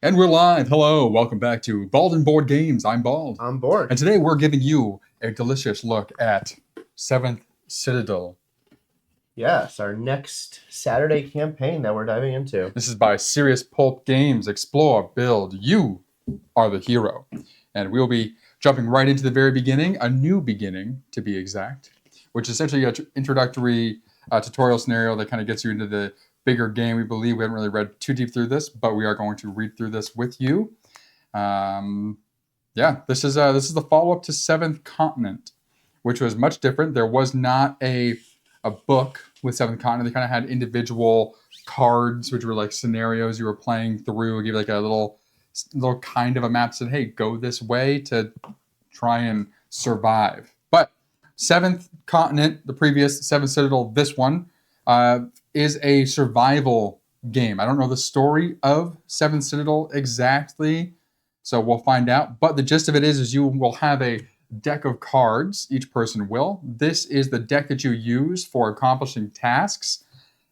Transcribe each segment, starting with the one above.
And we're live. Hello. Welcome back to Bald and Board Games. I'm Bald. I'm bored. And today we're giving you a delicious look at 7th Citadel. Yes, our next Saturday campaign that we're diving into. This is by Serious Poulp Games. Explore, build. You are the hero. And we'll be jumping right into the very beginning, a new beginning to be exact, which is essentially an introductory tutorial scenario that kind of gets you into the bigger game. We believe we haven't really read too deep through this, but we are going to read through this with you. This is the follow-up to 7th Continent, which was much different. There was not a book with 7th Continent. They kind of had individual cards, which were like scenarios you were playing through. Give like a little kind of a map, said, hey, go this way to try and survive. But 7th Continent, the previous 7th Citadel, this one, is a survival game. I don't know the story of 7th Citadel exactly, so we'll find out. But the gist of it is you will have a deck of cards, each person will. This is the deck that you use for accomplishing tasks.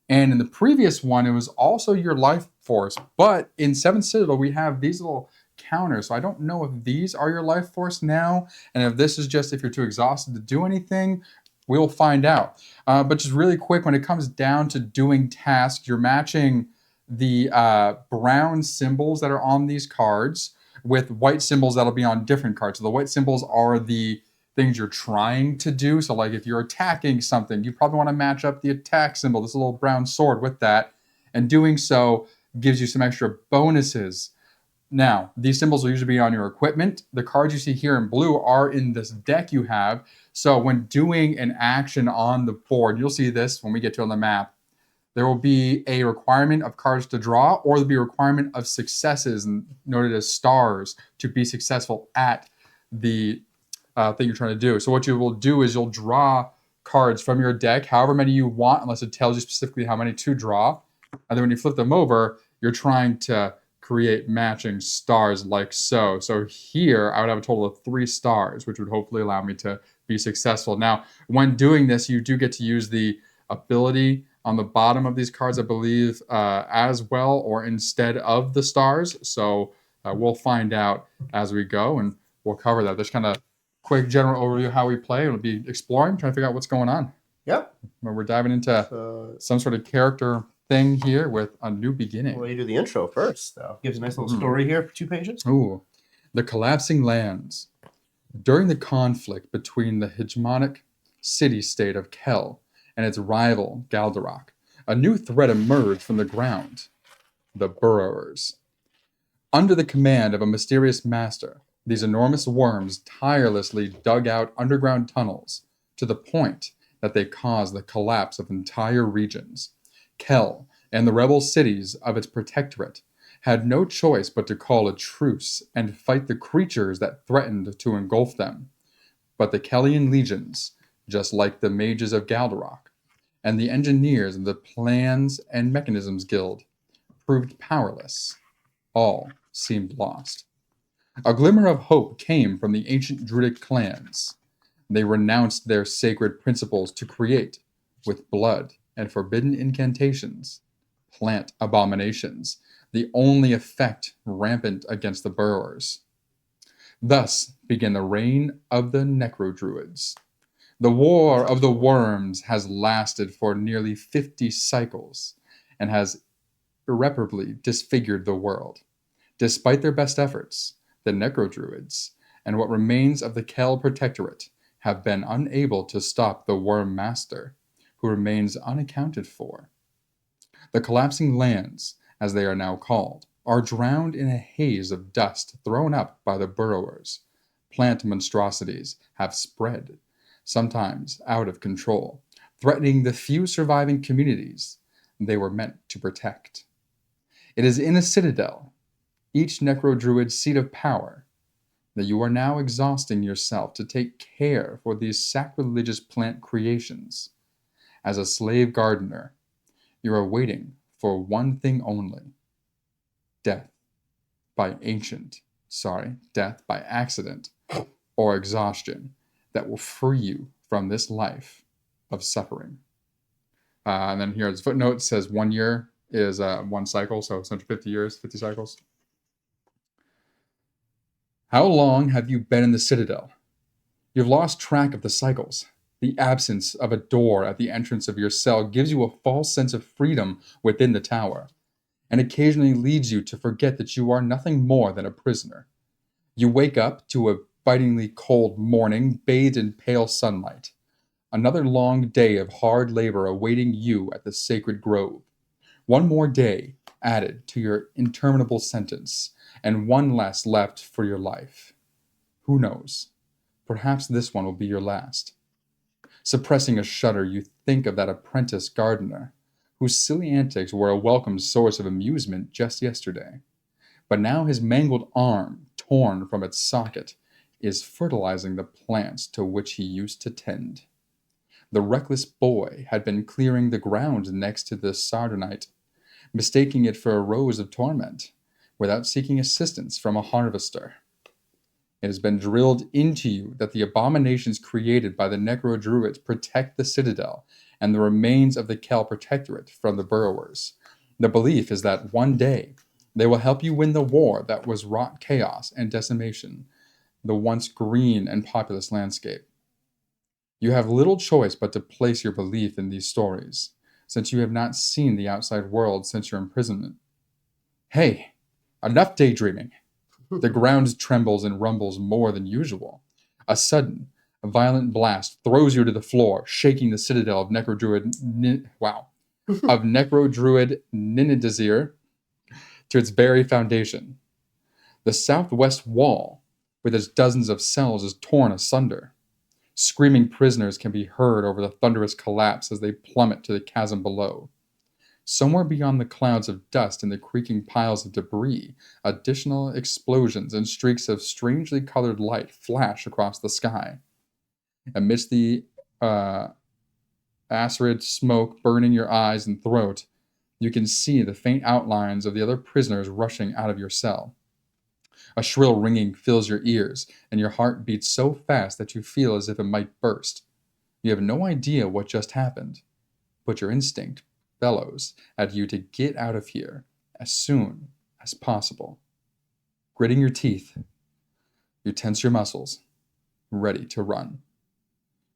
And in the previous one, it was also your life force. But in 7th Citadel, we have these little counters. So I don't know if these are your life force now, and if this is just if you're too exhausted to do anything. We'll find out. But just really quick, when it comes down to doing tasks, you're matching the brown symbols that are on these cards with white symbols that'll be on different cards. So the white symbols are the things you're trying to do. So like if you're attacking something, you probably want to match up the attack symbol, this little brown sword, with that. And doing so gives you some extra bonuses. Now, these symbols will usually be on your equipment. The cards you see here in blue are in this deck you have. So when doing an action on the board, you'll see this when we get to it on the map. There will be a requirement of cards to draw, or there'll be a requirement of successes, noted as stars, to be successful at the thing you're trying to do. So what you will do is you'll draw cards from your deck, however many you want, unless it tells you specifically how many to draw. And then when you flip them over, you're trying to create matching stars like so. So here, I would have a total of 3 stars, which would hopefully allow me to be successful. Now, when doing this, you do get to use the ability on the bottom of these cards, I believe, as well, or instead of the stars. So we'll find out as we go, and we'll cover that. Just kind of quick general overview of how we play. We'll be exploring, trying to figure out what's going on. Yep. When we're diving into some sort of character thing here with a new beginning. Well, you do the intro first, though. Gives a nice little story here for 2 pages. Ooh. The collapsing lands. During the conflict between the hegemonic city-state of Kel and its rival, Galdarok, a new threat emerged from the ground: the Burrowers. Under the command of a mysterious master, these enormous worms tirelessly dug out underground tunnels to the point that they caused the collapse of entire regions. Kel and the rebel cities of its protectorate had no choice but to call a truce and fight the creatures that threatened to engulf them. But the Kellian legions, just like the mages of Galdarok, and the engineers of the Plans and Mechanisms Guild, proved powerless. All seemed lost. A glimmer of hope came from the ancient Druidic clans. They renounced their sacred principles to create, with blood and forbidden incantations, plant abominations, the only effect rampant against the Burrowers. Thus began the reign of the Necro-Druids. The War of the Worms has lasted for nearly 50 cycles and has irreparably disfigured the world. Despite their best efforts, the Necro-Druids and what remains of the Kel Protectorate have been unable to stop the Worm Master, who remains unaccounted for. The collapsing lands, as they are now called, are drowned in a haze of dust thrown up by the Burrowers. Plant monstrosities have spread, sometimes out of control, threatening the few surviving communities they were meant to protect. It is in a citadel, each Necro-Druid's seat of power, that you are now exhausting yourself to take care for these sacrilegious plant creations. As a slave gardener, you are waiting for one thing only: death by accident or exhaustion that will free you from this life of suffering. And then here, the footnote says 1 year is 1 cycle, so 150 years, 50 cycles. How long have you been in the Citadel? You've lost track of the cycles. The absence of a door at the entrance of your cell gives you a false sense of freedom within the tower, and occasionally leads you to forget that you are nothing more than a prisoner. You wake up to a bitingly cold morning, bathed in pale sunlight. Another long day of hard labor awaiting you at the sacred grove. One more day added to your interminable sentence, and one less left for your life. Who knows? Perhaps this one will be your last. Suppressing a shudder, you think of that apprentice gardener, whose silly antics were a welcome source of amusement just yesterday. But now his mangled arm, torn from its socket, is fertilizing the plants to which he used to tend. The reckless boy had been clearing the ground next to the sardonyte, mistaking it for a rose of torment, without seeking assistance from a harvester. It has been drilled into you that the abominations created by the necro-druids protect the Citadel and the remains of the Kel Protectorate from the burrowers. The belief is that one day they will help you win the war that was wrought chaos and decimation, the once green and populous landscape. You have little choice but to place your belief in these stories, since you have not seen the outside world since your imprisonment. Hey, enough daydreaming. The ground trembles and rumbles more than usual. A sudden, violent blast throws you to the floor, shaking the citadel of Necrodruid Ninidazir to its very foundation. The southwest wall, with its dozens of cells, is torn asunder. Screaming prisoners can be heard over the thunderous collapse as they plummet to the chasm below. Somewhere beyond the clouds of dust and the creaking piles of debris, additional explosions and streaks of strangely colored light flash across the sky. Amidst the acrid smoke burning your eyes and throat, you can see the faint outlines of the other prisoners rushing out of your cell. A shrill ringing fills your ears, and your heart beats so fast that you feel as if it might burst. You have no idea what just happened, but your instinct bellows at you to get out of here as soon as possible. Gritting your teeth, you tense your muscles, ready to run.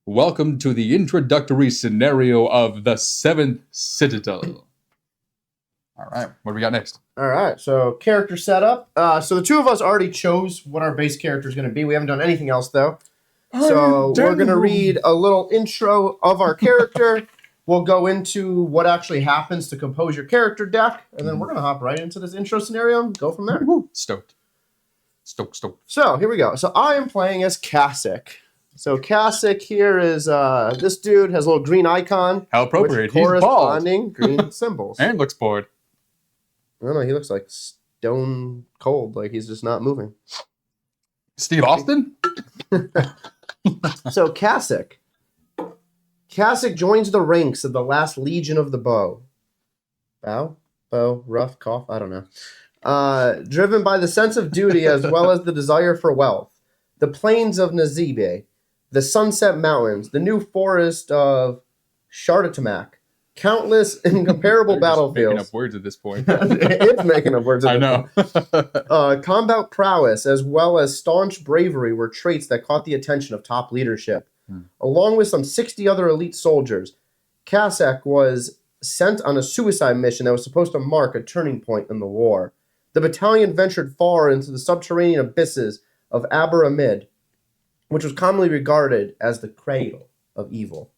Welcome to the introductory scenario of the 7th Citadel. All right, what do we got next? All right, so character setup. So the two of us already chose what our base character is going to be. We haven't done anything else, though. So we're going to read a little intro of our character. We'll go into what actually happens to compose your character deck, and then we're going to hop right into this intro scenario and go from there. Stoked. So here we go. So I am playing as Casek. So Casek here is, this dude has a little green icon. How appropriate. With corresponding green symbols. And looks bored. I don't know, he looks like stone cold, like he's just not moving. Steve Austin? So Casek. Casek joins the ranks of the last Legion of the Bow. Bow? Rough? Cough? I don't know. Driven by the sense of duty as well as the desire for wealth. The plains of Nazibe, the Sunset Mountains, the new forest of Shardatamak, countless incomparable battlefields. Making up words at this point. It's making up words at this point. I know. Combat prowess as well as staunch bravery were traits that caught the attention of top leadership. Along with some 60 other elite soldiers, Casek was sent on a suicide mission that was supposed to mark a turning point in the war. The battalion ventured far into the subterranean abysses of Aber Amid, which was commonly regarded as the cradle of evil.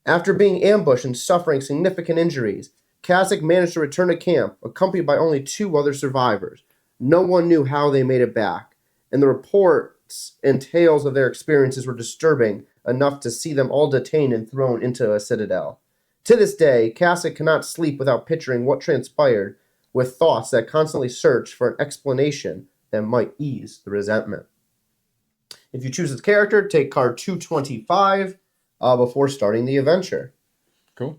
After being ambushed and suffering significant injuries, Casek managed to return to camp, accompanied by only 2 other survivors. No one knew how they made it back, and the reports and tales of their experiences were disturbing enough to see them all detained and thrown into a citadel. To this day, Casek cannot sleep without picturing what transpired, with thoughts that constantly search for an explanation that might ease the resentment. If you choose this character, take card 225 before starting the adventure. Cool.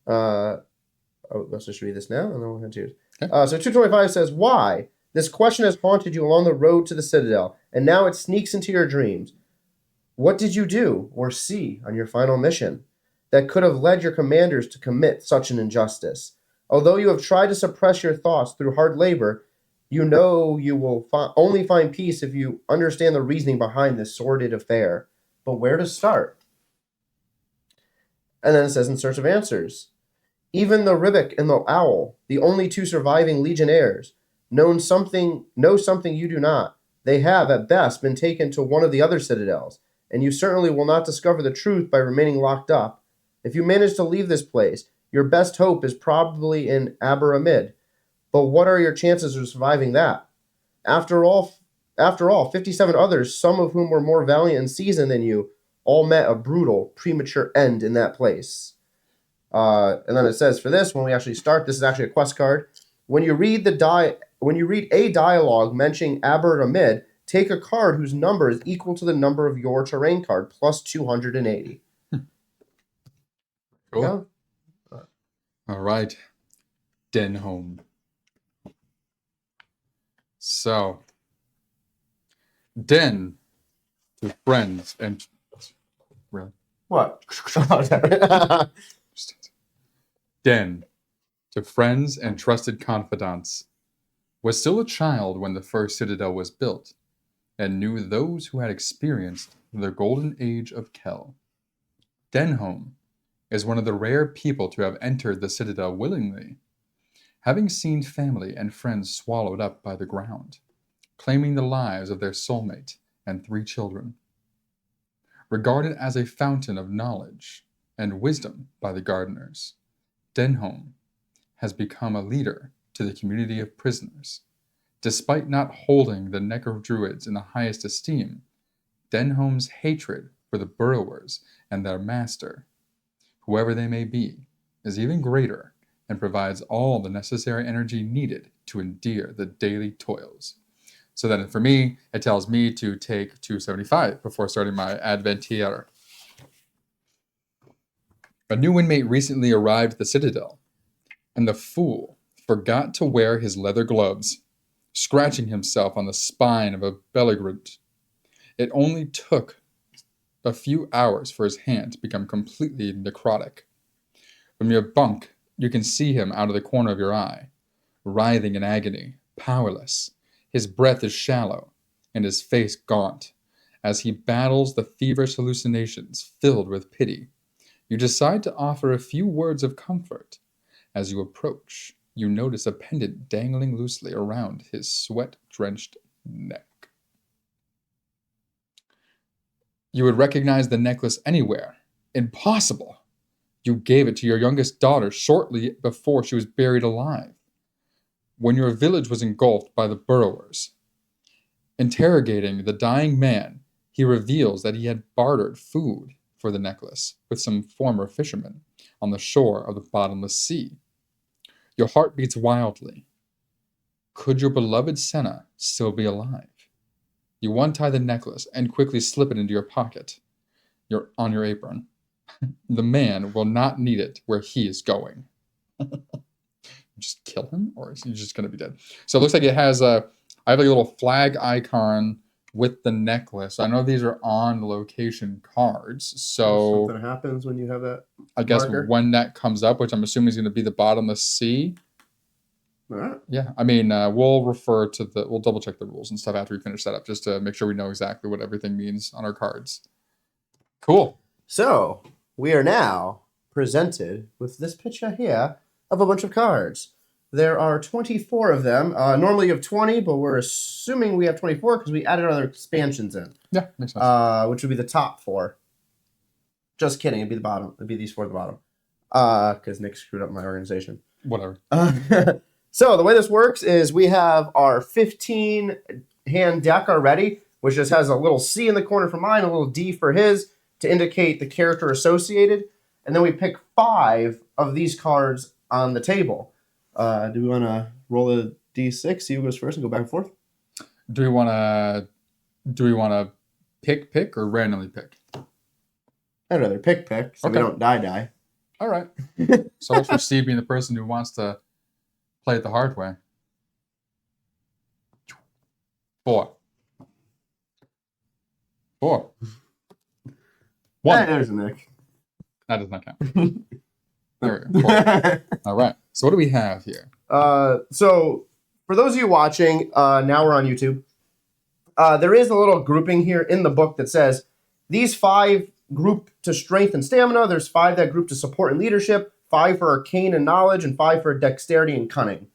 Let's just read this now, and then we'll head to it. Okay. So 225 says, why? This question has haunted you along the road to the Citadel, and now it sneaks into your dreams. What did you do or see on your final mission that could have led your commanders to commit such an injustice? Although you have tried to suppress your thoughts through hard labor, You know you will only find peace if you understand the reasoning behind this sordid affair. But where to start? And then it says, in search of answers. Even the Ribbik and the Owl, the only two surviving Legionnaires, know something you do not. They have, at best, been taken to one of the other citadels, and you certainly will not discover the truth by remaining locked up. If you manage to leave this place, your best hope is probably in Aber-Amid. But what are your chances of surviving that? After all, 57 others, some of whom were more valiant and seasoned than you, all met a brutal, premature end in that place. And then it says, for this, when we actually start, this is actually a quest card. When you read a dialogue mentioning Aber-Amid, take a card whose number is equal to the number of your terrain card, plus 280. Cool. Yeah. All right. Denhom. So, Den to friends and... Really? What? Den, to friends and trusted confidants, was still a child when the first citadel was built, and knew those who had experienced the golden age of Kel. Denhom is one of the rare people to have entered the citadel willingly, having seen family and friends swallowed up by the ground, claiming the lives of their soulmate and 3 children. Regarded as a fountain of knowledge and wisdom by the gardeners, Denhom has become a leader to the community of prisoners. Despite not holding the Necro-Druids in the highest esteem, Denhom's hatred for the burrowers and their master, whoever they may be, is even greater and provides all the necessary energy needed to endure the daily toils. So then for me, it tells me to take 275 before starting my adventure. A new inmate recently arrived at the Citadel, and the fool forgot to wear his leather gloves, scratching himself on the spine of a Belligrant. It only took a few hours for his hand to become completely necrotic. From your bunk, you can see him out of the corner of your eye, writhing in agony, powerless. His breath is shallow, and his face gaunt, as he battles the feverish hallucinations filled with pity. You decide to offer a few words of comfort. As you approach, you notice a pendant dangling loosely around his sweat-drenched neck. You would recognize the necklace anywhere. Impossible! You gave it to your youngest daughter shortly before she was buried alive, when your village was engulfed by the burrowers. Interrogating the dying man, he reveals that he had bartered food for the necklace with some former fishermen on the shore of the bottomless sea. Your heart beats wildly. Could your beloved Senna still be alive? You untie the necklace and quickly slip it into your pocket. You're on your apron. The man will not need it where he is going. Just kill him, or is he just going to be dead? So it looks like it has I have a little flag icon with the necklace. I know these are on location cards, so something happens when you have that. I guess marker. when that comes up, which I'm assuming is going to be the bottomless sea. All right. Yeah, I mean, we'll double check the rules and stuff after we finish that up, just to make sure we know exactly what everything means on our cards. Cool. So we are now presented with this picture here of a bunch of cards. There are 24 of them. Normally you have 20, but we're assuming we have 24 because we added other expansions in. Yeah, makes sense. Which would be the top 4. Just kidding. It'd be the bottom. It'd be these 4 at the bottom. Because Nick screwed up my organization. Whatever. So the way this works is we have our 15 hand deck already, which just has a little C in the corner for mine, a little D for his to indicate the character associated. And then we pick 5 of these cards on the table. Do we want to roll a D6, see who goes first and go back and forth? Do we want to pick or randomly pick? I'd rather pick so we don't die. All right. So let's proceed being the person who wants to play it the hard way. 4. 1. Hey, there's a Nick. That does not count. There we go. 4. All right. So what do we have here? So for those of you watching, now we're on YouTube. There is a little grouping here in the book that says these 5 group to strength and stamina. There's 5 that group to support and leadership, 5 for arcane and knowledge, and 5 for dexterity and cunning.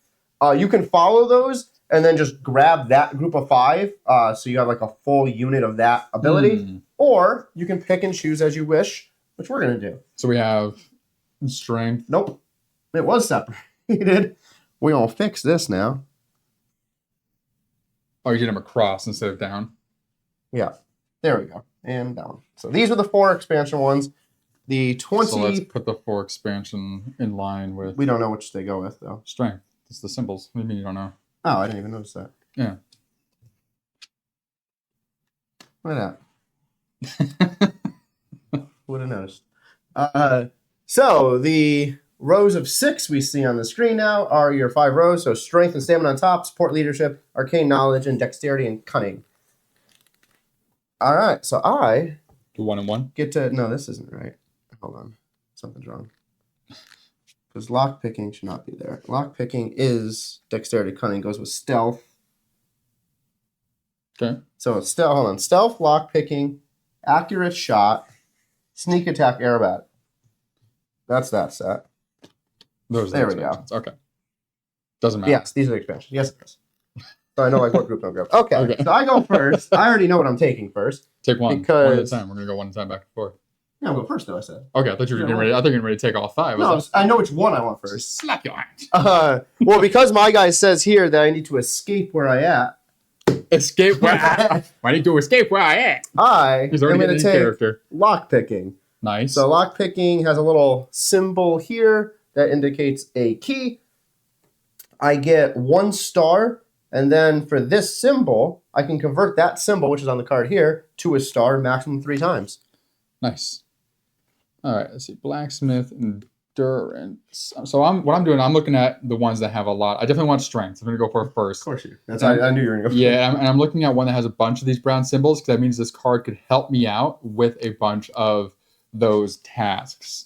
You can follow those and then just grab that group of 5, so you have like a full unit of that ability. Or you can pick and choose as you wish, which we're going to do. So we have strength. Nope. It was separated. We're going to fix this now. Oh, you did them across instead of down. Yeah. There we go. And down. So these are the 4 expansion ones. The 20... So let's put the 4 expansion in line with... We don't know which they go with, though. Strength. It's the symbols. What do you mean you don't know? Oh, I didn't even notice that. Yeah. Look at that. Would have noticed. So the rows of 6 we see on the screen now are your 5 rows. So strength and stamina on top, support leadership, arcane knowledge, and dexterity and cunning. All right. So I... Do 1 and 1? Get to... No, this isn't right. Hold on. Something's wrong. Because lockpicking should not be there. Lockpicking is dexterity, cunning, goes with stealth. Okay. So it's hold on. Stealth, lockpicking, accurate shot, sneak attack, aerobat. That's that set. Those there are the we go. expansions. Okay. Doesn't matter. Yes, these are the expansions. Yes, it does. So I know like what group I'll grab. Okay, so I go first. I already know what I'm taking first. Take one. Because... One at a time. We're going to go one at a time back and forth. Yeah, I'll go first, though, I said. Okay, I thought you were getting ready. I thought you were getting ready to take all 5. No, I know which one I want first. Slap your hand. Well, because my guy says here that I need to escape where I at. Escape where I I need to escape where I am. He's already going to take character. Lockpicking. Nice. So lockpicking has a little symbol here that indicates a key. I get 1 star, and then for this symbol, I can convert that symbol, which is on the card here, to a star maximum 3 times. Nice. All right, let's see. Blacksmith, endurance. So what I'm doing, I'm looking at the ones that have a lot. I definitely want strength. I'm going to go for it first. Of course you. I knew you were going to go for it. Yeah, and I'm looking at one that has a bunch of these brown symbols because that means this card could help me out with a bunch of those tasks.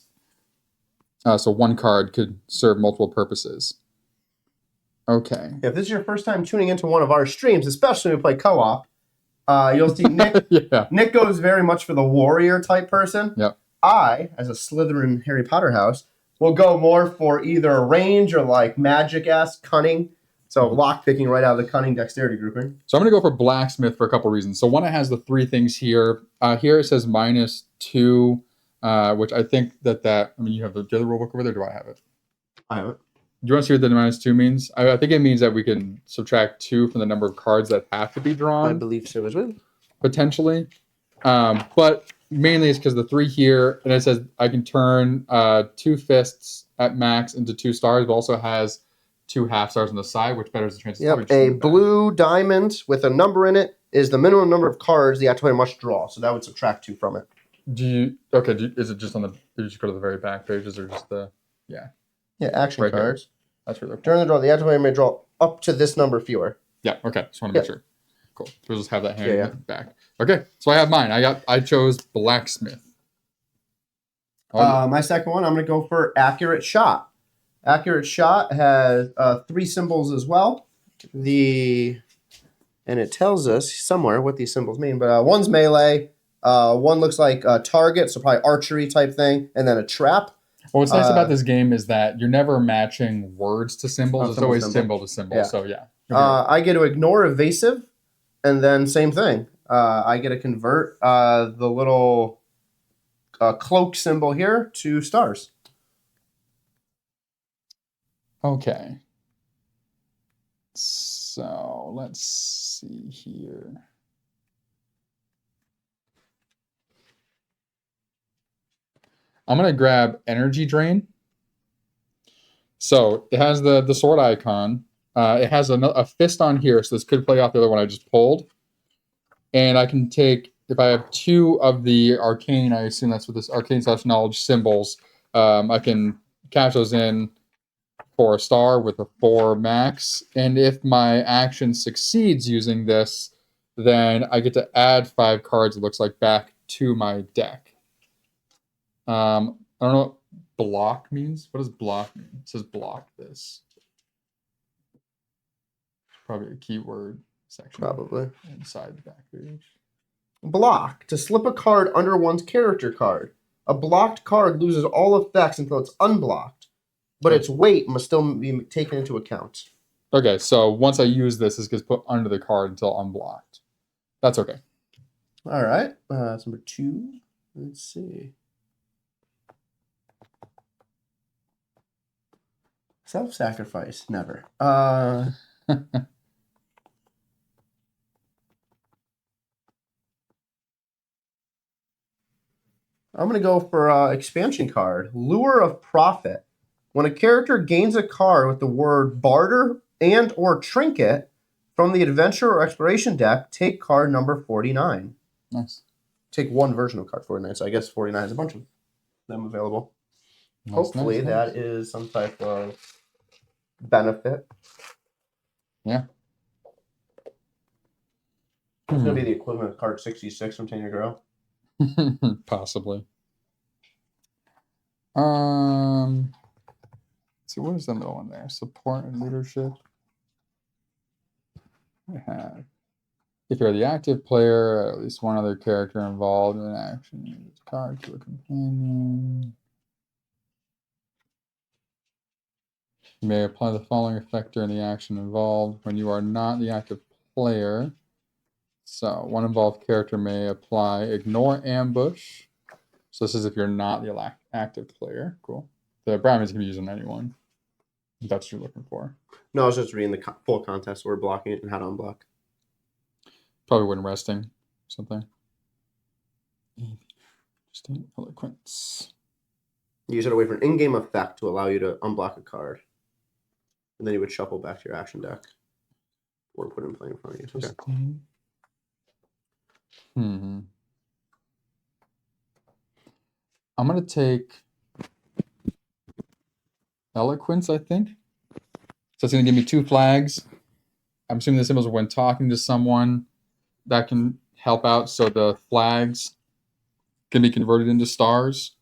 So 1 card could serve multiple purposes. Okay. If this is your first time tuning into one of our streams, especially when we play co-op, you'll see Nick. Yeah. Nick goes very much for the warrior type person. Yep. I, as a Slytherin Harry Potter house, will go more for either range or like magic-ass cunning. So lockpicking right out of the cunning dexterity grouping. So I'm going to go for blacksmith for a couple reasons. So one, it has the 3 things here. Here it says -2, which I think that I mean, you have the other rule book over there. Do I have it? I have it. Do you want to see what the -2 means? I think it means that we can subtract 2 from the number of cards that have to be drawn. I believe so as well. Potentially. But mainly it's because the 3 here, and it says I can turn 2 fists at max into 2 stars, but also has 2 half stars on the side, which betters the chances. Yep, a blue diamond with a number in it is the minimum number of cards the activator must draw, so that would subtract 2 from it. Is it just on the, did you just go to the very back pages or just the, yeah, action right cards. Here. That's really cool. During the draw, the activator may draw up to this number fewer. Yeah, okay, just want to make sure. Cool, so we'll just have that hand Yeah. back. Okay, so I have mine. I chose blacksmith. My second one, I'm going to go for accurate shot. Accurate shot has 3 symbols as well. And it tells us somewhere what these symbols mean, but one's melee, one looks like a target, so probably archery type thing, and then a trap. Well, what's nice about this game is that you're never matching words to symbols. It's always symbol to symbol. Yeah. So yeah. I get to ignore evasive, and then same thing. I get to convert the little cloak symbol here to stars. Okay. So let's see here. I'm going to grab Energy Drain. So it has the sword icon. It has a fist on here, so this could play off the other one I just pulled. And I can take, if I have 2 of the arcane, I assume that's what this arcane/knowledge symbols, I can cash those in for a star with a 4 max. And if my action succeeds using this, then I get to add 5 cards, it looks like, back to my deck. I don't know what block means. What does block mean? It says block this. probably a keyword section. Probably. Inside the back page. Block. To slip a card under one's character card. A blocked card loses all effects until it's unblocked, but its weight must still be taken into account. Okay, so once I use this, this gets put under the card until unblocked. That's okay. All right. That's number 2. Let's see. Self-sacrifice. Never. I'm going to go for expansion card. Lure of Profit. When a character gains a card with the word barter and or trinket from the adventure or exploration deck, take card number 49. Nice. Take one version of card 49, so I guess 49 is a bunch of them available. Nice, Hopefully that is some type of benefit. Yeah. It's going to be the equivalent of card 66 from Tanya Grow. Possibly. Let's see, what is the middle one there? Support and leadership. I have. If you're the active player, at least one other character involved in action, use a card to a companion. You may apply the following effect during the action involved when you are not the active player. So one involved character may apply Ignore Ambush. So this is if you're not the active player. Cool. The Brahmins can be used on anyone. If that's what you're looking for. No, I was just reading the full context. We're blocking it and how to unblock. Probably when resting. Something. Interesting. Eloquence. Use it away for an in-game effect to allow you to unblock a card. And then you would shuffle back to your action deck. Or put it in play in front of you. Okay. I'm going to take Eloquence, I think. So it's going to give me 2 flags. I'm assuming the symbols are when talking to someone that can help out. So the flags can be converted into stars.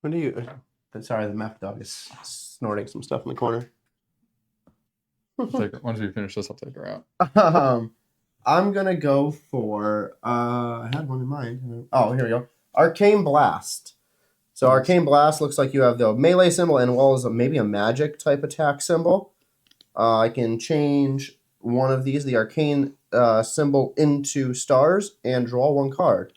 When do you... Sorry, the map dog is snorting some stuff in the corner. Once we finish this, I'll take her out. I'm going to go for... I had one in mind. Oh, here we go. Arcane Blast. So Arcane Blast looks like you have the melee symbol and well as maybe a magic type attack symbol. I can change one of these, the arcane symbol, into stars and draw 1 card.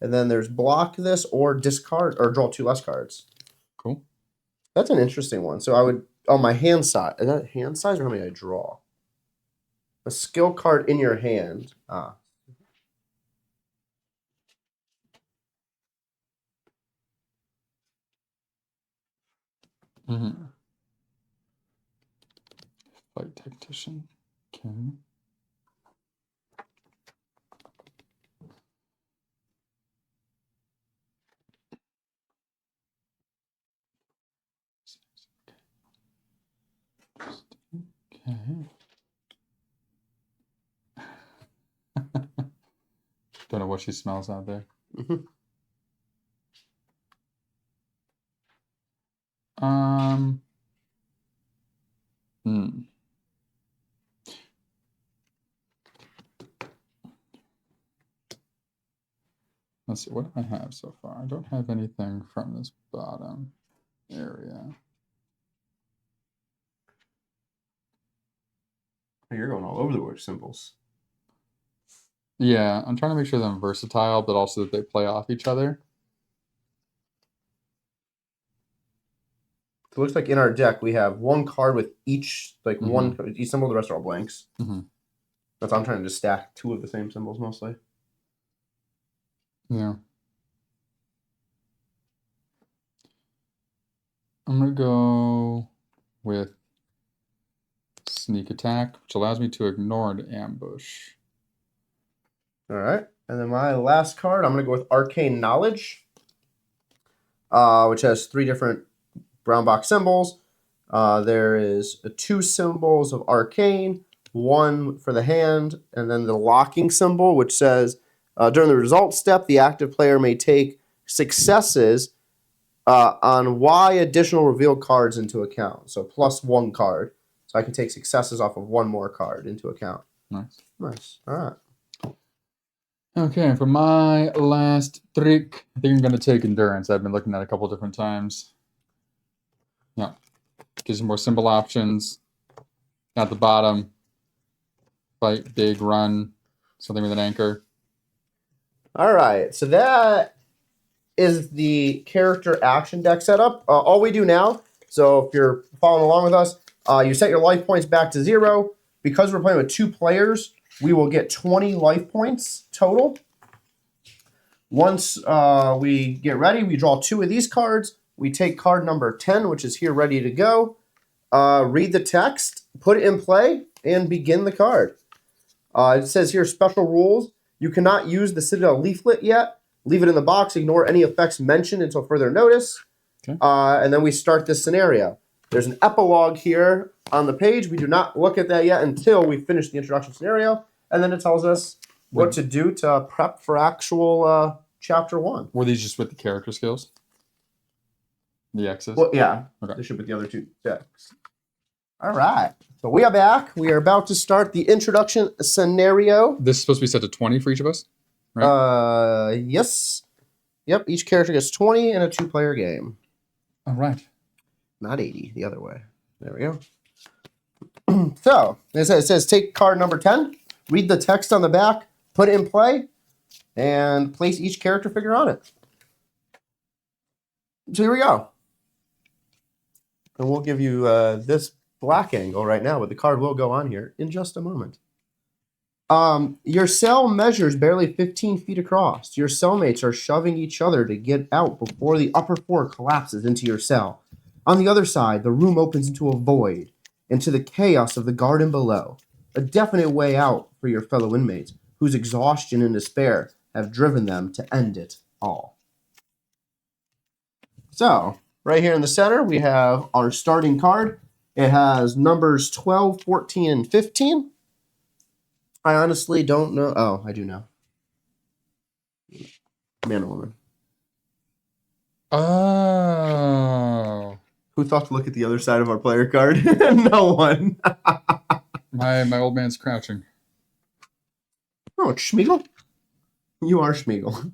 And then there's block this or discard or draw 2 less cards. Cool. That's an interesting one. So I would, on my hand size, is that hand size or how many I draw? A skill card in your hand. Fight Tactician. Okay. Okay. Don't know what she smells out there. Let's see, what do I have so far? I don't have anything from this bottom area. You're going all over the word symbols. Yeah, I'm trying to make sure that I'm versatile, but also that they play off each other. It looks like in our deck we have 1 card with each, one each symbol. The rest are all blanks. That's I'm trying to just stack 2 of the same symbols mostly. Yeah. I'm gonna go with Sneak Attack, which allows me to ignore an ambush. All right. And then my last card, I'm going to go with Arcane Knowledge, which has 3 different brown box symbols. There is 2 symbols of Arcane, 1 for the hand, and then the locking symbol, which says, during the result step, the active player may take successes on why additional reveal cards into account. So plus 1 card. So I can take successes off of 1 more card into account. Nice. Nice. All right. Okay, for my last trick, I think I'm going to take Endurance. I've been looking at it a couple different times. Yeah. Gives you more simple options. At the bottom, fight, big, run, something with an anchor. All right. So that is the character action deck setup. All we do now, so if you're following along with us, you set your life points back to 0. Because we're playing with 2 players, we will get 20 life points total. Once we get ready, we draw 2 of these cards. We take card number 10, which is here ready to go. Read the text, put it in play, and begin the card. It says here, special rules. You cannot use the Citadel leaflet yet. Leave it in the box. Ignore any effects mentioned until further notice. Okay. And then we start this scenario. There's an epilogue here on the page. We do not look at that yet until we finish the introduction scenario. And then it tells us what to do to prep for actual chapter 1. Were these just with the character skills? The X's? Well, yeah. Okay. They should be the other 2 decks. All right. So we are back. We are about to start the introduction scenario. This is supposed to be set to 20 for each of us? Right? Yes. Yep. Each character gets 20 in a 2-player game. All right. Not 80, the other way. There we go. So, it says take card number 10, read the text on the back, put it in play, and place each character figure on it. So here we go. And we'll give you this black angle right now, but the card will go on here in just a moment. Your cell measures barely 15 feet across. Your cellmates are shoving each other to get out before the upper floor collapses into your cell. On the other side, the room opens into a void, into the chaos of the garden below. A definite way out for your fellow inmates, whose exhaustion and despair have driven them to end it all. So, right here in the center, we have our starting card. It has numbers 12, 14, and 15. I honestly don't know. Oh, I do know. Man or woman? Oh. Who thought to look at the other side of our player card? No one. My old man's crouching. Oh, it's Schmeagol? You are Schmeagol.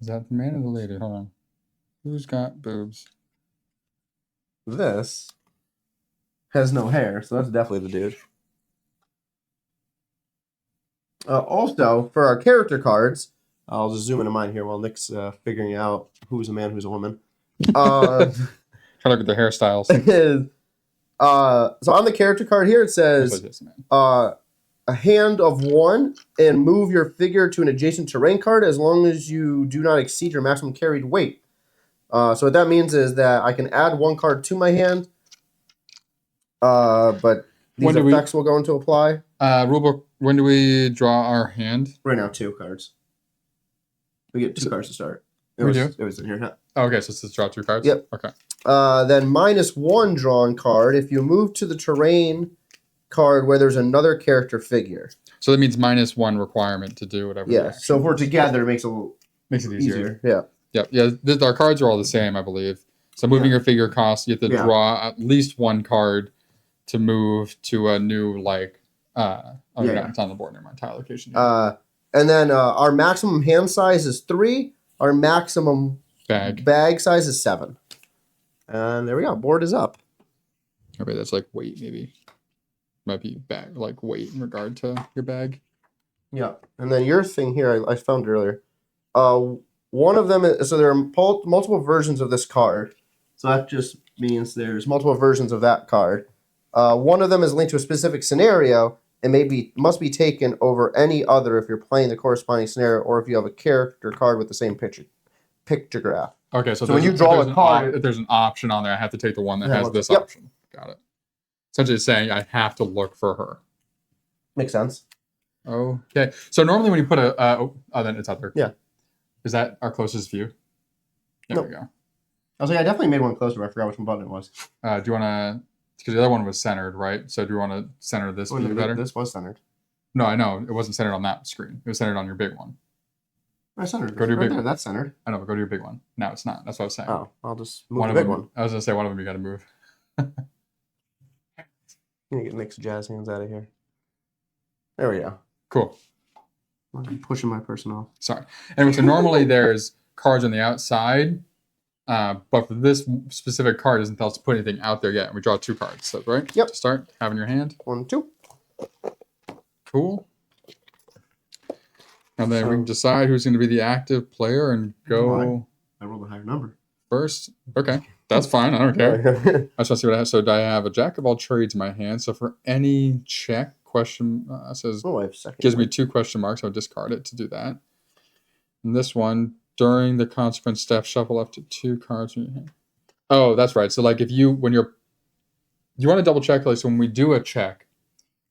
Is that the man or the lady? Hold on. Who's got boobs? This has no hair, so that's definitely the dude. Also, for our character cards, I'll just zoom into mine here while Nick's figuring out who's a man, who's a woman. Try to look at the hairstyles. So on the character card here, it says a hand of 1 and move your figure to an adjacent terrain card as long as you do not exceed your maximum carried weight. So what that means is that I can add 1 card to my hand, but these effects will go into apply. Rulebook, when do we draw our hand? Right now, 2 cards. We get 2 cards to start. It was in here. Huh? Oh, okay, so it's just draw 2 cards? Yep. Okay. Then -1 drawn card if you move to the terrain card where there's another character figure. So that means -1 requirement to do whatever. Yeah, so if we're together, it makes it easier. Yeah. Yeah. Our cards are all the same, I believe. So moving your figure costs, you have to draw at least 1 card to move to a new, it's on the board. Never mind. Tile location. And then our maximum hand size is 3. Our maximum bag size is 7. And there we go. Board is up. Okay, that's like weight, maybe. Might be bag, like weight in regard to your bag. Yeah. And then your thing here, I found earlier. One of them is, so there are multiple versions of this card. So that just means there's multiple versions of that card. One of them is linked to a specific scenario and must be taken over any other if you're playing the corresponding scenario or if you have a character card with the same pictograph. Okay, so when you draw a card, if there's an option on there, I have to take the one that has this option. Got it. Essentially saying I have to look for her. Makes sense. Okay. So normally when you put then it's out there. Yeah. Is that our closest view? There we go. I was like, I definitely made one closer, but I forgot which button it was. Do you want to, because the other one was centered, right? So do you want to center this view better? This was centered. No, I know. It wasn't centered on that screen. It was centered on your big one. I centered. Go to your right big there. one. That's centered. I know, but go to your big one. No, it's not. That's what I was saying. Oh, I'll just move One the of big them. one. I was gonna say one of them you got to move. I'm gonna get Nick's jazz hands out of here. There we go. Cool. I'm pushing my person off. Sorry. Anyway, so normally there's cards on the outside, but for this specific card, it doesn't tell us to put anything out there yet. And we draw 2 cards. So, right? Yep. To start, have in your hand. 1, 2. Cool. And then we can decide who's going to be the active player and go I rolled a higher number. first. Okay. That's fine. I don't care. I just want to see what I have. So I have a jack of all trades in my hand. So for any check, says Oh, I have second. gives me 2 question marks. I'll discard it to do that. And this one, during the consequence step, shuffle up to 2 cards in your hand. Oh, that's right. So like if you want to double check, like so when we do a check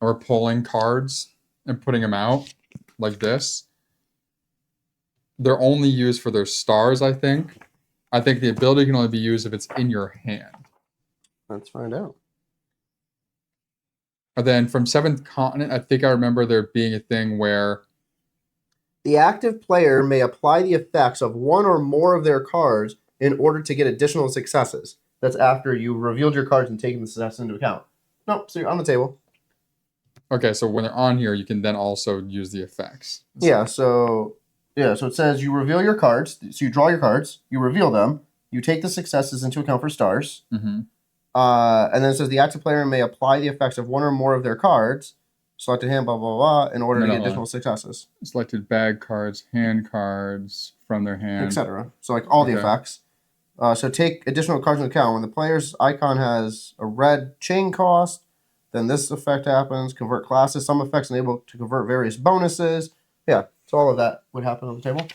and we're pulling cards and putting them out like this, they're only used for their stars, I think. I think the ability can only be used if it's in your hand. Let's find out. And then from 7th Continent, I think I remember there being a thing where The active player may apply the effects of one or more of their cards in order to get additional successes. That's after you revealed your cards and taken the success into account. Nope, so you're on the table. okay, so when they're on here, you can then also use the effects. So it says you reveal your cards. So you draw your cards, you reveal them, you take the successes into account for stars. Mm-hmm. And then it says the active player may apply the effects of one or more of their cards, selected hand, blah, blah, blah, in order to get additional successes. Selected bag cards, hand cards from their hand, etc. So like all the effects. So take additional cards into account. When the player's icon has a red chain cost, then this effect happens. Convert classes. Some effects enable to convert various bonuses. Yeah, so all of that would happen on the table.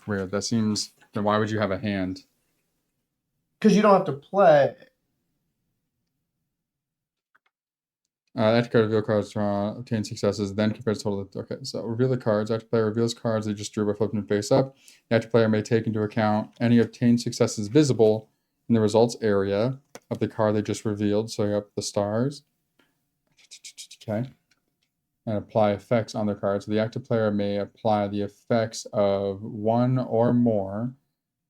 Weird. That seems. Then why would you have a hand? Because you don't have to play. Active card reveal cards, draw, obtain successes, then compare the total. Okay, so reveal the cards. Active player reveals cards they just drew by flipping them face up. The active player may take into account any obtained successes visible in the results area of the card they just revealed. So you have the stars. Okay. And apply effects on their cards. So the active player may apply the effects of one or more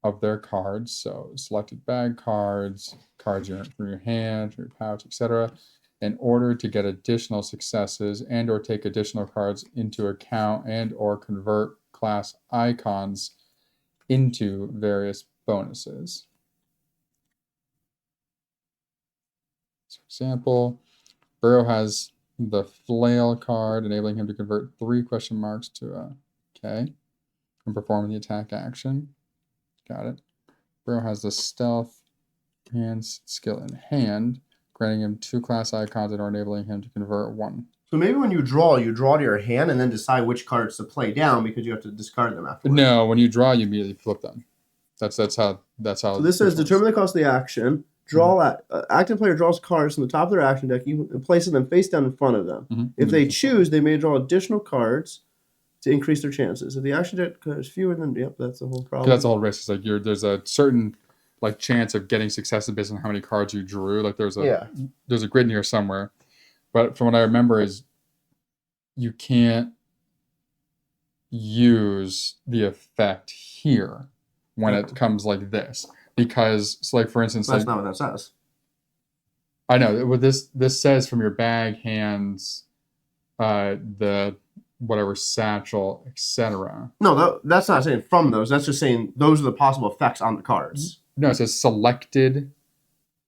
of their cards. So selected bag cards, cards from your hand, from your pouch, etc., in order to get additional successes and or take additional cards into account and or convert class icons into various bonuses. So for example, Burrow has the flail card, enabling him to convert 3 question marks to a K and perform the attack action. Got it. Burrow has the stealth hand skill in hand, granting him 2 class icons and or enabling him to convert 1. So maybe when you draw to your hand and then decide which cards to play down because you have to discard them afterwards. No, when you draw, you immediately flip them. That's how. So this says determine the cost of the action. Draw active player draws cards from the top of their action deck and places them face down in front of them. Mm-hmm. If they choose, they may draw additional cards to increase their chances. If the action deck is fewer than that's the whole problem. That's the whole risk. It's like there's a certain like chance of getting successes based on how many cards you drew. Like there's a grid in here somewhere, but from what I remember is you can't use the effect here when it comes like this. Because, so like for instance, that's not what that says. I know what this says from your bag, hands, the whatever satchel, etc. No, that's not saying from those. That's just saying those are the possible effects on the cards. No, it says selected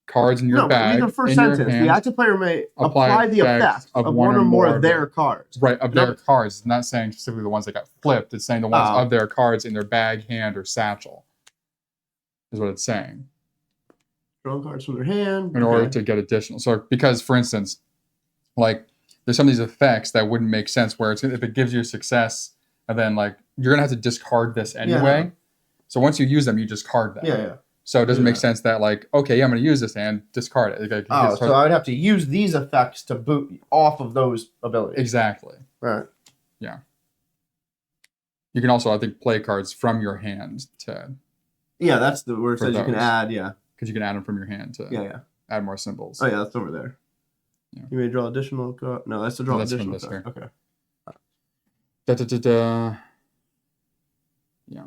cards in your bag. Read the first sentence. The active player may apply the effect of one or more of their cards. Right, of their cards. It's not saying specifically the ones that got flipped. It's saying the ones of their cards in their bag, hand, or satchel. Is what it's saying. Draw cards from their hand. In order to get additional. So, because, for instance, like, there's some of these effects that wouldn't make sense where if it gives you a success, and then, like, you're going to have to discard this anyway. Yeah. So, once you use them, you discard them. Yeah. So, it doesn't make sense that, like, okay, I'm going to use this and discard it. So I would have to use these effects to boot off of those abilities. Exactly. Right. Yeah. You can also, I think, play cards from your hand to... Yeah, that's the where it says you can add, Because you can add them from your hand to add more symbols. Oh, yeah, that's over there. Yeah. You may draw additional card. No, that's to draw additional card. Okay. Yeah.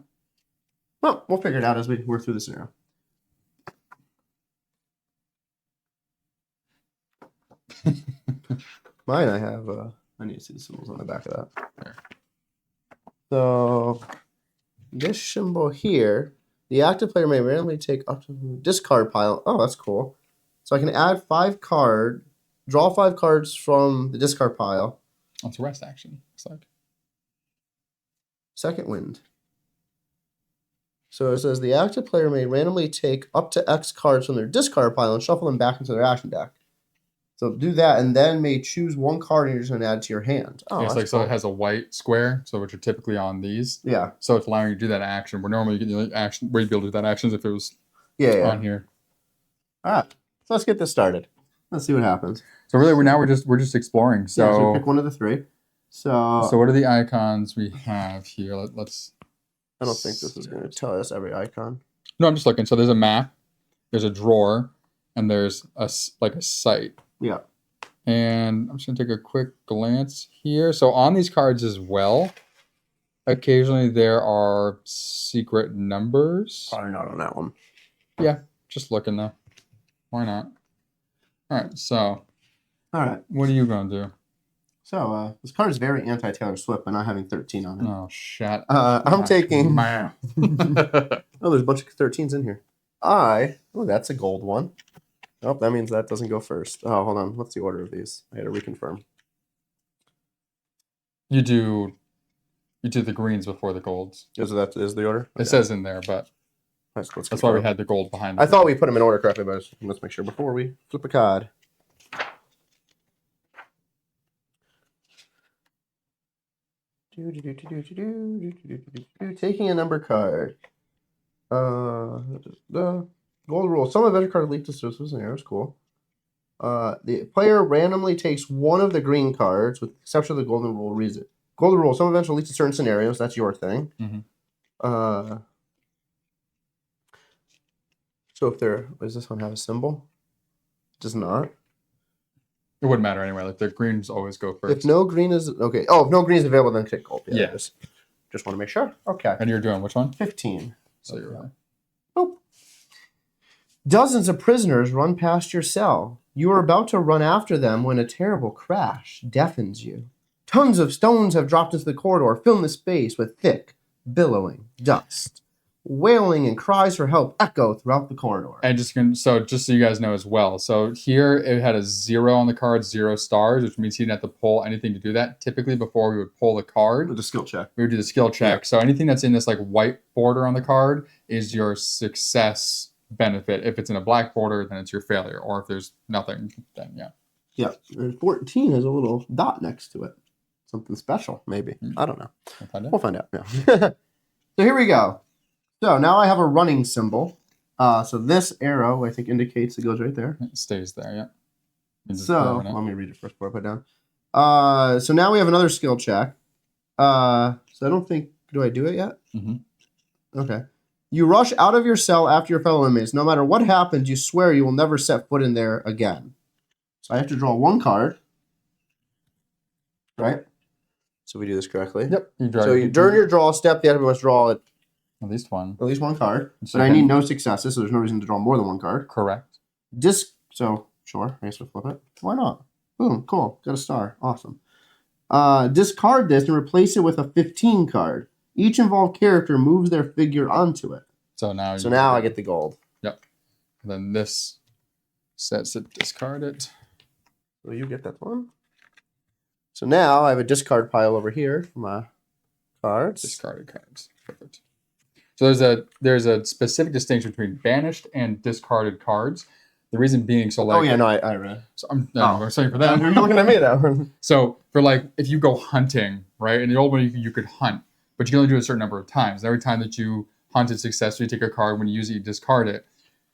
Well, we'll figure it out as we work through the scenario. Mine, I have. I need to see the symbols on the back of that. There. So, this symbol here, the active player may randomly take up to the discard pile. Oh, that's cool. So I can add 5 cards, draw 5 cards from the discard pile. That's a rest action. It's like Second wind. So it says the active player may randomly take up to X cards from their discard pile and shuffle them back into their action deck. So do that, and then may choose 1 card and you're just going to add it to your hand. Oh, it's like cool. So it has a white square, so which are typically on these. Yeah. So it's allowing you to do that action. Where normally you get the action, where you'd be able to do that actions if it was on here. All right. So let's get this started. Let's see what happens. So really, we're just exploring. So pick one of the 3. So what are the icons we have here? Let's. I don't think this is going to tell us every icon. No, I'm just looking. So there's a map, there's a drawer, and there's a site. Yeah. And I'm just going to take a quick glance here. So on these cards as well, occasionally there are secret numbers. Probably not on that one. Yeah, just looking though. Why not? All right, so. All right. What are you going to do? So this card is very anti-Taylor Swift by not having 13 on it. Oh, shut I'm taking... Man. Oh, there's a bunch of 13s in here. Oh, that's a gold one. Oh, that means that doesn't go first. Oh, hold on. What's the order of these? I had to reconfirm. You do the greens before the golds. Is the order? It says in there, but that's why we had the gold behind it. I thought we put them in order correctly, but let's make sure before we flip a card. Taking a number card. The gold rule. Some adventure cards leap to surface and arrows. Cool. The player randomly takes one of the green cards, with the exception of the golden rule. Reason. Golden rule. Some events will lead to certain scenarios. That's your thing. Mm-hmm. So does this one have a symbol? It does not. It wouldn't matter anyway. Like the greens always go first. If no green is okay. Oh, if no green is available, then click gold. Yeah. Just want to make sure. Okay. And you're doing which one? 15. So you're right. Boop. Dozens of prisoners run past your cell. You are about to run after them when a terrible crash deafens you. Tons of stones have dropped into the corridor, filling the space with thick, billowing dust. Wailing and cries for help echo throughout the corridor. And just so you guys know as well. So here it had a 0 on the card, 0 stars, which means he didn't have to pull anything to do that. Typically, before we would pull the card, With a skill check. we would do the skill check. Yeah. So anything that's in this like white border on the card is your success benefit. If it's in a black border, then it's your failure. Or if there's nothing, then yeah. Yeah. And 14 has a little dot next to it. Something special, maybe. I don't know. We'll find out. Yeah. So here we go. So now I have a running symbol. So this arrow, I think, indicates it goes right there. It stays there, yeah. So let me read it first before I put it down. So now we have another skill check. So I don't think... Do I do it yet? Mm-hmm. Okay. You rush out of your cell after your fellow inmates. No matter what happens, you swear you will never set foot in there again. So I have to draw 1 card. Right? So we do this correctly. Yep. During your draw step, the enemy must draw at least one card. But I need no successes, so there's no reason to draw more than 1 card. Correct. So sure, I guess we'll flip it. Why not? Boom, cool. Got a star. Awesome. Discard this and replace it with a 15 card. Each involved character moves their figure onto it. So now I get the gold. Yep. And then this sets it, discard it. So you get that one. So now I have a discard pile over here for my cards. Discarded cards. Perfect. So there's a specific distinction between banished and discarded cards. The reason being, so like... Oh, yeah, no, I read. So I'm sorry for that. You're looking at me now. So for like, if you go hunting, right? In the old one, you could hunt, but you can only do it a certain number of times. Every time that you hunted successfully, you take a card. When you use it, you discard it.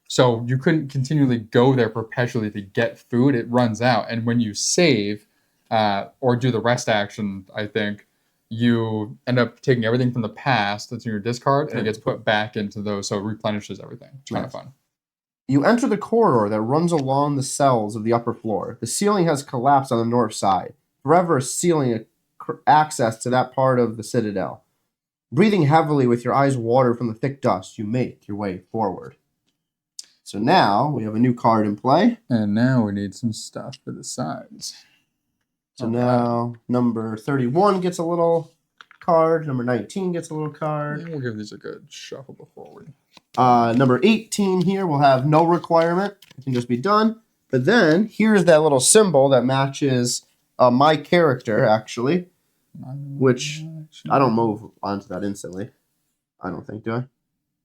So you couldn't continually go there perpetually to get food. It runs out. And when you save or do the rest action, I think, you end up taking everything from the past that's in your discard, and it gets put back into those, so it replenishes everything. It's kind of fun. You enter the corridor that runs along the cells of the upper floor. The ceiling has collapsed on the north side, forever sealing access to that part of the Citadel. Breathing heavily with your eyes watered from the thick dust, you make your way forward. So now we have a new card in play. And now we need some stuff for the sides. So now number 31 gets a little card. Number 19 gets a little card. And we'll give these a good shuffle before we... Number 18 here will have no requirement. It can just be done. But then here's that little symbol that matches my character, actually. Which I don't move onto that instantly. I don't think, do I?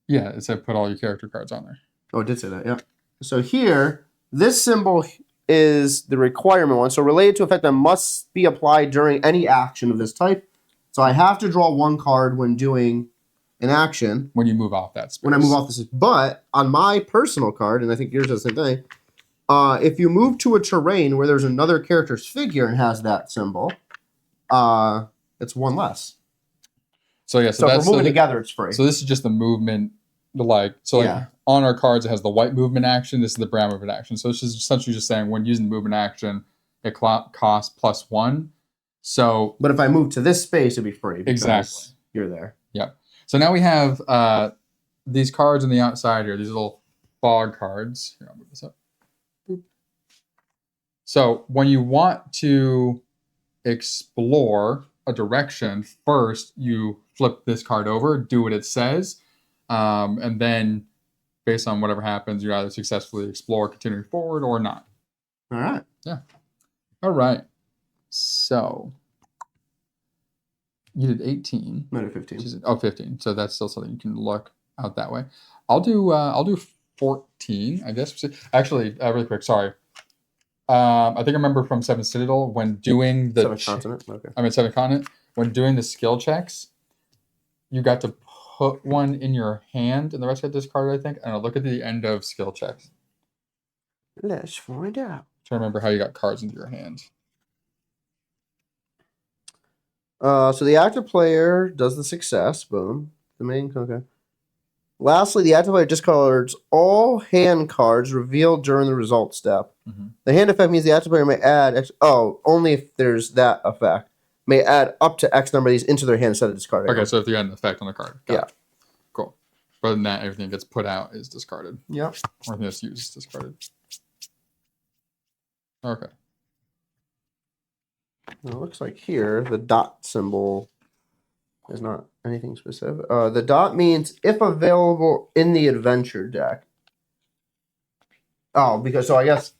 Yeah, it said put all your character cards on there. Oh, it did say that, yeah. So here, this symbol is the requirement one. So related to effect that must be applied during any action of this type. So I have to draw one card when doing an action. When you move off that space. When I move off this. But on my personal card, and I think yours does the same thing, if you move to a terrain where there's another character's figure and has that symbol, it's one less. So yeah, so if we're moving together, it's free. So this is just the movement, on our cards, it has the white movement action. This is the brown movement action. So it's just essentially just saying when using the movement action, it costs +1. So, but if I move to this space, it'd be free. Exactly. You're there. Yep. So now we have these cards on the outside here. These little fog cards. Here, I'll move this up. Boop. So when you want to explore a direction, first you flip this card over, do what it says, and then based on whatever happens, you either successfully explore, continuing forward, or not. All right. Yeah. All right. So you did 18. I did 15. 15. So that's still something you can look out that way. I'll do 14, I guess. Actually, really quick, sorry. I think I remember from 7th Citadel when doing the 7th Continent. Okay. 7th Continent, when doing the skill checks, you got to put one in your hand and the rest got discarded, I think. And I'll look at the end of skill checks. Let's find out. I'm trying to remember how you got cards into your hand. So the active player does the success. Boom. The main. Okay. Lastly, the active player discards all hand cards revealed during the result step. Mm-hmm. The hand effect means the active player may add only if there's that effect. May add up to X number of these into their hand instead of discarding. Okay, so if you had an effect on the card. Yeah. Cool. Other than that, everything that gets put out is discarded. Yep. Or everything that's used is discarded. Okay. Well, it looks like here the dot symbol is not anything specific. The dot means if available in the adventure deck. Oh, so I guess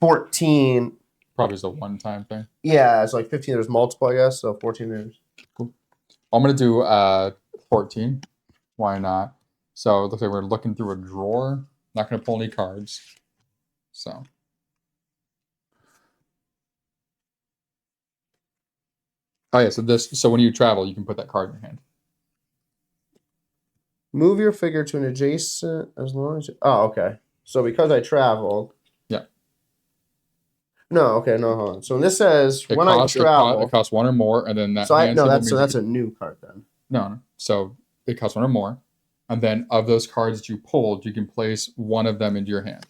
14. Probably is a one-time thing. Yeah, it's like 15. There's multiple, I guess. So 14 there's. Cool. I'm gonna do 14. Why not? So it looks like we're looking through a drawer. Not gonna pull any cards. So. Oh yeah, so when you travel, you can put that card in your hand. Move your figure to an adjacent as long as okay. So because I traveled. Yeah. No, okay, no, hold on. So when this says when I travel, it costs one or more, and then that. So that's a new card then. No. So it costs one or more, and then of those cards that you pulled, you can place one of them into your hand.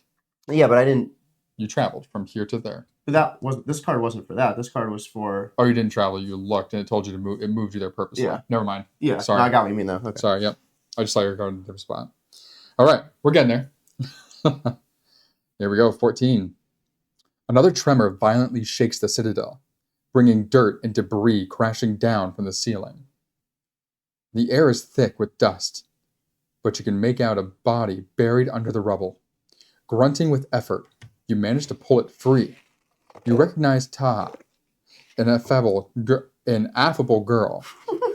Yeah, but I didn't. You traveled from here to there. But this card wasn't for that. This card was for. Oh, you didn't travel. You looked, and it told you to move. It moved you there purposely. Yeah. Never mind. Yeah. Sorry. No, I got what you mean though. Okay. Sorry. Yep. I just saw your card in a different spot. All right, we're getting there. Here we go. 14. Another tremor violently shakes the citadel, bringing dirt and debris crashing down from the ceiling. The air is thick with dust, but you can make out a body buried under the rubble. Grunting with effort, you manage to pull it free. You recognize Taja, an affable girl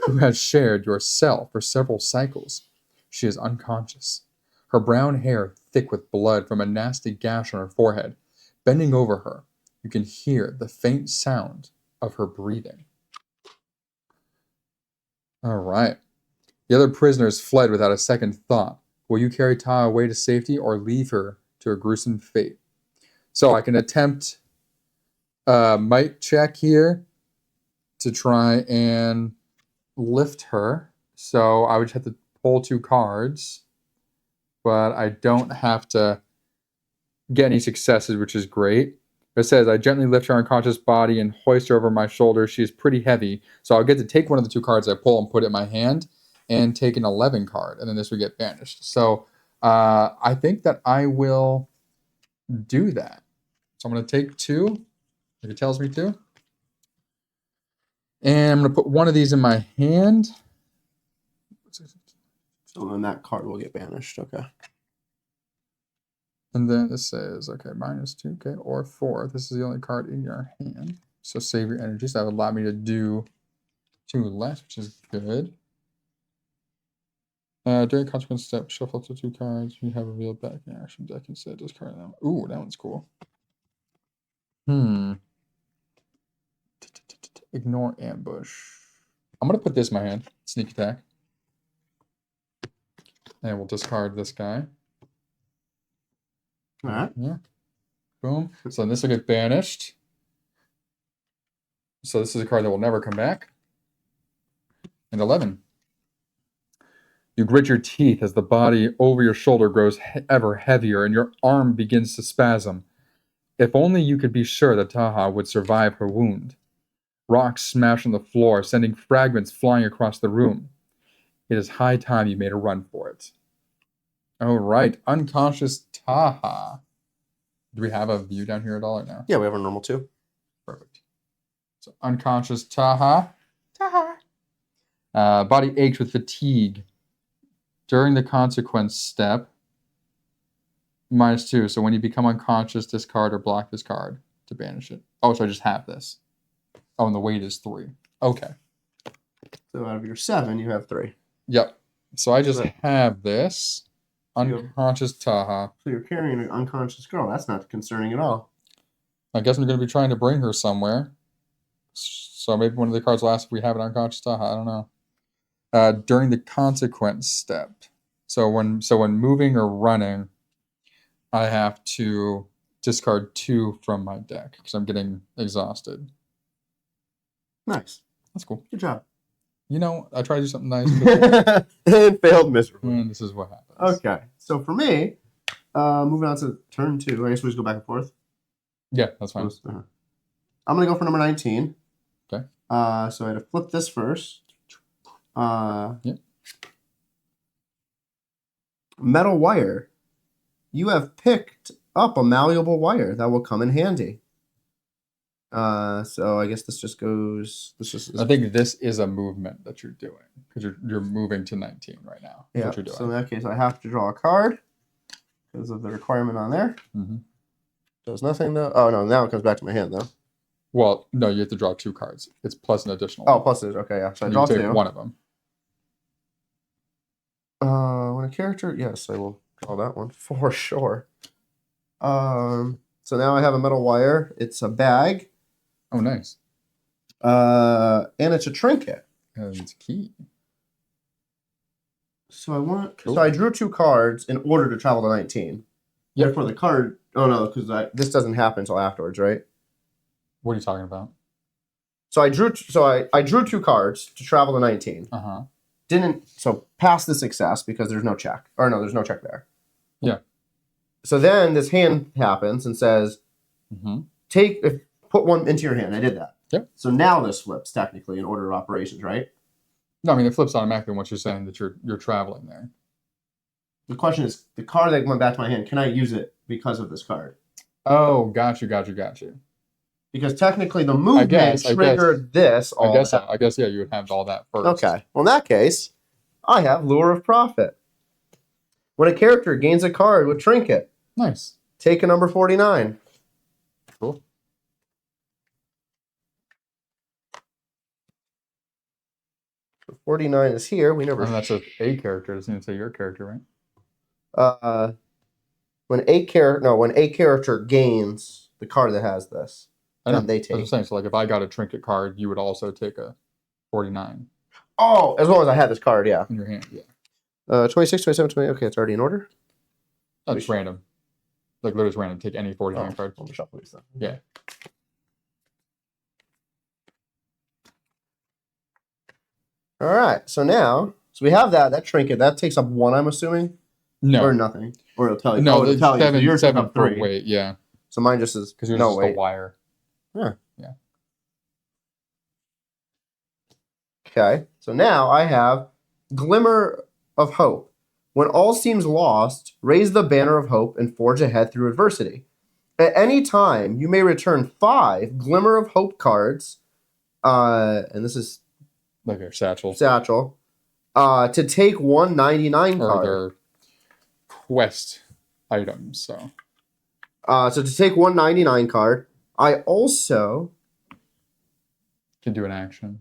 who has shared your cell for several cycles. She is unconscious, her brown hair thick with blood from a nasty gash on her forehead. Bending over her, you can hear the faint sound of her breathing. All right. The other prisoners fled without a second thought. Will you carry Taja away to safety or leave her to a gruesome fate? So I can attempt might check here to try and lift her. So I would just have to pull 2 cards, but I don't have to get any successes, which is great. It says, I gently lift her unconscious body and hoist her over my shoulder. She is pretty heavy, so I'll get to take one of the 2 cards I pull and put it in my hand, and take an 11 card, and then this would get banished. So I think that I will do that. So I'm going to take 2, if it tells me to. And I'm going to put one of these in my hand. So then that card will get banished. Okay. And then this says, okay, -2, okay, or 4. This is the only card in your hand. So save your energy. So that would allow me to do 2 less, which is good. During consequence step, shuffle up to 2 cards. You have revealed back in action deck instead. This card now. Ooh, that one's cool. Ignore ambush. I'm gonna put this in my hand. Sneak attack. And we'll discard this guy. All right. Yeah. Boom. So this will get banished. So this is a card that will never come back. And 11. You grit your teeth as the body over your shoulder grows ever heavier and your arm begins to spasm. If only you could be sure that Taja would survive her wound. Rocks smash on the floor, sending fragments flying across the room. It is high time you made a run for it. All right, unconscious Taja. Do we have a view down here at all or no? Yeah, we have a normal 2. Perfect. So unconscious Taja. Body aches with fatigue. During the consequence step, -2. So when you become unconscious, discard or block this card to banish it. Oh, so I just have this. Oh, and the weight is 3. Okay. So out of your 7, you have 3. Yep. So I just Right. have this unconscious Taja. So you're carrying an unconscious girl. That's not concerning at all. I guess I'm going to be trying to bring her somewhere. So maybe one of the cards will ask if we have an unconscious Taja. I don't know. During the consequence step. So when moving or running, I have to discard 2 from my deck because I'm getting exhausted. Nice. That's cool. Good job. You know, I try to do something nice, And failed miserably. and this is what happens. Okay. So for me, moving on to turn 2. I guess we just go back and forth. Yeah, that's fine. Uh-huh. I'm going to go for number 19. Okay. So I had to flip this first. Yep. Metal wire. You have picked up a malleable wire that will come in handy. So I guess this just goes. I think this is a movement that you're doing because you're moving to 19 right now. Yeah. What you're doing. So in that case, I have to draw a card because of the requirement on there. Mm-hmm. Does nothing though. Oh no! Now it comes back to my hand though. Well, no, you have to draw 2 cards. It's plus an additional. Oh, one. plus it is. Okay, yeah. So I You draw take 2. one of them. When a character, yes, I will draw that one for sure. So now I have a metal wire. It's a bag. Oh, nice. And it's a trinket. And it's key. So I want. Cool. So I drew 2 cards in order to travel to 19. Yep. Therefore, the card. Oh no, because this doesn't happen until afterwards, right? What are you talking about? So I drew. So I drew 2 cards to travel to 19. Uh-huh. Didn't. So pass the success because there's no check. Or no, there's no check there. Yeah. So then this hand happens and says, Mm-hmm. put one into your hand. I did that. Yep. So now this flips technically in order of operations, right? No, I mean it flips automatically once you're saying that you're traveling there. The question is, the card that went back to my hand, can I use it because of this card? Oh, got you. Because technically the movement triggered this. I guess yeah, you would have all that first. Okay. Well, in that case, I have Lure of Profit. When a character gains a card with Trinket, Nice. take a number 49. Cool. So 49 is here. We never. And that's a character. It doesn't even say your character, right? When a character gains the card that has this, I know. then they That's what I'm take. saying. So like if I got a trinket card, you would also take a 49 Oh, as long as I had this card, yeah. in your hand. Yeah. 26, 27, 28. Okay, it's already in order. That's random. Like literally it's random. Take any 49 card. I'll shuffle these then. Yeah. All right. So now, we have that trinket. That takes up 1, I'm assuming, No. or nothing, or it'll tell you. No, it'll tell you. So yours took seven up for 3. weight, yeah. So mine just is Because yours no is weight. the wire. Yeah. Yeah. Okay. So now I have Glimmer of Hope. When all seems lost, raise the banner of hope and forge ahead through adversity. At any time, you may return 5 Glimmer of Hope cards, and this is Like a satchel. to take 199 Or card. their quest items, so. So to take 199 card, I also Can do an action.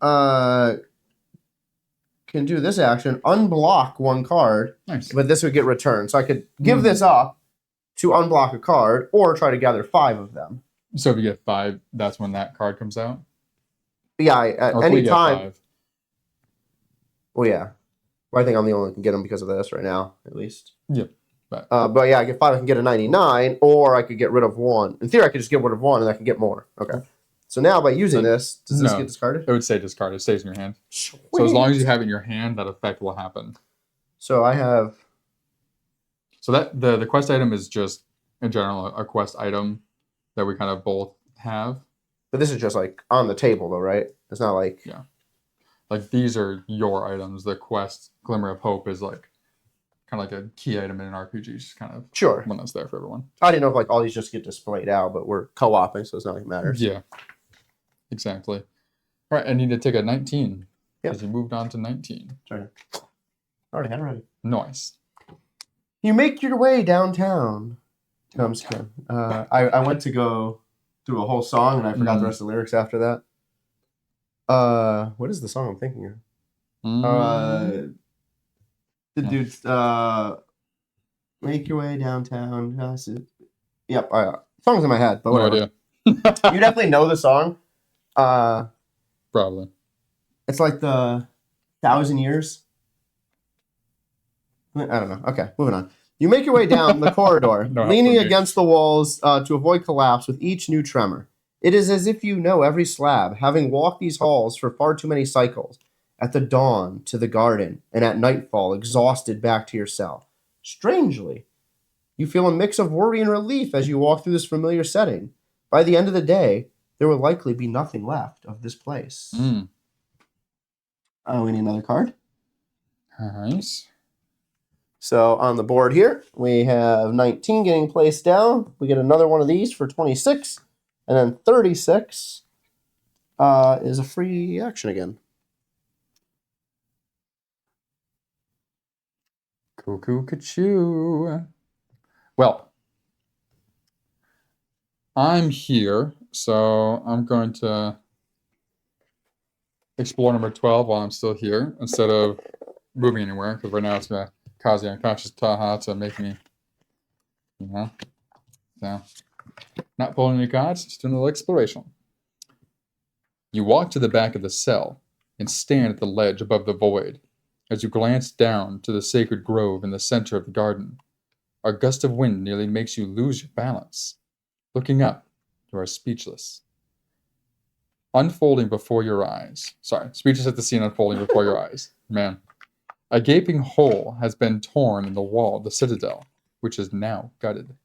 Can do this action, unblock 1 card, Nice. but this would get returned. So I could give this up to unblock a card, or try to gather 5 of them. So if you get 5, that's when that card comes out? Yeah, at Or if any we get time. 5. Well, yeah. Well, I think I'm the only one who can get them because of this right now, at least. Yeah. But yeah, I get 5, I can get a 99, or I could get rid of 1. In theory, I could just get rid of 1 and I can get more. Okay. So now by using this, does this get discarded? It would say discarded. It stays in your hand. Sweet. So as long as you have it in your hand, that effect will happen. So I have... So that the quest item is just, in general, a quest item that we kind of both have. But this is just like on the table though, right? It's not like... Yeah. Like these are your items. The quest Glimmer of Hope is like kind of like a key item in an RPG. Just kind of Sure. one that's there for everyone. I didn't know if like all these just get displayed out, but we're co-oping, so it's not like it matters. Yeah. Exactly. All right, I need to take a 19. Yep. Because you moved on to 19. Sorry. Already had it ready. Nice. You make your way downtown. I'm just kidding. I went to go do a whole song and I forgot the rest of the lyrics after that. What is the song I'm thinking of? The dude's make your way downtown. Yep, song's in my head, but whatever. No idea. You definitely know the song. Probably. It's like the 1,000 Years. I don't know. Okay, moving on. You make your way down the corridor, leaning against the walls to avoid collapse with each new tremor. It is as if you know every slab, having walked these halls for far too many cycles. At the dawn, to the garden, and at nightfall, exhausted back to your cell. Strangely, you feel a mix of worry and relief as you walk through this familiar setting. By the end of the day, there will likely be nothing left of this place. Mm. We need another card. Nice. So on the board here, we have 19 getting placed down. We get another one of these for 26. And then 36 is a free action again. Cuckoo, cuckoo. Well, I'm here, so I'm going to explore number 12 while I'm still here, instead of moving anywhere, because right now it's going to cause the unconscious Taja to make me, so not pulling any cards, just doing a little exploration. You walk to the back of the cell and stand at the ledge above the void. As you glance down to the sacred grove in the center of the garden, a gust of wind nearly makes you lose your balance. Looking up, you are speechless. Unfolding before your eyes. Speechless at the scene unfolding before your eyes. Man. A gaping hole has been torn in the wall of the Citadel, which is now gutted.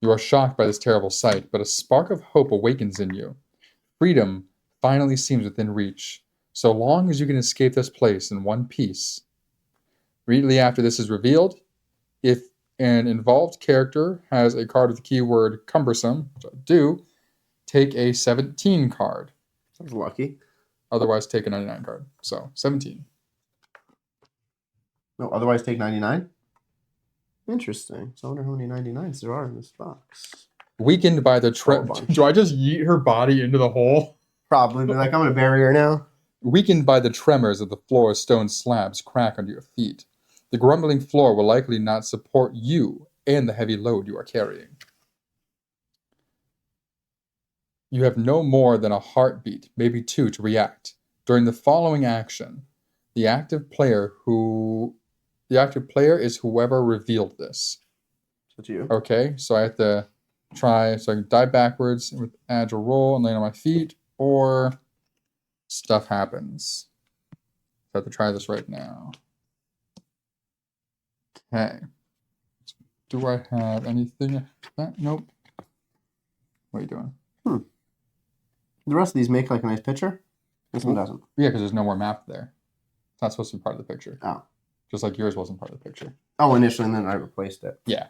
You are shocked by this terrible sight, but a spark of hope awakens in you. Freedom finally seems within reach, so long as you can escape this place in one piece. Immediately after this is revealed, if an involved character has a card with the keyword cumbersome, which I do, take a 17 card. Sounds lucky. Otherwise, take a 99 card. So, 17. No, otherwise take 99? Interesting. So I wonder how many 99s there are in this box. Weakened by the Do I just yeet her body into the hole? Probably. But like, I'm going to bury her now. Weakened by the tremors of the floor's stone slabs crack under your feet. The grumbling floor will likely not support you and the heavy load you are carrying. You have no more than a heartbeat, maybe 2, to react. During the following action, the active player is whoever revealed this. That's you. Okay, so I have to try, so I can dive backwards with agile roll and land on my feet, or stuff happens. So I have to try this right now. Okay. Do I have anything? Nope. What are you doing? The rest of these make like a nice picture. This one doesn't. Yeah, because there's no more map there. It's not supposed to be part of the picture. Oh. Just like yours wasn't part of the picture. Oh, initially, and then I replaced it. Yeah.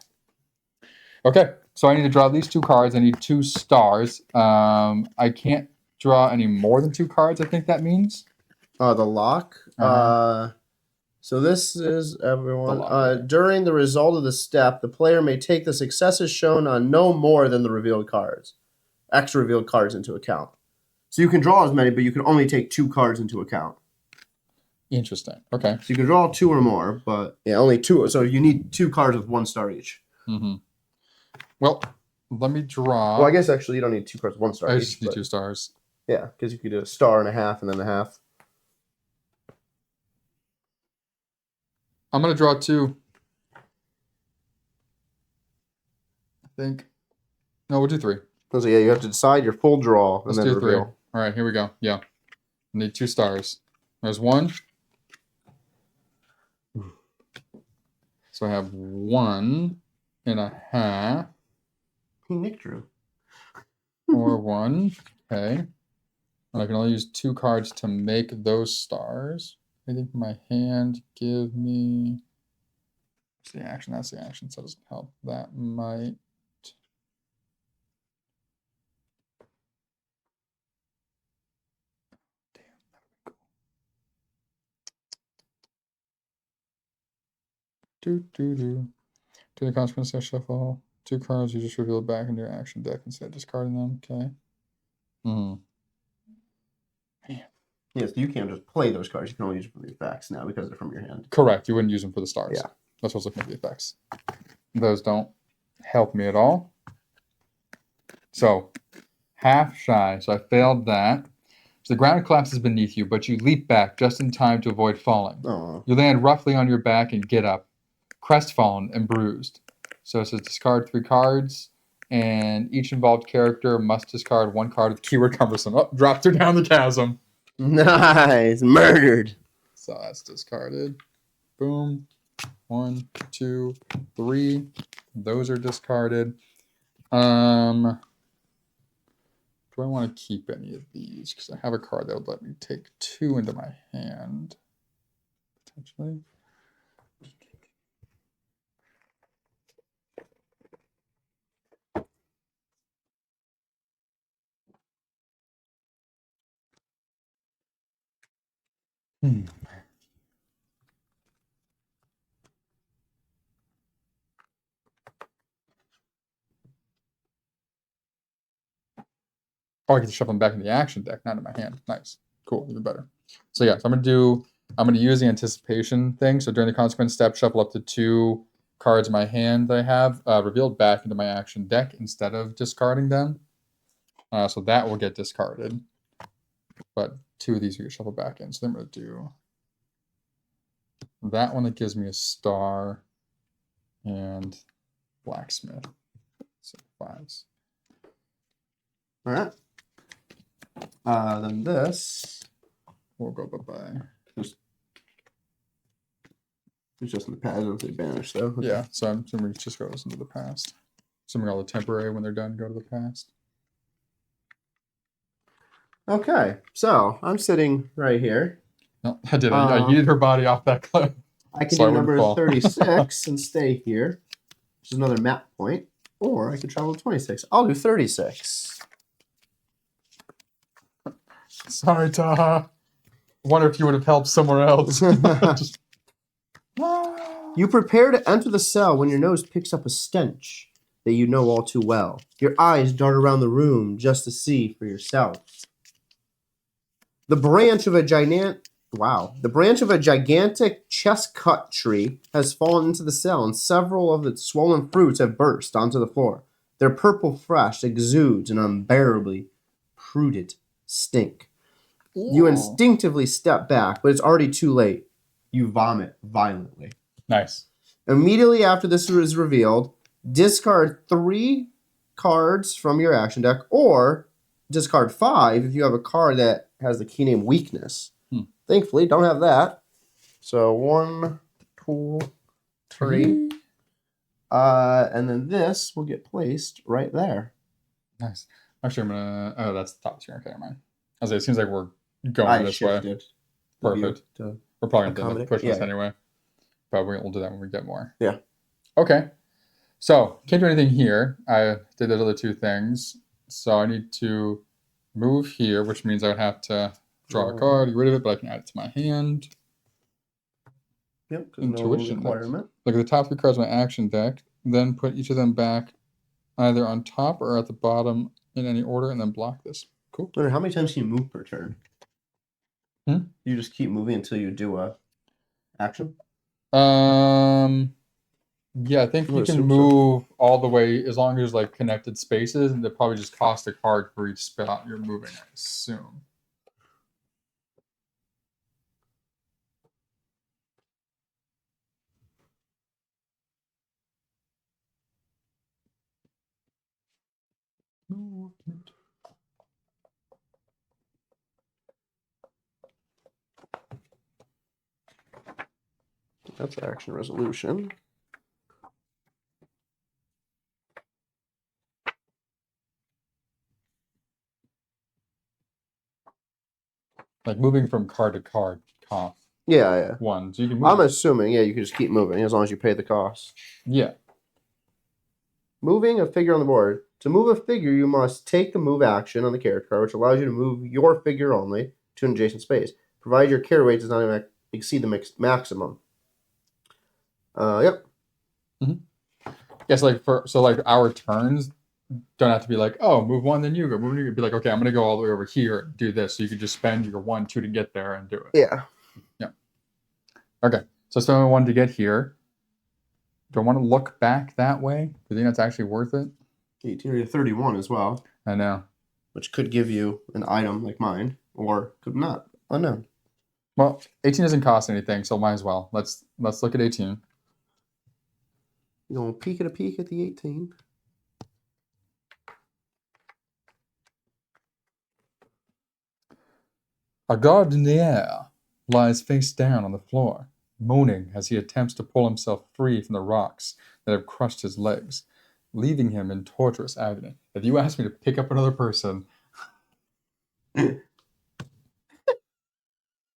Okay, so I need to draw these 2 cards. I need 2 stars. I can't draw any more than 2 cards, I think that means. The lock. Uh-huh. So this is everyone. The lock, During the result of the step, the player may take the successes shown on no more than the revealed cards, extra revealed cards into account. So you can draw as many, but you can only take 2 cards into account. Interesting. Okay. So you can draw 2 or more, but yeah, only 2. So you need 2 cards with 1 star each. Mm-hmm. Well, let me draw. Well, I guess actually you don't need 2 cards with 1 star I each. just need 2 stars. Yeah, because you could do a star and a half and then a half. I'm going to draw 2. I think. No, we'll do 3. So yeah, you have to decide your full draw and Let's then do reveal. 3. All right, here we go. Yeah. I need 2 stars. There's 1. So I have 1 and a half. He nicked Drew. Or 1. Okay. And I can only use 2 cards to make those stars. Anything from my hand, give me. That's the action. That's the action. So it doesn't help. That might. Damn, that would be cool. To the consequence, I shuffle 2 cards. You just reveal it back into your action deck instead of discarding them. Okay. Yes, you can't just play those cards. You can only use them for the effects now because they're from your hand. Correct. You wouldn't use them for the stars. Yeah. That's what I was looking at the effects. Those don't help me at all. So, half shy. So I failed that. So the ground collapses beneath you, but you leap back just in time to avoid falling. Oh. You land roughly on your back and get up, crestfallen and bruised. So it says discard 3 cards, and each involved character must discard 1 card with keyword cumbersome. Oh, dropped her down the chasm. Nice. Murdered. So that's discarded. Boom. 1, 2, 3. Those are discarded. Do I want to keep any of these? Because I have a card that would let me take 2 into my hand. Potentially. Oh, I get to shuffle them back in the action deck, not in my hand. Nice. Cool, even better. So yeah, so I'm gonna use the anticipation thing. So during the consequence step, shuffle up to 2 cards in my hand that I have revealed back into my action deck instead of discarding them. So that will get discarded. But 2 of these will get shuffled back in. So I'm gonna do that one that gives me a star and blacksmith. So 5s. All right. Then this We'll go bye-bye. it's just in the past. Don't say banish though. Okay. Yeah, so I'm assuming it just goes into the past. Assuming all the temporary when they're done go to the past. Okay, so I'm sitting right here. No, I did. I yeeted her body off that cliff. I can So I do wouldn't number fall. 36 and stay here, which is another map point, or I could travel to 26. I'll do 36. Sorry, Taha. Wonder if you would have helped somewhere else. Just- You prepare to enter the cell when your nose picks up a stench that you know all too well. Your eyes dart around the room just to see for yourself. The branch of a gigantic chest-cut tree has fallen into the cell, and several of its swollen fruits have burst onto the floor. Their purple flesh exudes an unbearably prudent stink. You instinctively step back, but it's already too late. You vomit violently. Nice. Immediately after this is revealed, discard 3 cards from your action deck, or discard 5 if you have a card that has the key name weakness. Thankfully, don't have that. So 1, 2, 3. And then this will get placed right there. Nice. Actually, I'm gonna. Oh, that's the top screen. Okay, never mind. I was like, it seems like we're going I this way. shifted the view Perfect. to We're probably going to Accommodate- push this yeah. anyway. But we'll do that when we get more. Yeah. Okay. So, can't do anything here. I did those other two things. So I need to move here, which means I would have to draw a card, get rid of it, but I can add it to my hand. Yep, Intuition. no requirement. Look at the top 3 cards of my action deck, then put each of them back either on top or at the bottom in any order, and then block this. Cool. I wonder how many times can you move per turn? Hmm? You just keep moving until you do a action? Yeah, I think I you would can assume so. move all the way as long as there's like connected spaces, and they probably just cost a card for each spot you're moving, I assume. Movement. That's action resolution. Like moving from card to card cost Yeah. one. So you can move. I'm assuming, you can just keep moving as long as you pay the cost. Yeah. Moving a figure on the board. To move a figure, you must take the move action on the character card, which allows you to move your figure only to an adjacent space, provided your carry weight does not exceed the maximum. Yep. Yes, like our turns don't have to be like, oh, move one, then you go. Move, you could be like, okay, I'm gonna go all the way over here and do this. So you could just spend your 1, 2 to get there and do it. Yeah. Okay. So spend my 1 to get here. Do I want to look back that way? Do you think that's actually worth it? 18 to 31 as well. I know. Which could give you an item like mine, or could not. Unknown. Well, 18 doesn't cost anything, so might as well. Let's look at 18. You're going to peek at the 18. A gardenier lies face down on the floor, moaning as he attempts to pull himself free from the rocks that have crushed his legs, leaving him in torturous agony. If you ask me to pick up another person, the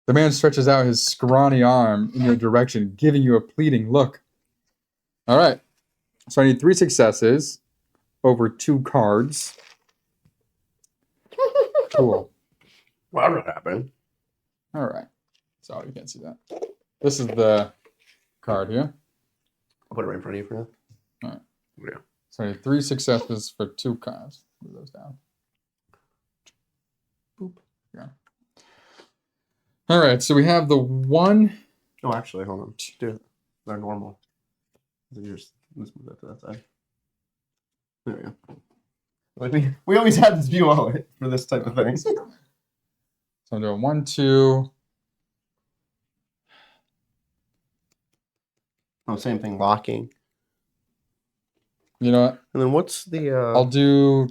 man stretches out his scrawny arm in your direction, giving you a pleading look. All right. So I need 3 successes over 2 cards. Cool. Well, that happened. All right. So you can't see that. This is the card here. I'll put it right in front of you for now. All right. Yeah. So I need 3 successes for 2 cards. Move those down. Boop. Yeah. All right. So we have the 1. Oh, actually, hold on. Do it. They're normal. Let's move that to that side. There we go. Like we always have this view of it for this type of thing. So I'm doing 1, 2. Oh, same thing. Locking. You know what? And then what's the? I'll do.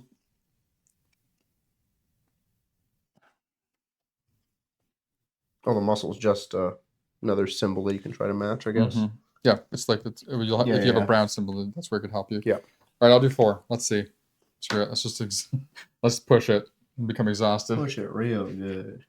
Oh, the muscle's just another symbol that you can try to match, I guess. Mhm. Yeah, it's like if you have a brown symbol, that's where it could help you. Yeah. All right, I'll do 4. Let's see. Screw it. Let's just let's push it and become exhausted. Push it real good.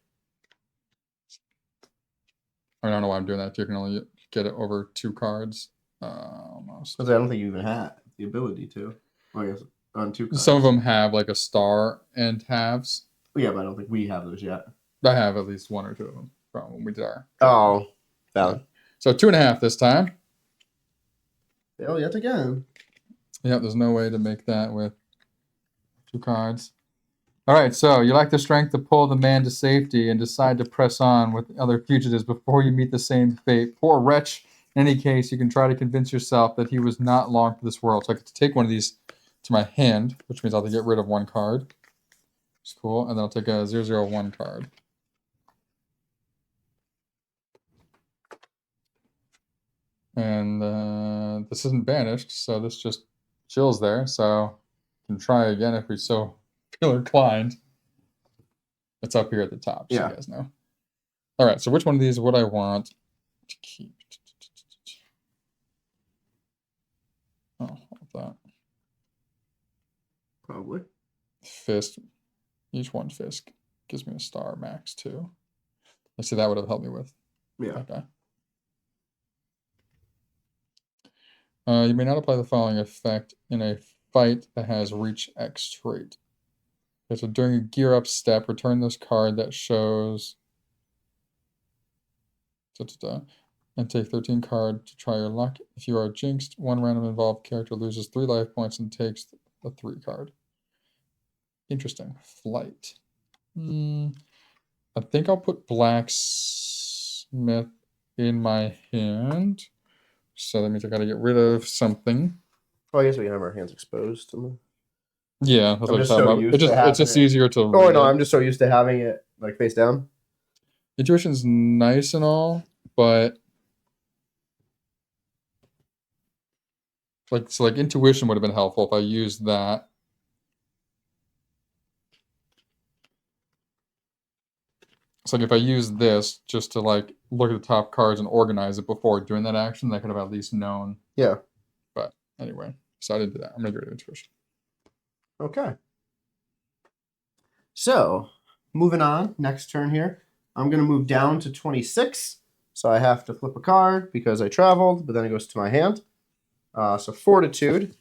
I don't know why I'm doing that. You can only get it over 2 cards. Almost. Because I don't think you even had the ability to. Well, I guess on 2 cards. Some of them have like a star and halves. Yeah, but I don't think we have those yet. I have at least 1 or 2 of them from when we did our. Oh, valid. So 2.5 this time. Oh, yet again. Yeah, there's no way to make that with 2 cards. All right, so you lack the strength to pull the man to safety and decide to press on with other fugitives before you meet the same fate. Poor wretch. In any case, you can try to convince yourself that he was not long for this world. So I get to take one of these to my hand, which means I'll have to get rid of 1 card. Which is cool. And then I'll take a 001 card. And this isn't banished, so this just chills there. So we can try again if we so feel inclined. It's up here at the top, so you guys know. All right, so which one of these would I want to keep? Oh, hold that. Probably. Fist. Each one fist gives me a star max 2. I see that would have helped me with Yeah. Okay. You may not apply the following effect in a fight that has reach X trait. Okay, so during a gear up step, return this card that shows and take 13 card to try your luck. If you are jinxed, one random involved character loses 3 life points and takes the 3 card. Interesting. Flight. I think I'll put Blacksmith in my hand. So that means I gotta get rid of something. Well, I guess we can have our hands exposed. Yeah, that's I'm what just so used to having it's just it. easier to Oh read no, it. I'm just so used to having it like face down. Intuition's nice and all, but like intuition would have been helpful if I used that. So like if I used this just to like look at the top cards and organize it before doing that action, I could have at least known. Yeah. But anyway, so I didn't do that. I'm gonna get rid of intuition. Okay. So moving on, next turn here, I'm gonna move down to 26. So I have to flip a card because I traveled, but then it goes to my hand. So Fortitude.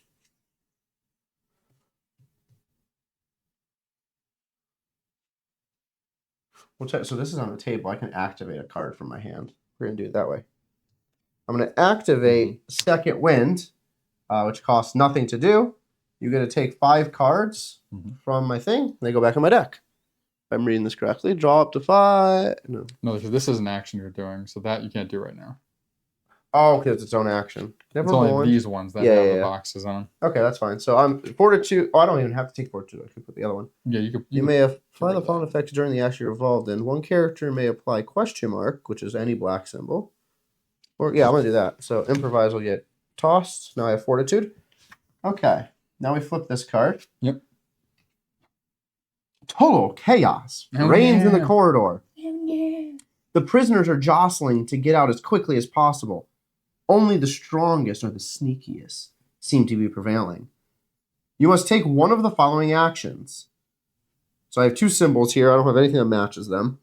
So this is on the table. I can activate a card from my hand. We're going to do it that way. I'm going to activate Second Wind, which costs nothing to do. You're going to take 5 cards from my thing, and they go back in my deck. If I'm reading this correctly, draw up to 5. No, this is an action you're doing, so that you can't do right now. Oh, because it's its own action. Never it's only these ones that have the boxes on them. Okay, that's fine. So I'm Fortitude. Oh, I don't even have to take Fortitude. I could put the other one. Yeah, you could. You may apply the following effect during the action you're involved in. One character may apply question mark, which is any black symbol. Or yeah, I'm gonna do that. So improvise will get tossed. Now I have Fortitude. Okay. Now we flip this card. Yep. Total chaos reigns in the corridor. The prisoners are jostling to get out as quickly as possible. Only the strongest or the sneakiest seem to be prevailing. You must take one of the following actions. So I have 2 symbols here. I don't have anything that matches them.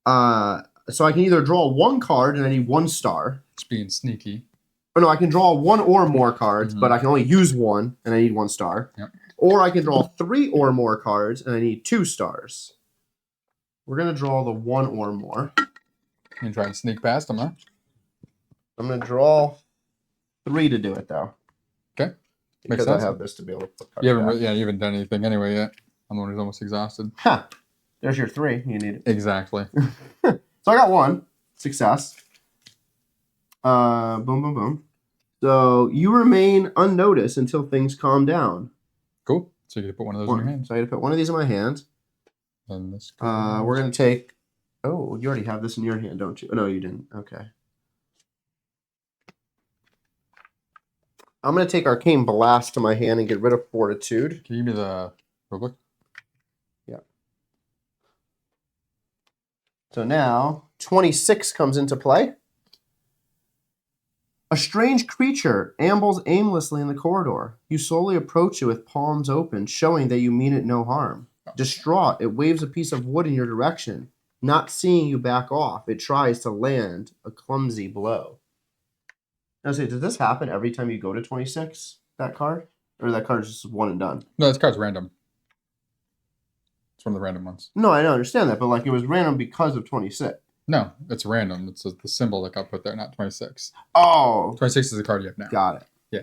So I can either draw 1 card and I need 1 star. It's being sneaky. Or no, I can draw 1 or more cards, but I can only use 1 and I need 1 star. Yep. Or I can draw 3 or more cards and I need 2 stars. We're going to draw the 1 or more. You try and sneak past them, huh? I'm going to draw 3 to do it, though. Okay. Because I have this to be able to put cards you haven't done anything anyway yet. I'm the one who's almost exhausted. Huh. There's your 3. You need it. Exactly. So I got 1. Success. Boom, boom, boom. So you remain unnoticed until things calm down. Cool. So you can put one of those in your hand. So I had to put one of these in my hand. And this. We're going to take... Oh, you already have this in your hand, don't you? Oh, no, you didn't. Okay. I'm going to take Arcane Blast to my hand and get rid of Fortitude. Can you give me the rulebook? Yeah. So now, 26 comes into play. A strange creature ambles aimlessly in the corridor. You slowly approach it with palms open, showing that you mean it no harm. Distraught, it waves a piece of wood in your direction. Not seeing you back off, it tries to land a clumsy blow. Now, say, does this happen every time you go to 26, that card? Or that card is just one and done? No, this card's random. It's one of the random ones. No, I don't understand that, but like it was random because of 26. No, it's random. It's the symbol that got put there, not 26. Oh. 26 is the card you have now. Got it. Yeah.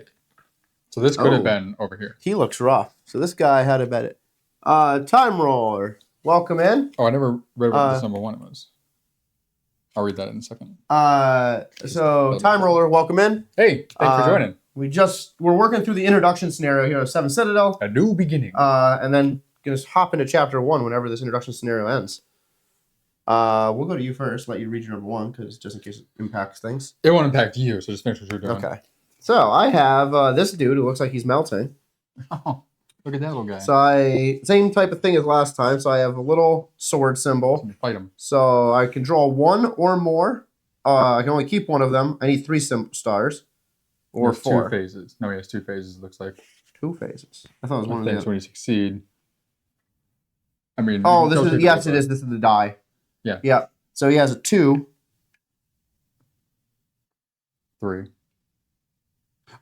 So this could have been over here. He looks rough. So this guy had to bet it. Time Roller. Welcome in. Oh, I never read what this number 1 was. I'll read that in a second. So Time Roller, welcome in. Hey, thanks for joining. We're working through the introduction scenario here of 7th Citadel. A new beginning. And then gonna hop into chapter 1 whenever this introduction scenario ends. We'll go to you first, let you read your number 1, because just in case it impacts things. It won't impact you, so just finish what you're doing. Okay. So I have this dude who looks like he's melting. Oh, look at that little guy. So same type of thing as last time. So I have a little sword symbol. Fight him. So I can draw 1 or more. I can only keep 1 of them. I need 3 stars. Or 4. 2 phases. No, he has 2 phases, it looks like. 2 phases. I thought it was one of the when you succeed. I mean... Oh, this is... Yes, it is. This is the die. Yeah. Yeah. So he has a 2. 3.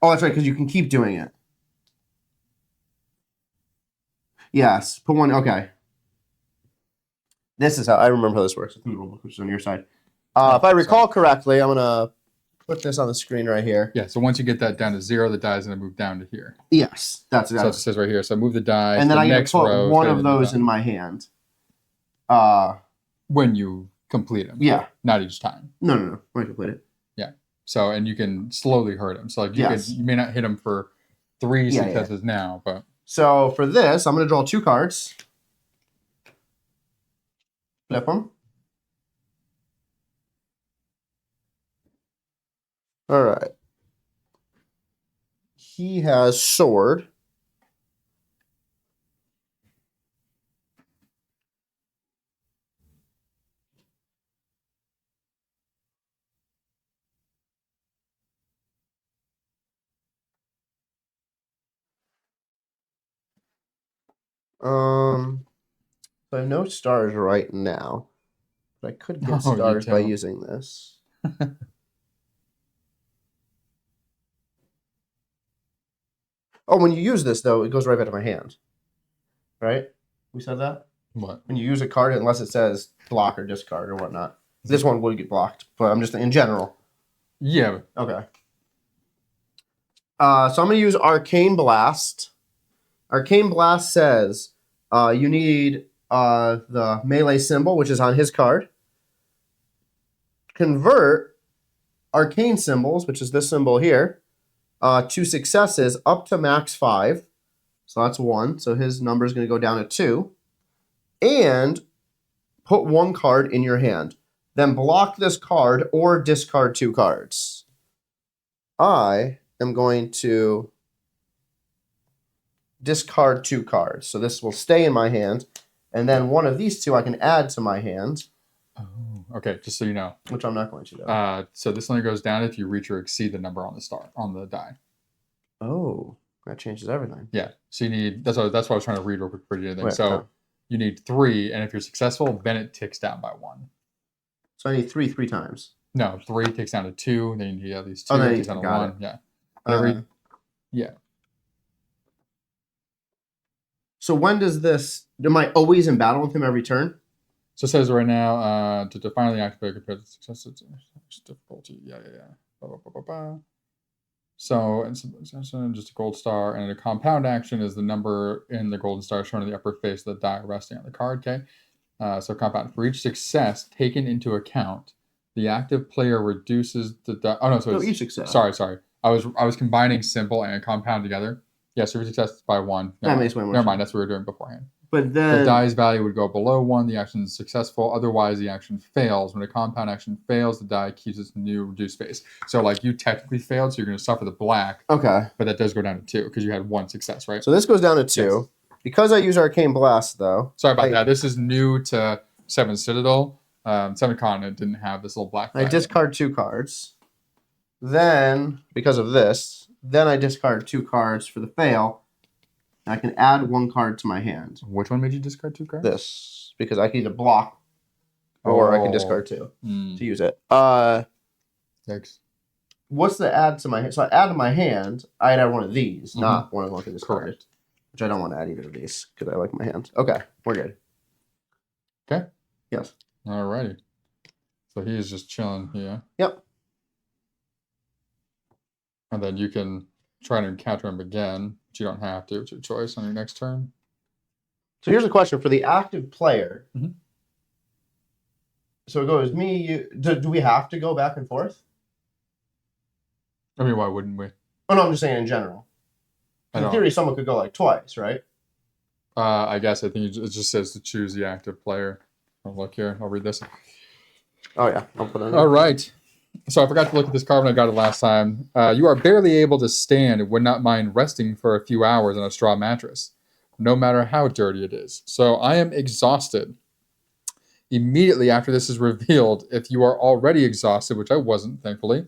Oh, that's right, because you can keep doing it. Yes, put 1. Okay. This is how I remember how this works. The rule book, which is on your side. If I recall correctly, I'm gonna put this on the screen right here. Yeah. So once you get that down to 0, the die is going to move down to here. Yes, that's So it says right here. So move the die. And then I next get to put row, one of those in my hand. When you complete them. Yeah. Not each time. No. When I complete it. Yeah. So and you can slowly hurt him. So like you may not hit him for 3 successes now, but. So for this, I'm going to draw 2 cards. Flip them. All right. He has sword. So I have no stars right now, but I could get stars by using this. Oh, when you use this, though, it goes right back to my hand. Right? We said that? What? When you use a card, unless it says block or discard or whatnot. This one would get blocked, but I'm just in general. Yeah. Okay. So I'm going to use Arcane Blast. Arcane Blast says you need the melee symbol, which is on his card. Convert arcane symbols, which is this symbol here, to successes up to max 5. So that's 1. So his number is going to go down to 2. And put 1 card in your hand. Then block this card or discard 2 cards. I am going to discard 2 cards. So this will stay in my hand. And then one of these 2 I can add to my hand. Oh, okay. Just so you know. Which I'm not going to do. So this only goes down if you reach or exceed the number on the die. Oh, that changes everything. Yeah. So you need, that's what I was trying to read real quick for you. So you need 3, and if you're successful, then it ticks down by 1. So I need 3 times. No, 3 ticks down to 2. Then you need at least 2. Oh, ticks down to 1. Yeah. Yeah. So when does this? Am I always in battle with him every turn? So it says right now to finally activate compared to success, it's difficulty. Yeah. So just a gold star, and a compound action is the number in the golden star shown in the upper face of the die resting on the card. Okay. So compound for each success taken into account, the active player reduces the die. Oh no, so it's, each success. Sorry. I was combining simple and compound together. Yeah, so every success is by 1. That makes way more sense. Never mind, that's what we were doing beforehand. But then the die's value would go below 1. The action is successful. Otherwise, the action fails. When a compound action fails, the die keeps its new reduced face. So, like, you technically failed, so you're going to suffer the black. Okay. But that does go down to 2 because you had 1 success, right? So this goes down to 2. Yes. Because I use Arcane Blast, though. Sorry about that. This is new to 7th Citadel. 7th Continent didn't have this little black die. I discard 2 cards. Then, because of this, I discard 2 cards for the fail. I can add 1 card to my hand. Which one made you discard 2 cards? This, because I can either block or I can discard 2 to use it. Thanks. What's the add to my hand? So I add to my hand, I'd add one of these, not one of them I can discard. Correct. Which I don't want to add either of these because I like my hand. Okay, we're good. Okay. Yes. Alrighty. So he is just chilling here. Yep. And then you can try to encounter him again. But you don't have to. It's your choice on your next turn. So here's a question for the active player. Mm-hmm. So it goes me, you. Do we have to go back and forth? I mean, why wouldn't we? Oh, no, I'm just saying in general. In theory, someone could go like twice, right? I guess I think it just says to choose the active player. I'll look here. I'll read this. Oh, yeah. I'll put it in. All right. So I forgot to look at this card when I got it last time. You are barely able to stand and would not mind resting for a few hours on a straw mattress, no matter how dirty it is. So I am exhausted. Immediately after this is revealed, if you are already exhausted, which I wasn't, thankfully,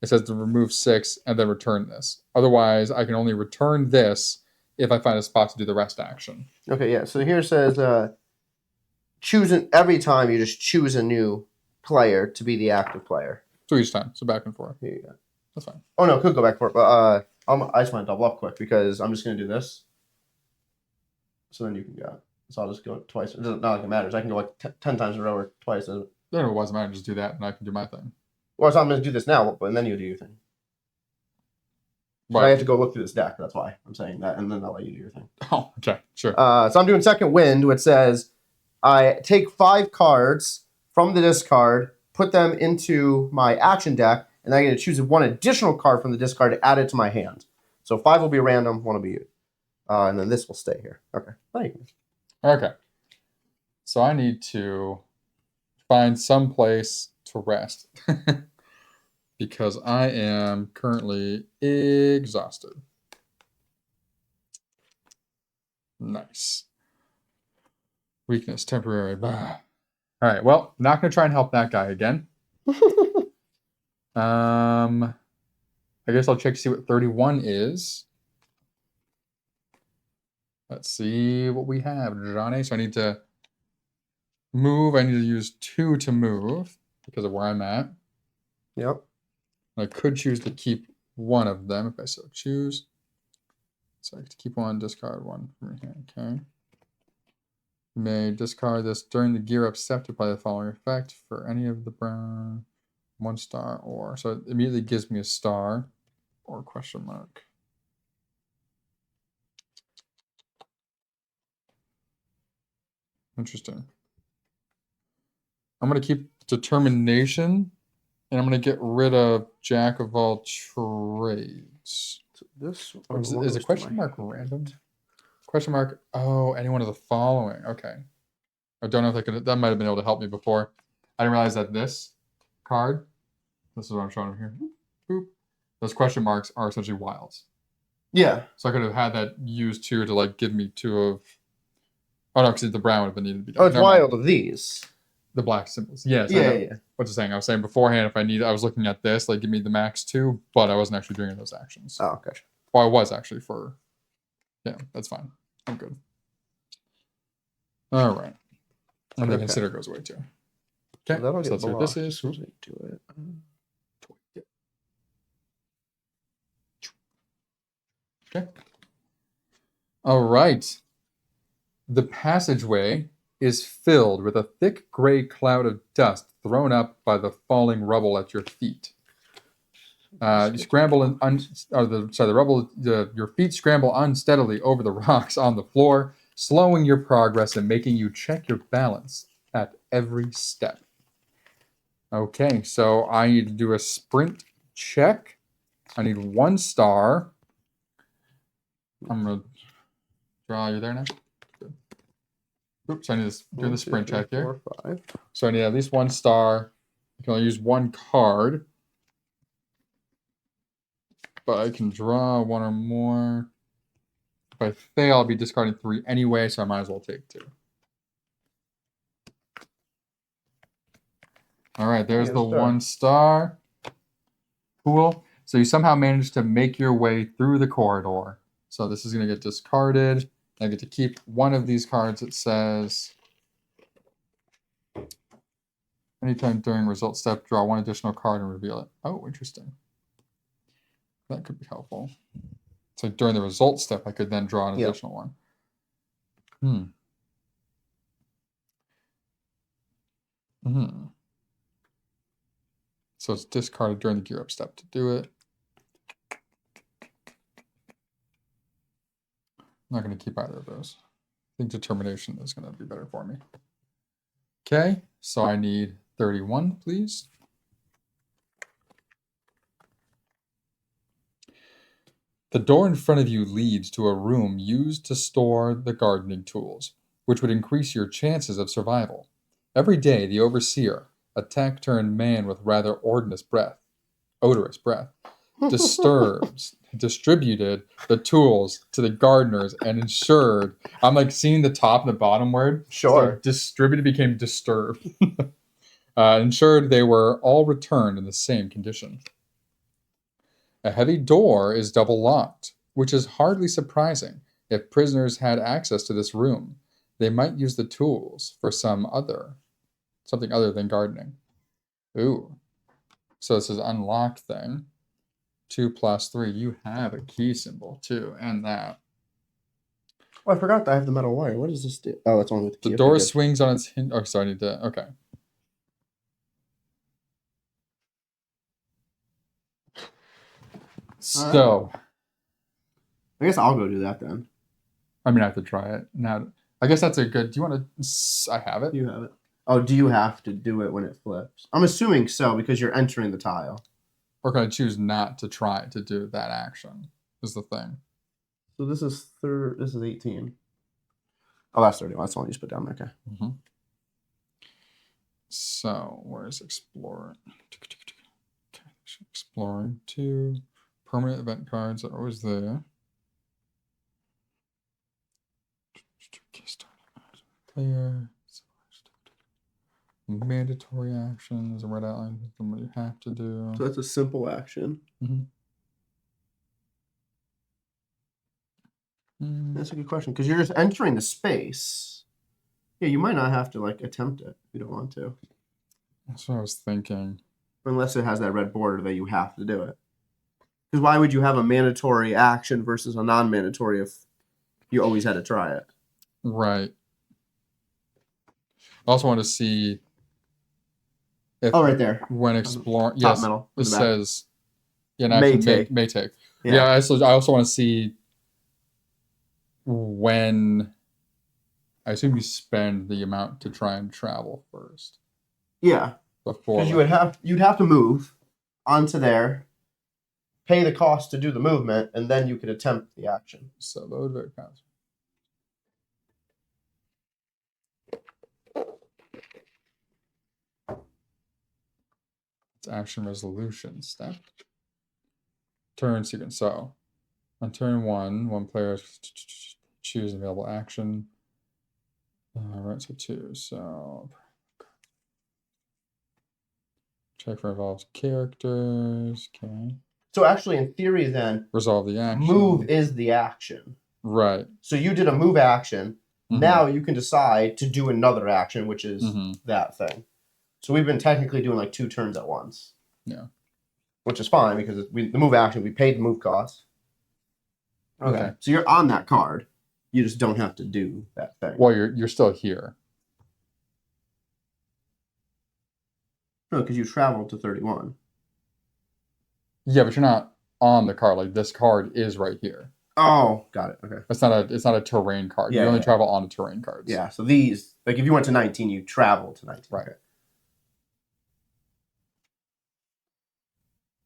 it says to remove 6 and then return this. Otherwise, I can only return this if I find a spot to do the rest action. Okay, yeah. So here it says choosing every time you just choose a new player to be the active player. So each time. So back and forth. Here you go. That's fine. Oh no, could go back for it, but I just want to double up quick because I'm just gonna do this. So then you can go. So I'll just go twice. It doesn't, not like it matters. I can go like 10 times in a row or twice. Then it wasn't matter. Just do that, and I can do my thing. Well, so I'm gonna do this now, and then you do your thing. But I have to go look through this deck. That's why I'm saying that, and then I'll let you do your thing. Oh, okay, sure. So I'm doing second wind, which says I take 5 cards from the discard, put them into my action deck, and I get to choose 1 additional card from the discard to add it to my hand. So 5 will be random, 1 will be you. And then this will stay here. Okay. Thank you. Okay. So I need to find some place to rest because I am currently exhausted. Nice. Weakness, temporary. Bah. All right. Well, not going to try and help that guy again. I guess I'll check to see what 31 is. Let's see what we have, Johnny. So I need to move. I need to use 2 to move because of where I'm at. Yep. I could choose to keep one of them if I so choose. So I get to keep 1, discard 1 from here. Okay. You may discard this during the gear up step to apply the following effect for any of the brown 1 star or. So it immediately gives me a star or question mark. Interesting. I'm going to keep determination, and I'm going to get rid of Jack of all trades. So this Is a question mark random? Question mark. Oh, any one of the following. Okay. I don't know if that might have been able to help me before. I didn't realize that this card, this is what I'm showing him here. Boop. Those question marks are essentially wilds. Yeah. So I could have had that used too to like give me 2 of. Oh no, because the brown would have been needed to be done. Oh, it's wild of these. The black symbols. Yes. Yeah. What's it saying? I was saying beforehand if I was looking at this, like give me the max 2, but I wasn't actually doing those actions. Oh, gotcha. Well, I was actually for. Yeah, that's fine. I'm good. All right. And then consider goes away too. Okay. Well, so that's what this is. Do it. Okay. All right. The passageway is filled with a thick gray cloud of dust thrown up by the falling rubble at your feet. You scramble your feet scramble unsteadily over the rocks on the floor, slowing your progress and making you check your balance at every step. Okay, so I need to do a sprint check. I need 1 star. I'm going to draw you there now. Good. Oops, I need to do the sprint check here. 4, 5. So I need at least 1 star. I can only use 1 card. But I can draw 1 or more. If I fail, I'll be discarding 3 anyway, so I might as well take 2. All right, there's the 1 star. Cool. So you somehow managed to make your way through the corridor. So this is going to get discarded. I get to keep 1 of these cards. It says, anytime during result step, draw 1 additional card and reveal it. Oh, interesting. That could be helpful. So during the result step, I could then draw an additional one. So it's discarded during the gear up step to do it. I'm not going to keep either of those. I think determination is going to be better for me. Okay, so I need 31, please. The door in front of you leads to a room used to store the gardening tools, which would increase your chances of survival. Every day, the overseer, a taciturn man with rather odorous breath, distributed the tools to the gardeners and ensured. I'm like seeing the top and the bottom word. Sure. So distributed became disturbed. Ensured they were all returned in the same condition. A heavy door is double locked, which is hardly surprising. If prisoners had access to this room, they might use the tools for something other than gardening. Ooh. So this is unlocked thing. 2+3. You have a key symbol too, and that. Oh, I forgot that I have the metal wire. What does this do? Oh, it's only with the key. The door swings on its hinge. Oh, sorry, I need to. Okay. So, I guess I'll go do that then. I mean, I have to try it now. I guess that's a good. Do you want to? I have it. You have it. Oh, do you have to do it when it flips? I'm assuming so because you're entering the tile. Or can I choose not to try to do that action? Is the thing. So this is This is 18. Oh, that's 31. That's the one you just put down there. Okay. Mm-hmm. So where's Explorer? Okay, Exploring 2. Permanent event cards are always there. Player. Mandatory actions, a red outline system, what you have to do. So that's a simple action. That's a good question because you're just entering the space. Yeah, you might not have to like attempt it if you don't want to. That's what I was thinking. Unless it has that red border that you have to do it. Because why would you have a mandatory action versus a non-mandatory if you always had to try it? Right. I also want to see if right there. When exploring, Top yes, middle. it says May take. May take. Yeah. I also want to see when. I assume you spend the amount to try and travel first. Yeah. Before because you'd have to move onto there, pay the cost to do the movement, and then you could attempt the action. So load very fast. It's action resolution step. Turn sequence. So on turn 1, one player choose available action. Right, so 2. So check for involved characters. Okay. So actually, in theory, then Resolve the action. move is the action. Right. So you did a move action. Mm-hmm. Now you can decide to do another action, which is that thing. So we've been technically doing like 2 turns at once. Yeah. Which is fine because the move action, we paid the move cost. Okay. So you're on that card. You just don't have to do that thing. Well, you're still here. No, because you traveled to 31. Yeah, but you're not on the card. Like this card is right here. Oh, got it. Okay. It's not a terrain card. Yeah, you only travel on the terrain cards. Yeah. So these, like, if you went to 19, you travel to 19. Right. Okay.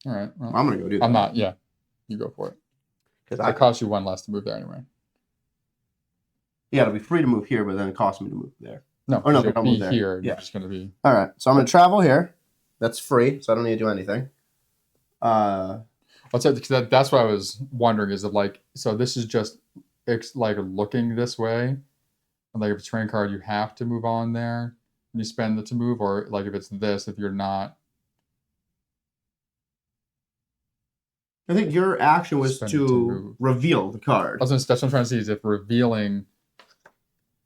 All right. Well, I'm gonna go do that. I'm not. Yeah. You go for it. Because it costs you 1 less to move there anyway. Yeah, it'll be free to move here, but then it costs me to move there. No. Oh no, you'll don't be move there. here. Yeah. You're just gonna be. All right. So I'm gonna travel here. That's free, so I don't need to do anything. That's what I was wondering. Is it like so? This is just like looking this way, and like if it's a terrain card, you have to move on there, and you spend it to move, or like if it's this, if you're not. I think your action was to reveal the card. That's what I'm trying to see is if revealing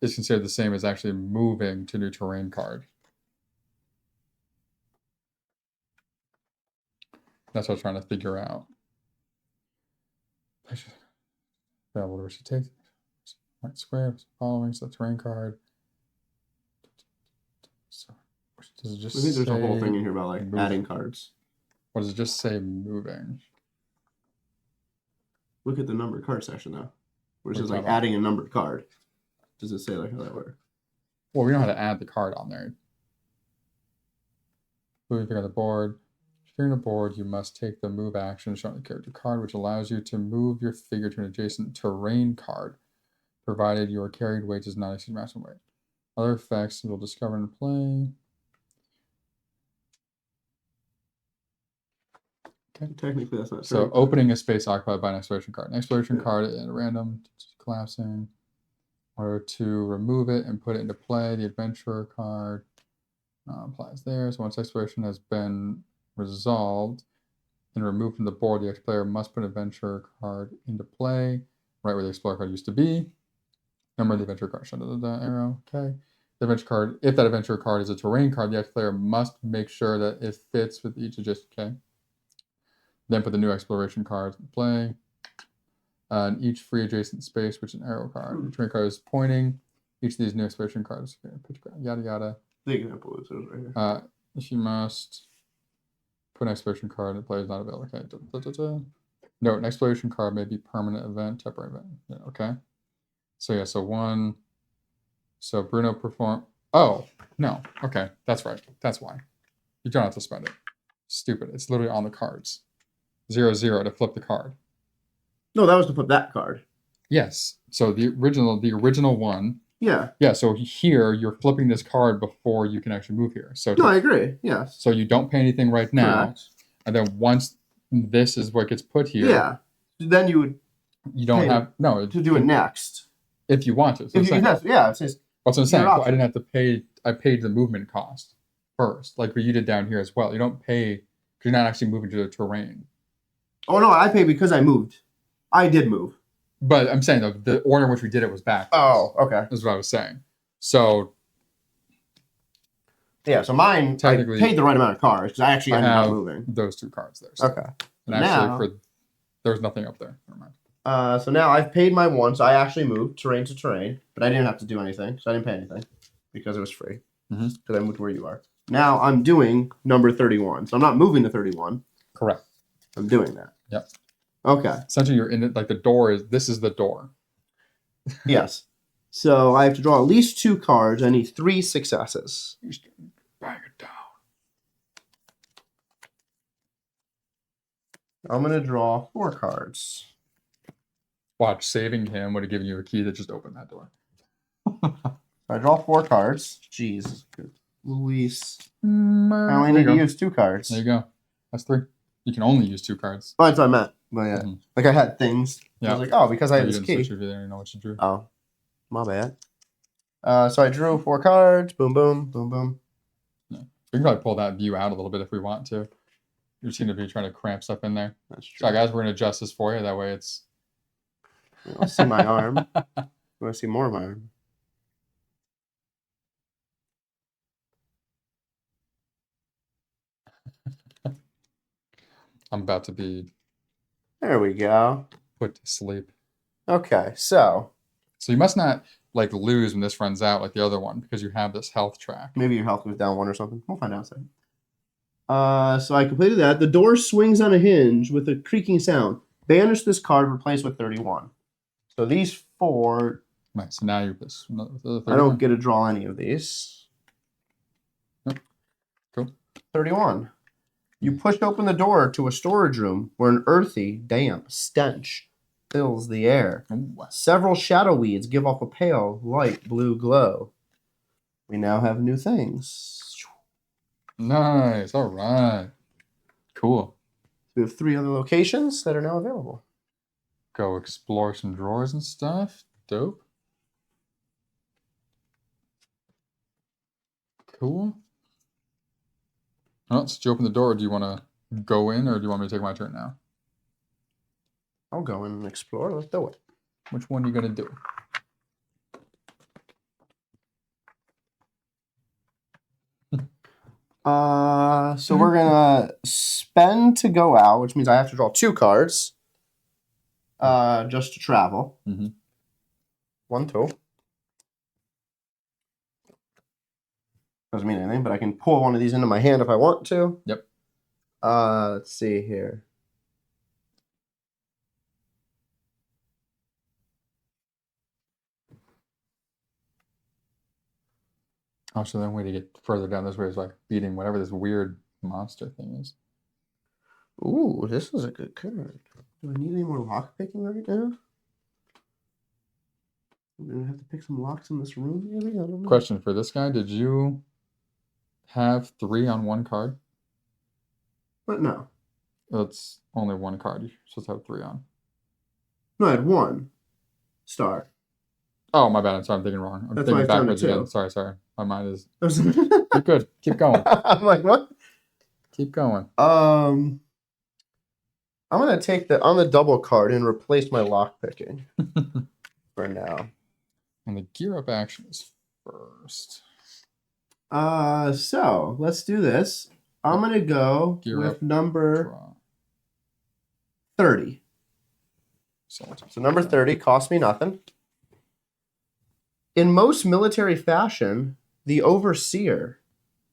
is considered the same as actually moving to new terrain card. That's what I was trying to figure out. Yeah, whatever she takes. Right square, following, so terrain card. So, does it just I think there's a whole thing in here about like adding cards. What does it just say moving? Look at the numbered card section though. Where it says like adding a numbered card. Does it say like how that works? Well, we know how to add the card on there. Moving figure on the board. Figuring the board, you must take the move action shown on the character card, which allows you to move your figure to an adjacent terrain card, provided your carried weight does not exceed maximum weight. Other effects you'll discover in play. Okay. Technically, that's not so. Opening a space occupied by an exploration card. An exploration card at random, collapsing. In order to remove it and put it into play, the adventurer card applies there. So once exploration has been resolved and removed from the board, the player must put an adventurer card into play, right where the explorer card used to be. Number of the adventurer card, the arrow. Okay. The adventure card, if that adventurer card is a terrain card, the player must make sure that it fits with each adjacent. Okay. Then put the new exploration cards in play. In each free adjacent space, which is an arrow card. The terrain card is pointing. Each of these new exploration cards, yada yada. The example is right here. If you must put an exploration card in play is not available. Okay. No, an exploration card may be permanent event, temporary event. Yeah, okay. So yeah, so one. So Bruno perform. Oh no. Okay, that's right. That's why. You don't have to spend it. Stupid. It's literally on the cards. 0/0 to flip the card. No, that was to flip that card. Yes. So the original one. Yeah. Yeah. So here you're flipping this card before you can actually move here. So no, I agree. Yes. So you don't pay anything right now, Correct. and then once this is what gets put here. Yeah. Then you would. You don't have no to do it next. If you want to. So if you, yeah. It's just, that's what I'm saying. I didn't have to pay. I paid the movement cost first, like what you did down here as well. You don't pay because you're not actually moving to the terrain. Oh no, I paid because I moved. I did move. But I'm saying though, the order in which we did it was back. Oh, okay. That's what I was saying. So. Yeah, so mine, technically, I paid the right amount of cards because I actually ended up moving. Those 2 cards there. So. Okay. And actually, there was nothing up there. Never mind. So now I've paid my one, so I actually moved terrain to terrain, but I didn't have to do anything, so I didn't pay anything because it was free. Because I moved where you are. Now I'm doing number 31, so I'm not moving to 31. Correct. I'm doing that. Yep. Okay. Essentially, you're in it. Like the door is. This is the door. Yes. So I have to draw at least 2 cards. I need 3 successes. Bang it down. I'm going to draw 4 cards. Watch, saving him would have given you a key that just opened that door. I draw 4 cards. Jeez. Luis. I only need to use 2 cards. There you go. That's 3. You can only use 2 cards. Oh, that's what I meant. But yeah. Like I had things. Yeah. I was like, oh, because I had this key. You didn't know what you drew. Oh. My bad. So I drew 4 cards. Boom, boom, boom, boom. Yeah. We can probably pull that view out a little bit if we want to. You seem to be trying to cramp stuff in there. That's true. So guys, we're going to adjust this for you. That way it's... You want to see my arm? You want to see more of my arm? I'm about to be... There we go. Put to sleep. Okay, so you must not like lose when this runs out like the other one because you have this health track. Maybe your health goes down 1 or something. We'll find out soon. So I completed that. The door swings on a hinge with a creaking sound. Banish this card, replace with 31. So these 4... Right, so now you're this. I don't get to draw any of these. Nope. Cool. 31. You push open the door to a storage room where an earthy, damp stench fills the air. Ooh. Several shadow weeds give off a pale, light blue glow. We now have new things. Nice. All right. Cool. We have 3 other locations that are now available. Go explore some drawers and stuff. Dope. Cool. Oh, so did you open the door? Do you want to go in or do you want me to take my turn now? I'll go in and explore. Let's do it. Which one are you going to do? So we're gonna spend to go out, which means I have to draw 2 cards. Just to travel. 1, 2. Doesn't mean anything, but I can pull one of these into my hand if I want to. Yep. Let's see here. Oh, so the way to get further down this way is like beating whatever this weird monster thing is. Ooh, this is a good card. Do I need any more lock picking right now? I'm gonna have to pick some locks in this room, maybe? I don't know. Question for this guy: did you have 3 on 1 card? But no. That's only 1 card. You're supposed to have 3 on. No, I had 1 star. Oh, my bad. I'm sorry. I'm thinking wrong. I'm thinking backwards again. Sorry. My mind is... You're good. Keep going. I'm like, what? Keep going. I'm going to take on the double card and replace my lock picking for now. And the gear up action is first. So let's do this. I'm going to go Gear with up, number draw. 30. So number 30 cost me nothing. In most military fashion, the overseer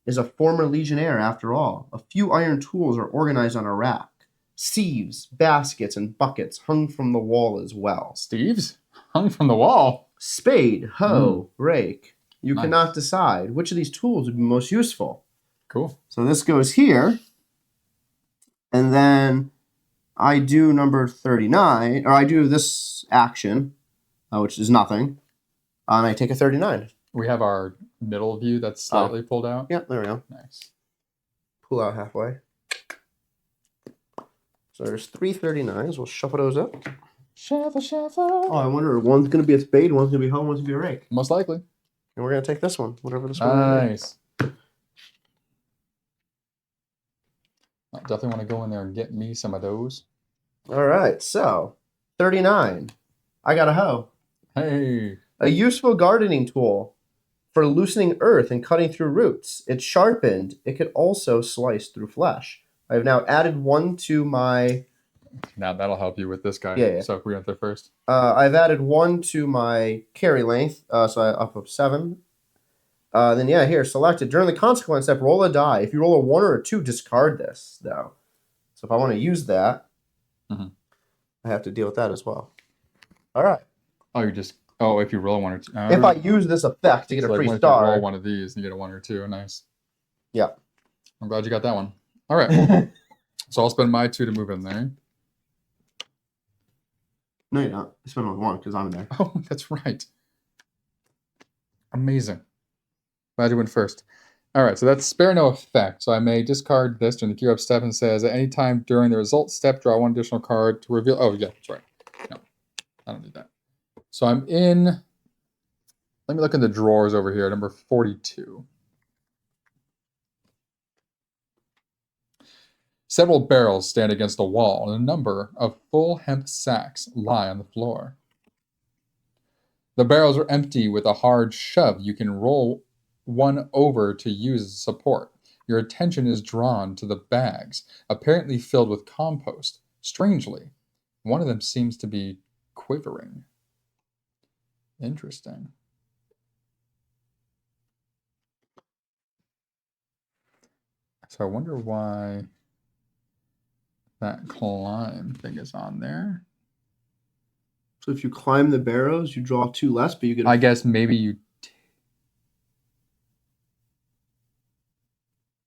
is a former legionnaire after all. A few iron tools are organized on a rack. Sieves, baskets, and buckets hung from the wall as well. Steve's? Hung from the wall? Spade, hoe, rake. You Nice. cannot decide which of these tools would be most useful. Cool. So this goes here. And then I do number 39, or I do this action, which is nothing. And I take a 39. We have our middle view that's slightly pulled out. Yeah, there we go. Nice. Pull out halfway. So there's 3 39s. We'll shuffle those up. Shuffle. Oh, I wonder, one's going to be a spade, one's going to be hoe, one's going to be a rake. Most likely. And we're going to take this one, whatever this one is. Nice. I definitely want to go in there and get me some of those. All right, so 39. I got a hoe. Hey. A useful gardening tool for loosening earth and cutting through roots. It's sharpened. It could also slice through flesh. I have now added one to my... Now that'll help you with this guy. Yeah. So if we went there first. I've added one to my carry length, so I up 7. Then yeah, here, select it. During the consequence step, roll a die. If you roll a 1 or a 2, discard this, though. So if I want to use that, I have to deal with that as well. All right. Oh, you just... Oh, if you roll 1 or 2. If I use this effect to get a free if you star. roll one of these, you get a 1 or 2. Nice. Yeah. I'm glad you got that one. All right. So I'll spend my 2 to move in there. No, you're not. I spend only 1 because I'm there. Oh, that's right. Amazing. Glad you went first. All right, so that's spare no effect. So I may discard this during the gear up step and says at any time during the result step, draw 1 additional card to reveal. Oh, yeah, that's right. No, I don't need that. So I'm in. Let me look in the drawers over here, number 42. Several barrels stand against the wall, and a number of full hemp sacks lie on the floor. The barrels are empty with a hard shove. You can roll one over to use as support. Your attention is drawn to the bags, apparently filled with compost. Strangely, one of them seems to be quivering. Interesting. So I wonder why that climb thing is on there. So if you climb the barrows, you draw 2 less, but you get... I guess maybe you...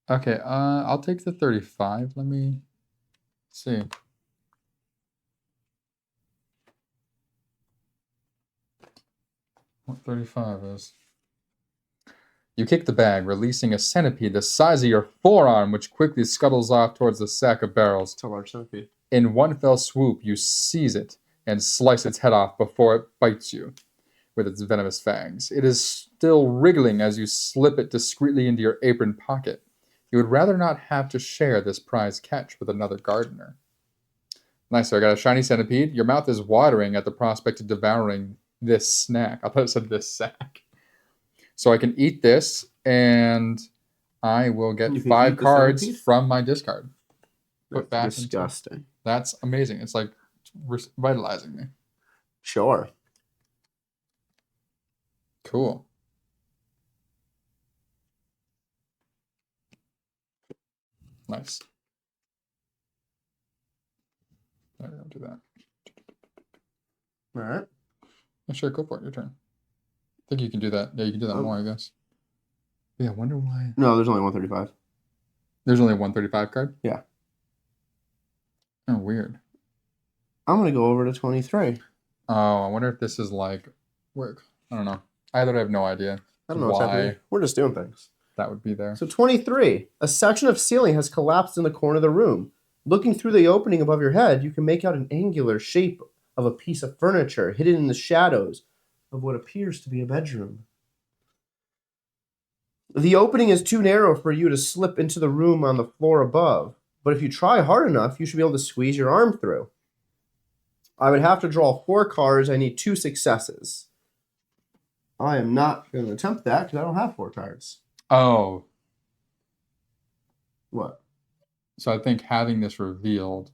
Okay, I'll take the 35. Let me see. What 35 is. You kick the bag, releasing a centipede the size of your forearm, which quickly scuttles off towards the sack of barrels. It's a large centipede. In one fell swoop, you seize it and slice its head off before it bites you with its venomous fangs. It is still wriggling as you slip it discreetly into your apron pocket. You would rather not have to share this prize catch with another gardener. Nice, so I got a shiny centipede. Your mouth is watering at the prospect of devouring this snack. I thought it said this sack. So I can eat this, and I will get 5 cards from my discard. Put back. Disgusting. That's amazing. It's like revitalizing me. Sure. Cool. Nice. I don't do that. All right. Yeah, sure, go for it. Your turn. I think you can do that. Yeah, you can do that more, I guess. Yeah, I wonder why. No, there's only 135. There's only a 135 card? Yeah. Oh, weird. I'm going to go over to 23. Oh, I wonder if this is like work. I don't know. I have no idea. I don't know what's happening. We're just doing things. That would be there. So 23. A section of ceiling has collapsed in the corner of the room. Looking through the opening above your head, you can make out an angular shape of a piece of furniture hidden in the shadows of what appears to be a bedroom. The opening is too narrow for you to slip into the room on the floor above, but if you try hard enough, you should be able to squeeze your arm through. I would have to draw 4 cards. I need 2 successes. I am not going to attempt that because I don't have 4 cards. Oh. What? So I think having this revealed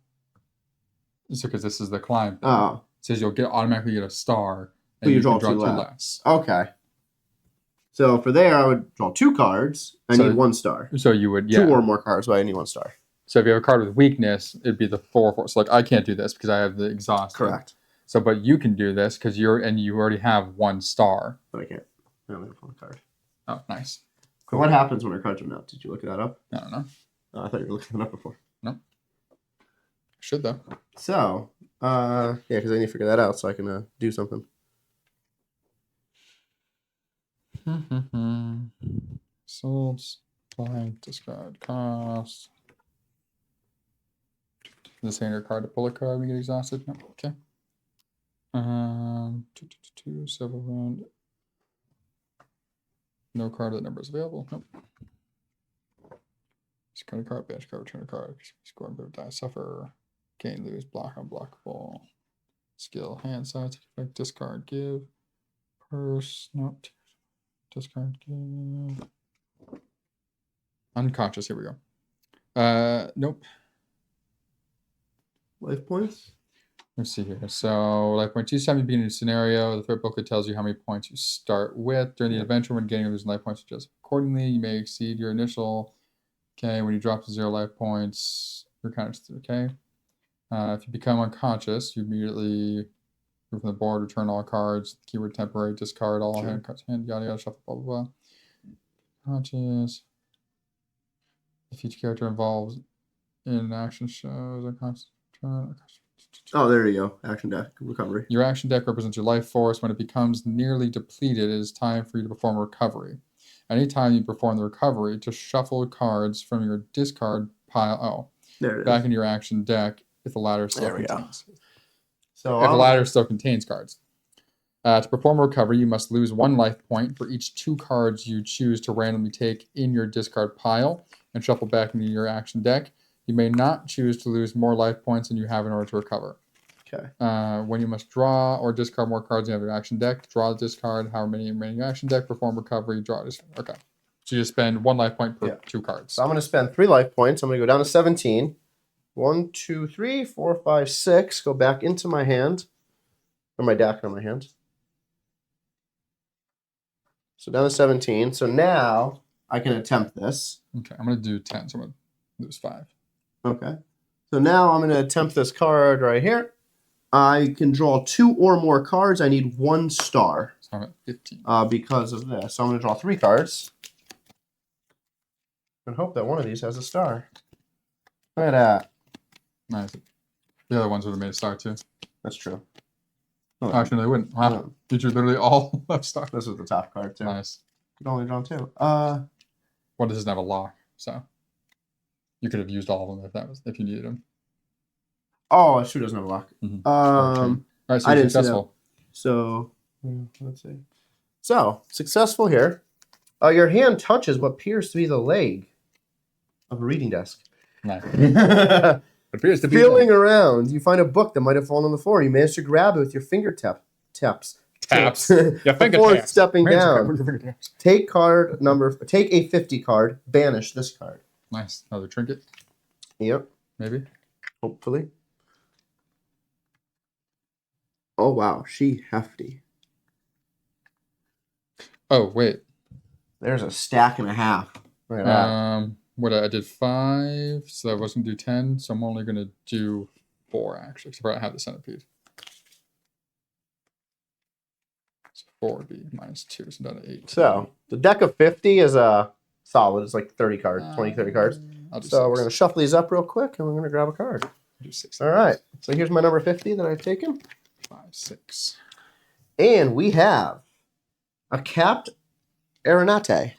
So because this is the climb thing. Oh. It says you'll automatically get a star, But and you you draw can draw two two less. less. Okay. So for there, I would draw 2 cards. I need 1 star. So you would, 2 or more cards, but I need 1 star. So if you have a card with weakness, it'd be the 4/4. So like I can't do this because I have the exhaust. Correct. So, but you can do this because you already have 1 star. But I can't. I only have 1 card. Oh, nice. Cool. So what happens when our cards run out? Did you look that up? I don't know. Oh, I thought you were looking it up before. No. Should though. So, yeah, because I need to figure that out so I can do something. Sold, blind, discard, cost. The standard card to pull a card, we get exhausted. No, okay. 2, several round. No card that number is available. Nope. Discard a card, bash card, return a card. Score and move, die, suffer. Gain, lose, block, unblockable. Skill, hand size, effect, discard, give. Purse, nope. Discard, give. Unconscious, here we go. Nope. Life points? Let's see here. So, life point 2, you begin a scenario. The third booklet tells you how many points you start with. During the adventure, when gaining or losing life points, adjust accordingly. You may exceed your initial. Okay, when you drop to 0 life points, you're kind of okay. If you become unconscious, you immediately move from the board, return all cards, keyword temporary, discard all hand cards, yada yada, shuffle, blah blah blah. Conscious. If each character involves in an action shows unconscious. Oh, there you go. Action deck recovery. Your action deck represents your life force. When it becomes nearly depleted, it is time for you to perform a recovery. Anytime you perform the recovery, to shuffle cards from your discard pile. Oh, there it back is. into your action deck if the latter still contains. So if the latter still contains cards. To perform a recovery, you must lose 1 life point for each 2 cards you choose to randomly take in your discard pile and shuffle back into your action deck. You may not choose to lose more life points than you have in order to recover. Okay. When you must draw or discard more cards in your action deck, draw the discard, however many remaining in your action deck, perform recovery, draw this. Okay. So you spend 1 life point per 2 cards. So I'm going to spend 3 life points. I'm going to go down to 17. 1, 2, 3, 4, 5, 6. Go back into my hand. Or my deck, not my hand. So down to 17. So now I can attempt this. Okay. I'm going to do 10, so I'm going to lose 5. Okay. So now I'm going to attempt this card right here. I can draw 2 or more cards. I need 1 star. So I'm at 15. Because of this. So I'm going to draw 3 cards. And hope that one of these has a star. Look at that. Nice. The other ones would have made a star too. That's true. Oh, actually, no, they wouldn't. Wow. No. You drew literally all left stars. This was the top card too. Nice. Could only draw 2. Well, this doesn't have a lock, so you could have used all of them if you needed them. Oh, shoot, doesn't have a lock. Mm-hmm. All right, so I you're didn't successful. So let's see. So successful here. Your hand touches what appears to be the leg of a reading desk. Nice. Appears to be feeling around. You find a book that might have fallen on the floor. You manage to grab it with your fingertips. Taps. Before stepping down. Take a 50 card. Banish this card. Nice. Another trinket. Yep. Maybe. Hopefully. Oh wow, she hefty. Oh wait. There's a stack and a half. Look at that. What I did 5, so I wasn't do 10, so I'm only gonna do 4 actually, because I have the centipede. So 4 would be -2, so down to 8. So the deck of 50 is solid. It's like 30 cards, 20, 30 cards. I'll do So 6. we're gonna shuffle these up real quick, and we're gonna grab a card. I'll do 6. All right. So here's my number 50 that I've taken. 5, 6. And we have a capped Arenate.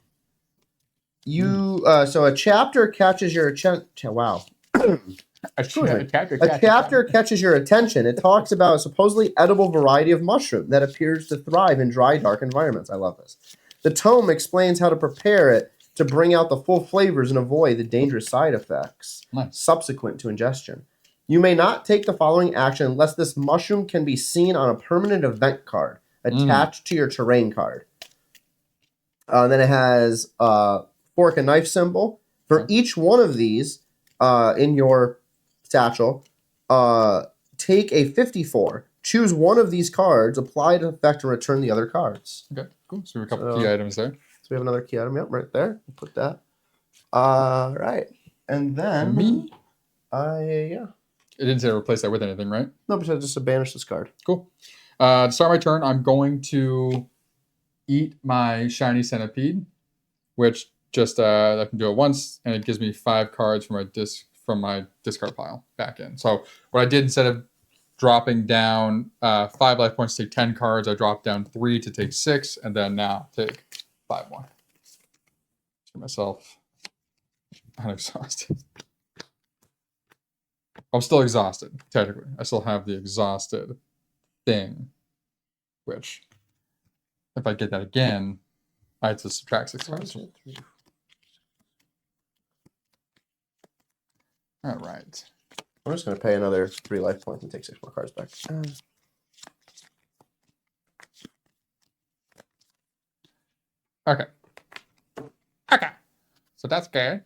So a chapter catches your attention. Wow. A chapter catches your attention. It talks about a supposedly edible variety of mushroom that appears to thrive in dry, dark environments. I love this. The tome explains how to prepare it to bring out the full flavors and avoid the dangerous side effects subsequent to ingestion. You may not take the following action unless this mushroom can be seen on a permanent event card attached to your terrain card. Then it has fork and knife symbol. For each one of these in your satchel, take a 54. Choose one of these cards, apply the effect, and return the other cards. Okay, cool. So we have a couple key items there. So we have another key item. Yep, right there. We'll put that. Right. And then... Me? Yeah. It didn't say replace that with anything, right? No, but just to banish this card. Cool. To start my turn, I'm going to eat my shiny centipede, which just I can do it once, and it gives me 5 cards from my discard pile back in. So what I did, instead of dropping down 5 life points to take 10 cards, I dropped down 3 to take 6, and then now take 5 more. Get myself unexhausted. I'm still exhausted, technically. I still have the exhausted thing, which, if I get that again, I have to subtract 6 cards. All right. I'm just going to pay another 3 life points and take 6 more cards back. Okay. Okay. So that's good.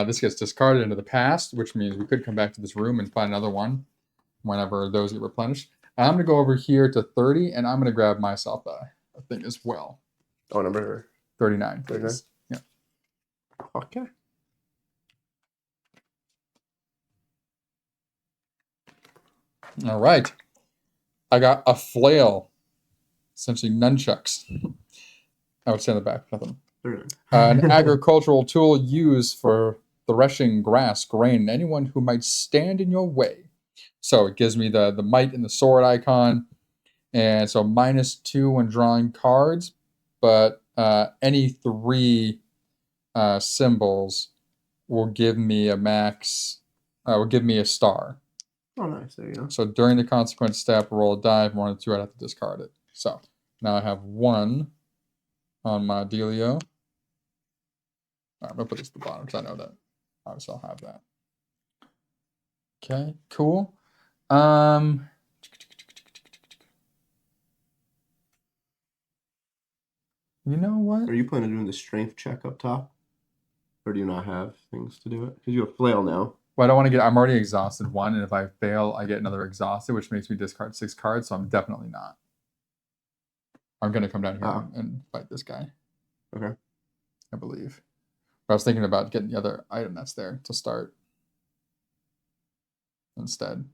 This gets discarded into the past, which means we could come back to this room and find another one whenever those get replenished. I'm going to go over here to 30, and I'm going to grab myself a thing as well. Oh, number 39. 39? Yeah. Okay. All right. I got a flail. Essentially nunchucks. I would say in the back, nothing. An agricultural tool used for threshing grass, grain, and anyone who might stand in your way. So it gives me the might and the sword icon. And so -2 when drawing cards, but any 3 symbols will give me a max, will give me a star. Oh, nice. There you go. So during the consequence step, roll a die. If more than 2, I'd have to discard it. So now I have 1 on my dealio. All right, I'm going to put this at the bottom because I know that obviously I'll have that. Okay, cool. You know what? Are you planning on doing the strength check up top? Or do you not have things to do it? Because you have flail now. Well, I don't want to get... I'm already exhausted 1, and if I fail, I get another exhausted, which makes me discard 6 cards, so I'm definitely not. I'm going to come down here and fight this guy. Okay. I believe. But I was thinking about getting the other item that's there to start instead.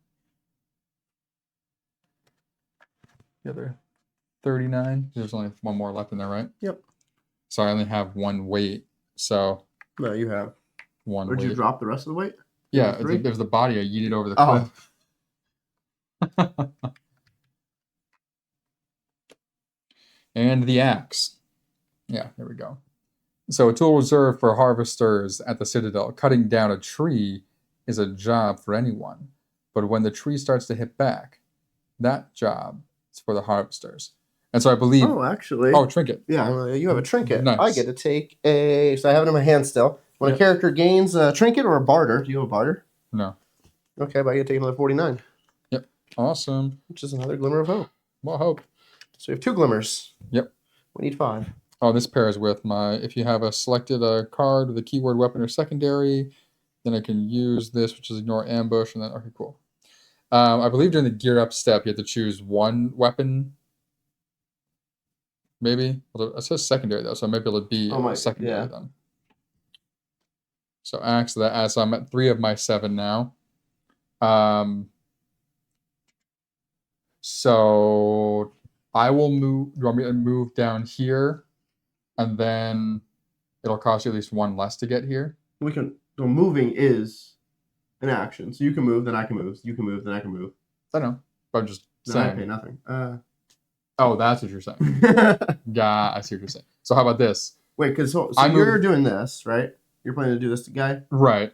The other 39. There's only 1 more left in there, right? Yep. So I only have 1 weight. So no, you have 1 weight. Where'd you drop the rest of the weight? Yeah, there's the body. I yeeted over the cliff. And the axe. Yeah, there we go. So a tool reserved for harvesters at the Citadel. Cutting down a tree is a job for anyone. But when the tree starts to hit back, that job is for the harvesters. And so I believe... Oh, actually... Oh, trinket. Yeah, you have a trinket. Nice. I get to take a... So I have it in my hand still. When a character gains a trinket or a barter... Do you have a barter? No. Okay, but I get to take another 49. Yep. Awesome. Which is another glimmer of hope. More hope. So we have 2 glimmers. Yep. We need 5. Oh, this pairs with my... If you have selected a card with a keyword, weapon, or secondary, then I can use this, which is ignore ambush, and then... Okay, cool. I believe during the gear up step, you have to choose 1 weapon. Maybe. Well, it says secondary, though, so maybe it'll be secondary then. So axe that. So I'm at 3 of my 7 now. So I will move. Do you want me to move down here? And then it'll cost you at least 1 less to get here? We can... So moving is an action. So you can move, then I can move. You can move, then I can move. I know. But I'm just then saying. I pay nothing. Oh, that's what you're saying. Yeah, I see what you're saying. So how about this? Wait, because so you're doing this, right? You're planning to do this to guy? Right.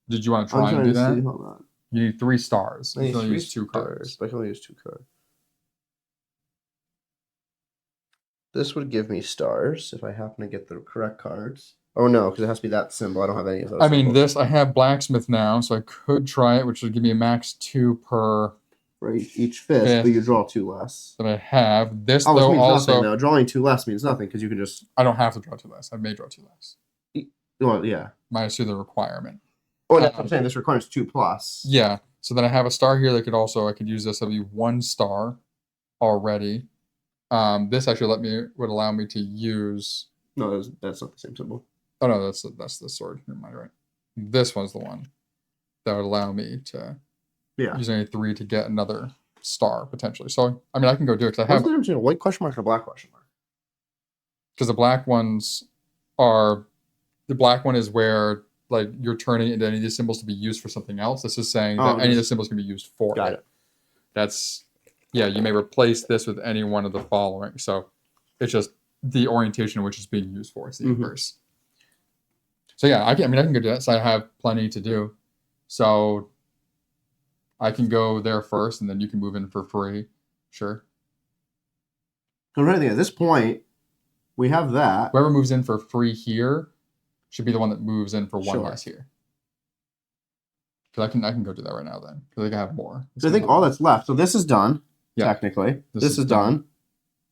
Did you want to try and do that? Hold on. You need 3 stars. I You can only need 3 use 2 cards. But I can only use 2 cards. This would give me stars if I happen to get the correct cards. Oh no, because it has to be that symbol. I don't have any of those. I mean, I have blacksmith now, so I could try it, which would give me a max 2 per... For each fist, but you draw 2 less. That I have. This, which though, means also... nothing, though. Drawing 2 less means nothing, because you can just... I don't have to draw 2 less. I may draw 2 less. Well, yeah. Minus 2 the requirement. Oh, that's what I'm saying. This requires 2+. Yeah. So then I have a star here that I could use this. That'd be 1 star already. This actually would allow me to use. No, that's not the same symbol. Oh no, that's the sword. Never mind, right? This one's the one that would allow me to use any 3 to get another star potentially. So I mean, I can go do it because I have. What's the difference between a white question mark and a black question mark? Because the black ones are, the black one is where like you're turning into any of these symbols to be used for something else. This is saying that any of the symbols can be used for Got it. That's, yeah, you may replace this with any one of the following. So it's just the orientation in which it's being used for. It's the inverse. So yeah, I can go do that. So I have plenty to do. So I can go there first, and then you can move in for free. Sure. So right at this point, we have that. Whoever moves in for free here should be the one that moves in for 1 less here. Because I can go do that right now then. Because I can have more. So I think all that's left. So this is done. Yeah. Technically, this is done.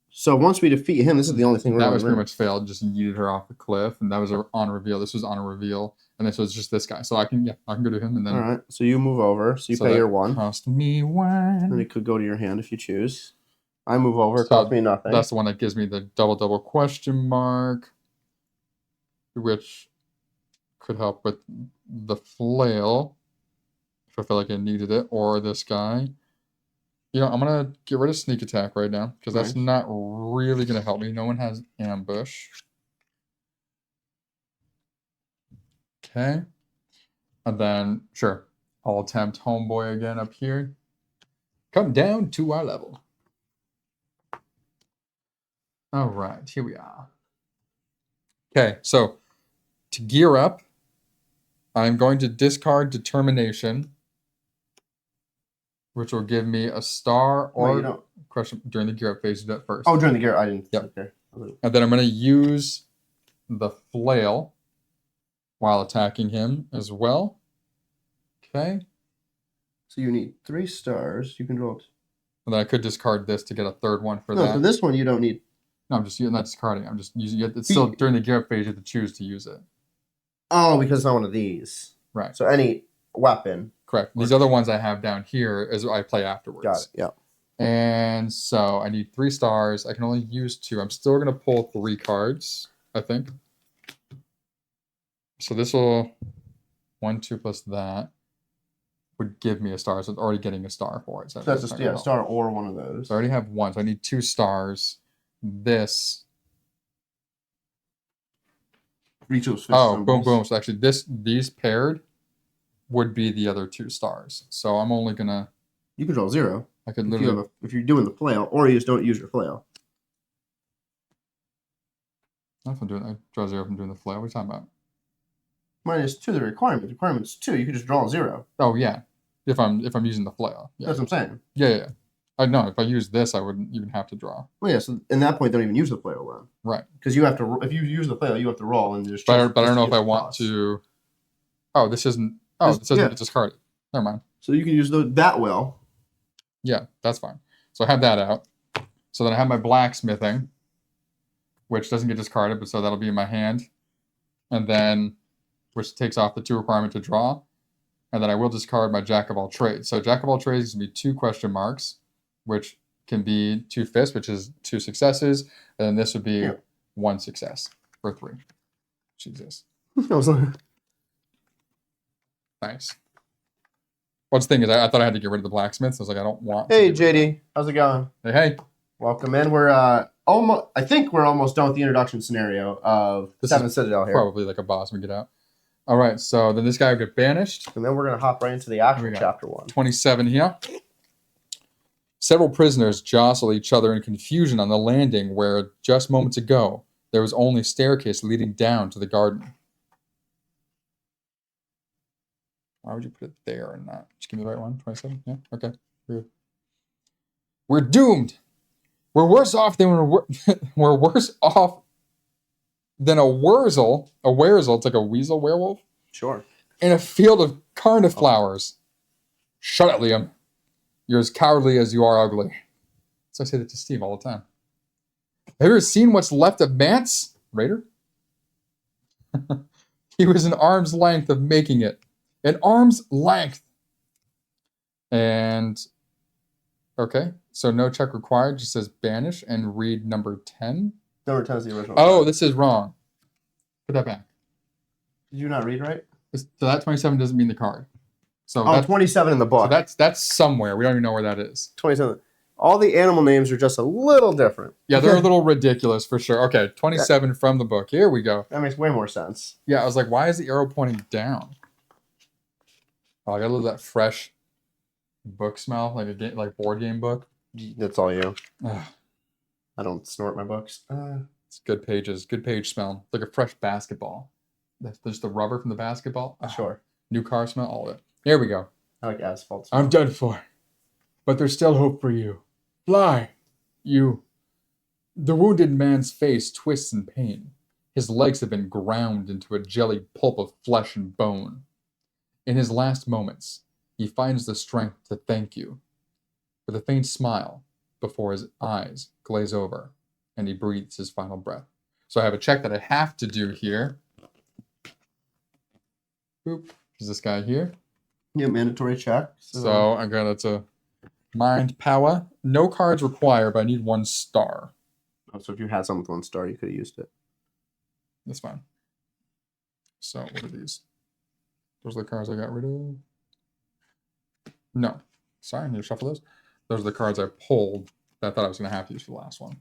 So once we defeat him, this is the only thing we're that was pretty much failed. Just yeeted her off the cliff, and that was on reveal. This was on a reveal, and this was just this guy. So I can go to him, and then. All right. So you move over. So you pay your 1. Cost me 1. And it could go to your hand if you choose. I move over. It cost me nothing. That's the one that gives me the double question mark, which could help with the flail if I feel like I needed it, or this guy. You know, I'm going to get rid of sneak attack right now, because that's not really going to help me. No one has ambush. Okay. And then, sure, I'll attempt homeboy again up here. Come down to our level. All right, here we are. Okay, so to gear up, I'm going to discard Determination, which will give me a star or question during the gear up phase. Do that first. Oh, during the gear, I didn't. Yep. Okay. And then I'm going to use the flail while attacking him as well. Okay. So you need 3 stars. You can draw. And then I could discard this to get a 3rd one for that. No, for this one you don't need. No, I'm not discarding. I'm just using it. It's still during the gear up phase. You have to choose to use it. Oh, because it's not one of these. Right. So any weapon. Correct. These other ones I have down here is I play afterwards. Got it. Yeah. And so I need 3 stars. I can only use 2. I'm still going to pull 3 cards, I think. So this will 1, 2 plus that would give me a star. So it's already getting a star for it. So that's a star or one of those. So I already have 1. So I need 2 stars. This. Reach those boom, boom. So actually these paired would be the other 2 stars. So I'm only going to. You could draw 0. I could literally. If you're doing the flail, or you just don't use your flail. If I'm doing, I draw 0 from doing the flail. What are you talking about? -2 the requirement. The requirement's 2. You could just draw 0. Oh yeah, if I'm using the flail. Yeah. That's what I'm saying. Yeah. I know. If I use this, I wouldn't even have to draw. Well, yeah. So in that point, don't even use the flail then. Right. Because you have to. If you use the flail, you have to roll and just. But I don't know if I want to. Oh, this isn't. Oh, this doesn't get discarded. Never mind. So you can use that well. Yeah, that's fine. So I have that out. So then I have my blacksmithing, which doesn't get discarded, but so that'll be in my hand. And then, which takes off the 2 requirement to draw. And then I will discard my Jack of all trades. So Jack of all trades is going to be 2 question marks, which can be 2 fists, which is 2 successes. And then this would be 1 success for 3. Jesus. Nice. What's the thing is, I thought I had to get rid of the blacksmith. So I was like, I don't want. Hey, JD, how's it going? Hey. Welcome in. We're almost. I think we're almost done with the introduction scenario of 7th Citadel here. Probably like a boss we get out. All right, so then this guy will get banished. And then we're gonna hop right into the actual chapter 1. 27 here. Several prisoners jostle each other in confusion on the landing where just moments ago there was only a staircase leading down to the garden. Why would you put it there and not? Just give me the right one. 27? Yeah? Okay. We're doomed. We're worse off than we're worse off than a Wurzel. A Wurzel. It's like a weasel werewolf. Sure. In a field of carniflowers. Shut it, Liam. You're as cowardly as you are ugly. So I say that to Steve all the time. Have you ever seen what's left of Mance, Raider? He was an arm's length of making it. An arm's length. And, okay. So no check required. Just says banish and read number 10. Number 10 is the original. Oh, this is wrong. Put that back. Did you not read right? So that 27 doesn't mean the card. So Oh, 27 in the book. So that's somewhere. We don't even know where that is. 27. All the animal names are just a little different. Yeah, they're a little ridiculous for sure. Okay, 27 from the book. Here we go. That makes way more sense. Yeah, I was like, why is the arrow pointing down? Oh, I got a little of that fresh book smell, like a game, like board game book. That's all you. Ugh, I don't snort my books. it's good pages, good page smell. It's like a fresh basketball. That's just the rubber from the basketball. Sure. New car smell, all of it. Here we go. I like asphalt smell. I'm done for. But there's still hope for you. Fly, you. The wounded man's face twists in pain. His legs have been ground into a jelly pulp of flesh and bone. In his last moments, he finds the strength to thank you. With a faint smile before his eyes glaze over, and he breathes his final breath. So I have a check that I have to do here. Boop. Is this guy here? Yeah, mandatory check. So I got it's a mind power. No cards required, but I need 1 star. Oh, so if you had some with 1 star, you could have used it. That's fine. So what are these? Those are the cards I got rid of. No. Sorry, I need to shuffle those. Those are the cards I pulled that I thought I was going to have to use for the last one.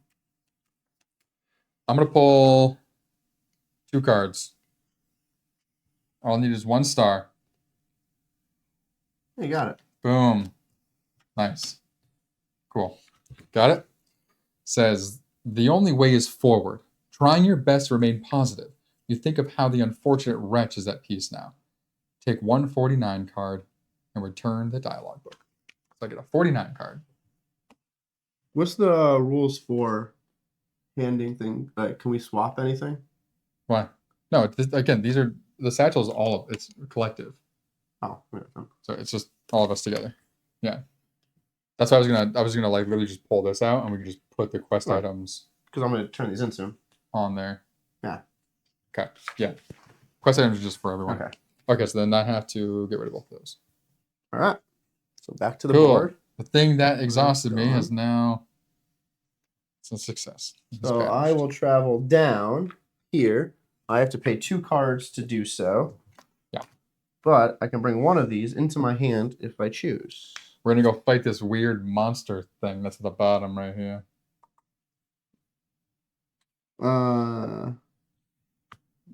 I'm going to pull 2 cards. All I need is 1 star. You got it. Boom. Nice. Cool. Got it? Says, the only way is forward. Trying your best to remain positive. You think of how the unfortunate wretch is at peace now. Take 149 card and return the dialogue book. So I get a 49 card. What's the rules for handing thing? Can we swap anything? Why? No, again, these are the satchels. All of it's collective. Oh, yeah. So it's just all of us together. Yeah. That's why I was gonna like literally just pull this out and we could just put the quest items. Because I'm gonna turn these in soon. On there. Yeah. Okay. Yeah. Quest items are just for everyone. Okay. Okay, so then I have to get rid of both of those. All right. So back to the Cool. board. The thing that exhausted me is now it's a success. So I will travel down here. I have to pay 2 cards to do so. Yeah. But I can bring one of these into my hand if I choose. We're gonna go fight this weird monster thing that's at the bottom right here.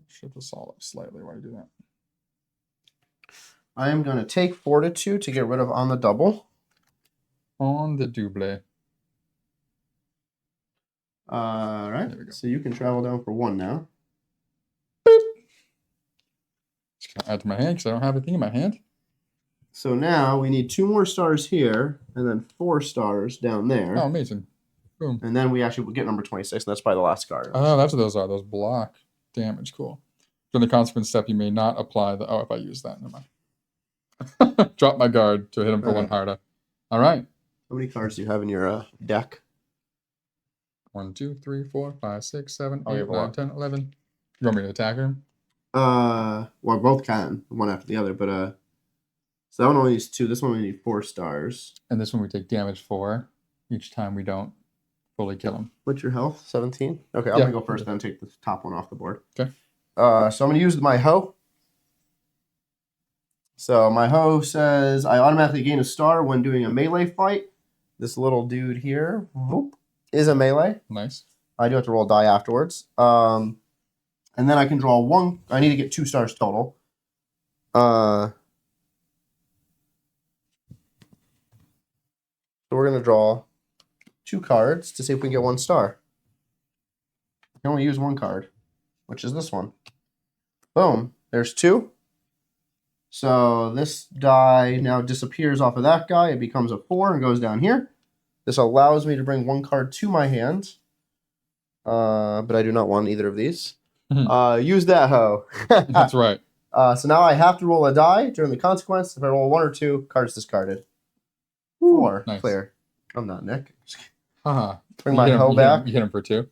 Shift this all up slightly while you do that. I am going to take Fortitude to get rid of on the double. On the double. All right. There we go. So you can travel down for 1 now. Just gonna add to my hand because I don't have anything in my hand. So now we need 2 more stars here and then 4 stars down there. Oh, amazing. Boom. And then we actually will get number 26, and that's probably the last card. Oh, that's what those are. Those block damage. Cool. During the consequence step, you may not apply the... Oh, if I use that, never mind. Drop my guard to hit him for 1 harder. All right. How many cards do you have in your deck? 1, 2, 3, 4, 5, 6, 7, Oh, you 8, have a 9, lot. 10, 11. You want me to attack him? Well, both can, one after the other, but so that one only needs 2. This one we need 4 stars. And this one we take damage for each time we don't fully kill him. What's your health? 17? Okay, I'm Yeah. going to go first, then take the top one off the board. Okay. So I'm going to use my hoe. So my hoe says, I automatically gain a star when doing a melee fight. This little dude here whoop, is a melee. Nice. I do have to roll a die afterwards. And then I can draw 1. I need to get 2 stars total. So we're going to draw 2 cards to see if we can get 1 star. I can only use 1 card, which is this one. Boom. There's 2. So this die now disappears off of that guy. It becomes a 4 and goes down here. This allows me to bring 1 card to my hand. But I do not want either of these. Use that hoe. That's right. So now I have to roll a die during the consequence. If I roll 1 or 2, cards discarded. 4. Nice. Clear. I'm not Nick. Haha. Bring my hoe back. You hit him for 2.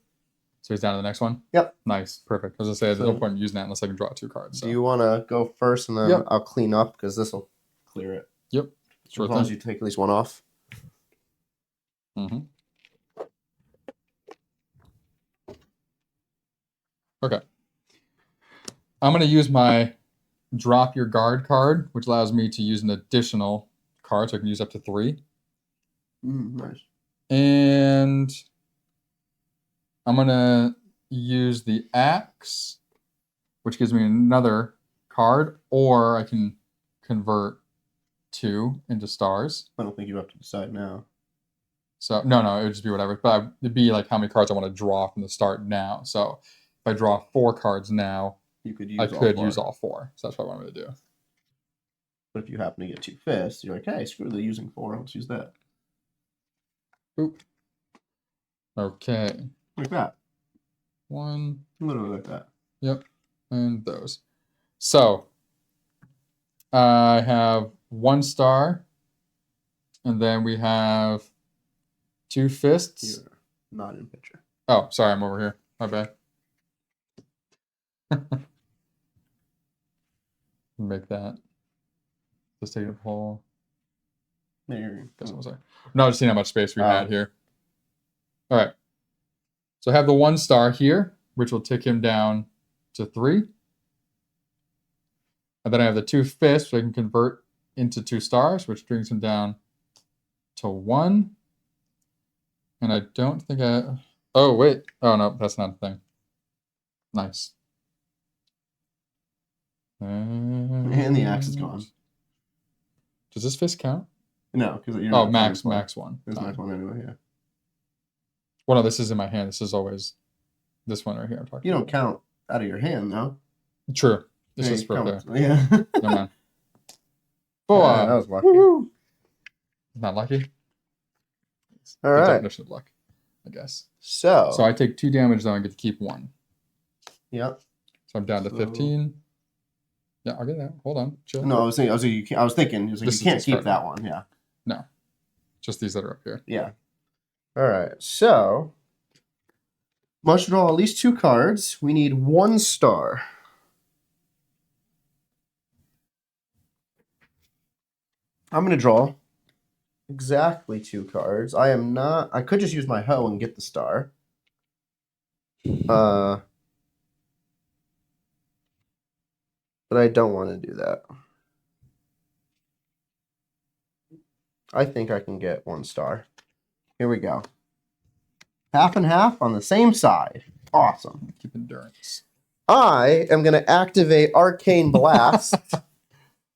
So he's down to the next one? Yep. Nice. Perfect. I was going to say, there's So- no point in using that unless I can draw 2 cards. So. Do you want to go first and then Yep. I'll clean up because this will clear it. Yep. Sure As long as thing. you take at least one off. Mm-hmm. Okay. I'm going to use my drop your guard card, which allows me to use an additional card, so I can use up to 3. Nice. And I'm going to use the axe, which gives me another card, or I can convert 2 into stars. I don't think you have to decide now. So, no, it would just be whatever. But it'd be like how many cards I want to draw from the start now. So, if I draw 4 cards now, You could use I all could 4. use all 4. So, that's what I wanted to do. But if you happen to get 2 fists, you're like, hey, screw the using 4. Let's use that. Oop. Okay. Like that. 1. Literally like that. Yep. And those. So, I have 1 star. And then we have 2 fists. You're not in picture. Oh, sorry, I'm over here. My bad. Make that. Just take a poll. There. Guess I'm sorry. No, just seeing how much space we Oh. had here. All right. So I have the 1 star here, which will tick him down to 3. And then I have the 2 fists, which I can convert into 2 stars, which brings him down to 1. And I don't think I... Oh, wait. Oh, no, that's not a thing. Nice. And the axe is gone. Does this fist count? No, because you're Oh, not max counting 1. It's max 1 anyway, yeah. Well, no, this is in my hand. This is always this one right here I'm talking You don't about. count out of your hand, though. True. This Hey, is for there. Yeah. Never mind. 4. Yeah, that was lucky. Woo-hoo. Not lucky? All The right. definition of luck, I guess. So So I take 2 damage, though, and get to keep 1. yep. So I'm down to So- 15. Yeah, I'll get that. Hold on. Chill. No, I was thinking, you This is can't the keep start that one. one. Yeah. No. Just these that are up here. Yeah. All right. So must draw at least 2 cards. We need 1 star. I'm going to draw exactly 2 cards. I could just use my hoe and get the star. But I don't want to do that. I think I can get 1 star. Here we go. Half and half on the same side. Awesome. Keep endurance. I am going to activate Arcane Blast.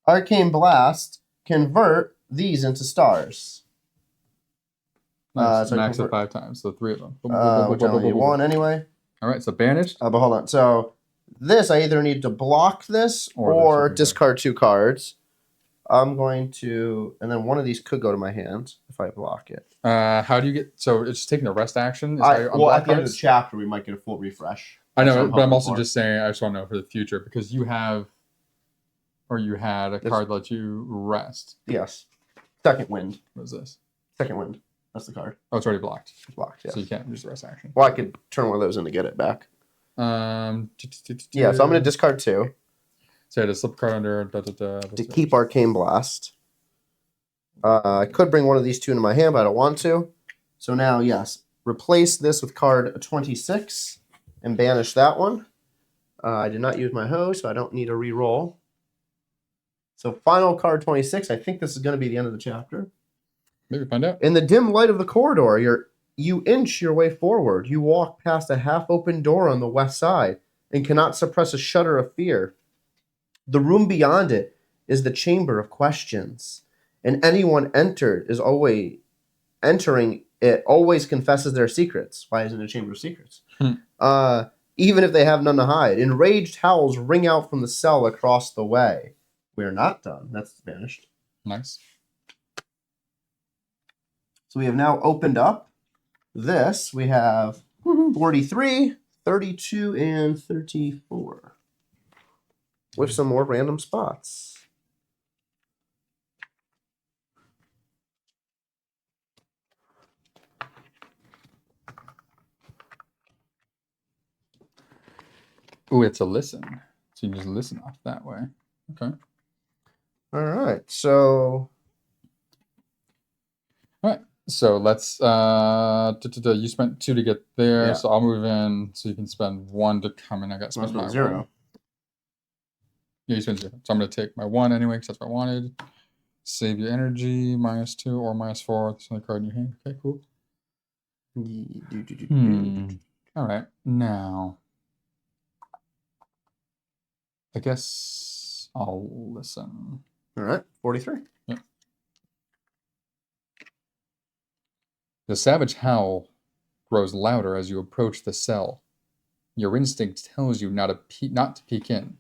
Arcane Blast, convert these into stars. Nice. so I Max it convert- 5 times, so 3 of them. Which I only need 1 anyway. All right, so banished. But hold on. So this, I either need to block this Or or this, discard 2 cards. I'm going to, and then one of these could go to my hand if I block it. How do you get? So it's just taking a rest action. Is how you Well, unblock at the end of the cards? chapter, we might get a full refresh. I That's know, what but I'm hoping also for. just saying. I just want to know for the future because you have, or you had a card that lets you rest. Yes. Second wind. What is this? Second wind. That's the card. Oh, it's already blocked. It's blocked. Yeah. So you can't use the rest action. Well, I could turn one of those in to get it back. Yeah. So I'm going to discard 2 Say to slip card under. to keep Arcane Blast. I could bring one of these 2 into my hand, but I don't want to. So now, yes, replace this with card 26 and banish that one. I did not use my hoe, so I don't need a re-roll. So final card 26. I think this is going to be the end of the chapter. Maybe find out. In the dim light of the corridor, you inch your way forward. You walk past a half-open door on the west side and cannot suppress a shudder of fear. The room beyond it is the chamber of questions, and anyone entering it always confesses their secrets. Why isn't it a chamber of secrets? Even if they have none to hide. Enraged howls ring out from the cell across the way. We're not done. That's vanished. Nice. So we have now opened up this. We have 43, 32, and 34. With some more random spots. Ooh, it's a listen. So you just listen off that way. Okay. All right. So All right. So let's you spent 2 to get there, Yeah. so I'll move in so you can spend 1 to come in. I got to I'll spend my spend 0. 1. Yeah, you spend 0. So I'm gonna take my 1 anyway, because that's what I wanted. Save your energy, -2 or -4. That's the only card in your hand. Okay, cool. All right. Now I guess I'll listen. All right. 43. Yep. The savage howl grows louder as you approach the cell. Your instinct tells you not to peek in,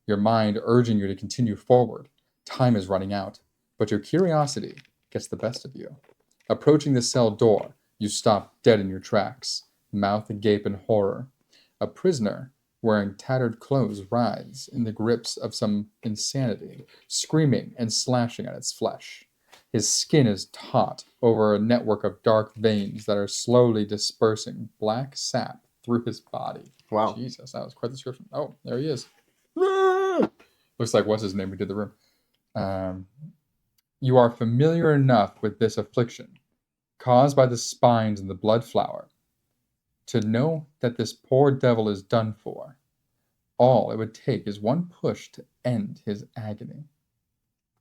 your mind urging you to continue forward. Time is running out, but your curiosity gets the best of you. Approaching the cell door, you stop dead in your tracks, mouth agape in horror. A prisoner wearing tattered clothes writhes in the grips of some insanity, screaming and slashing at its flesh. His skin is taut over a network of dark veins that are slowly dispersing black sap through his body. Wow. Jesus, that was quite the description. Oh, there he is. Looks like what's his name? We did the room. You are familiar enough with this affliction, caused by the spines and the blood flower, to know that this poor devil is done for. All it would take is one push to end his agony.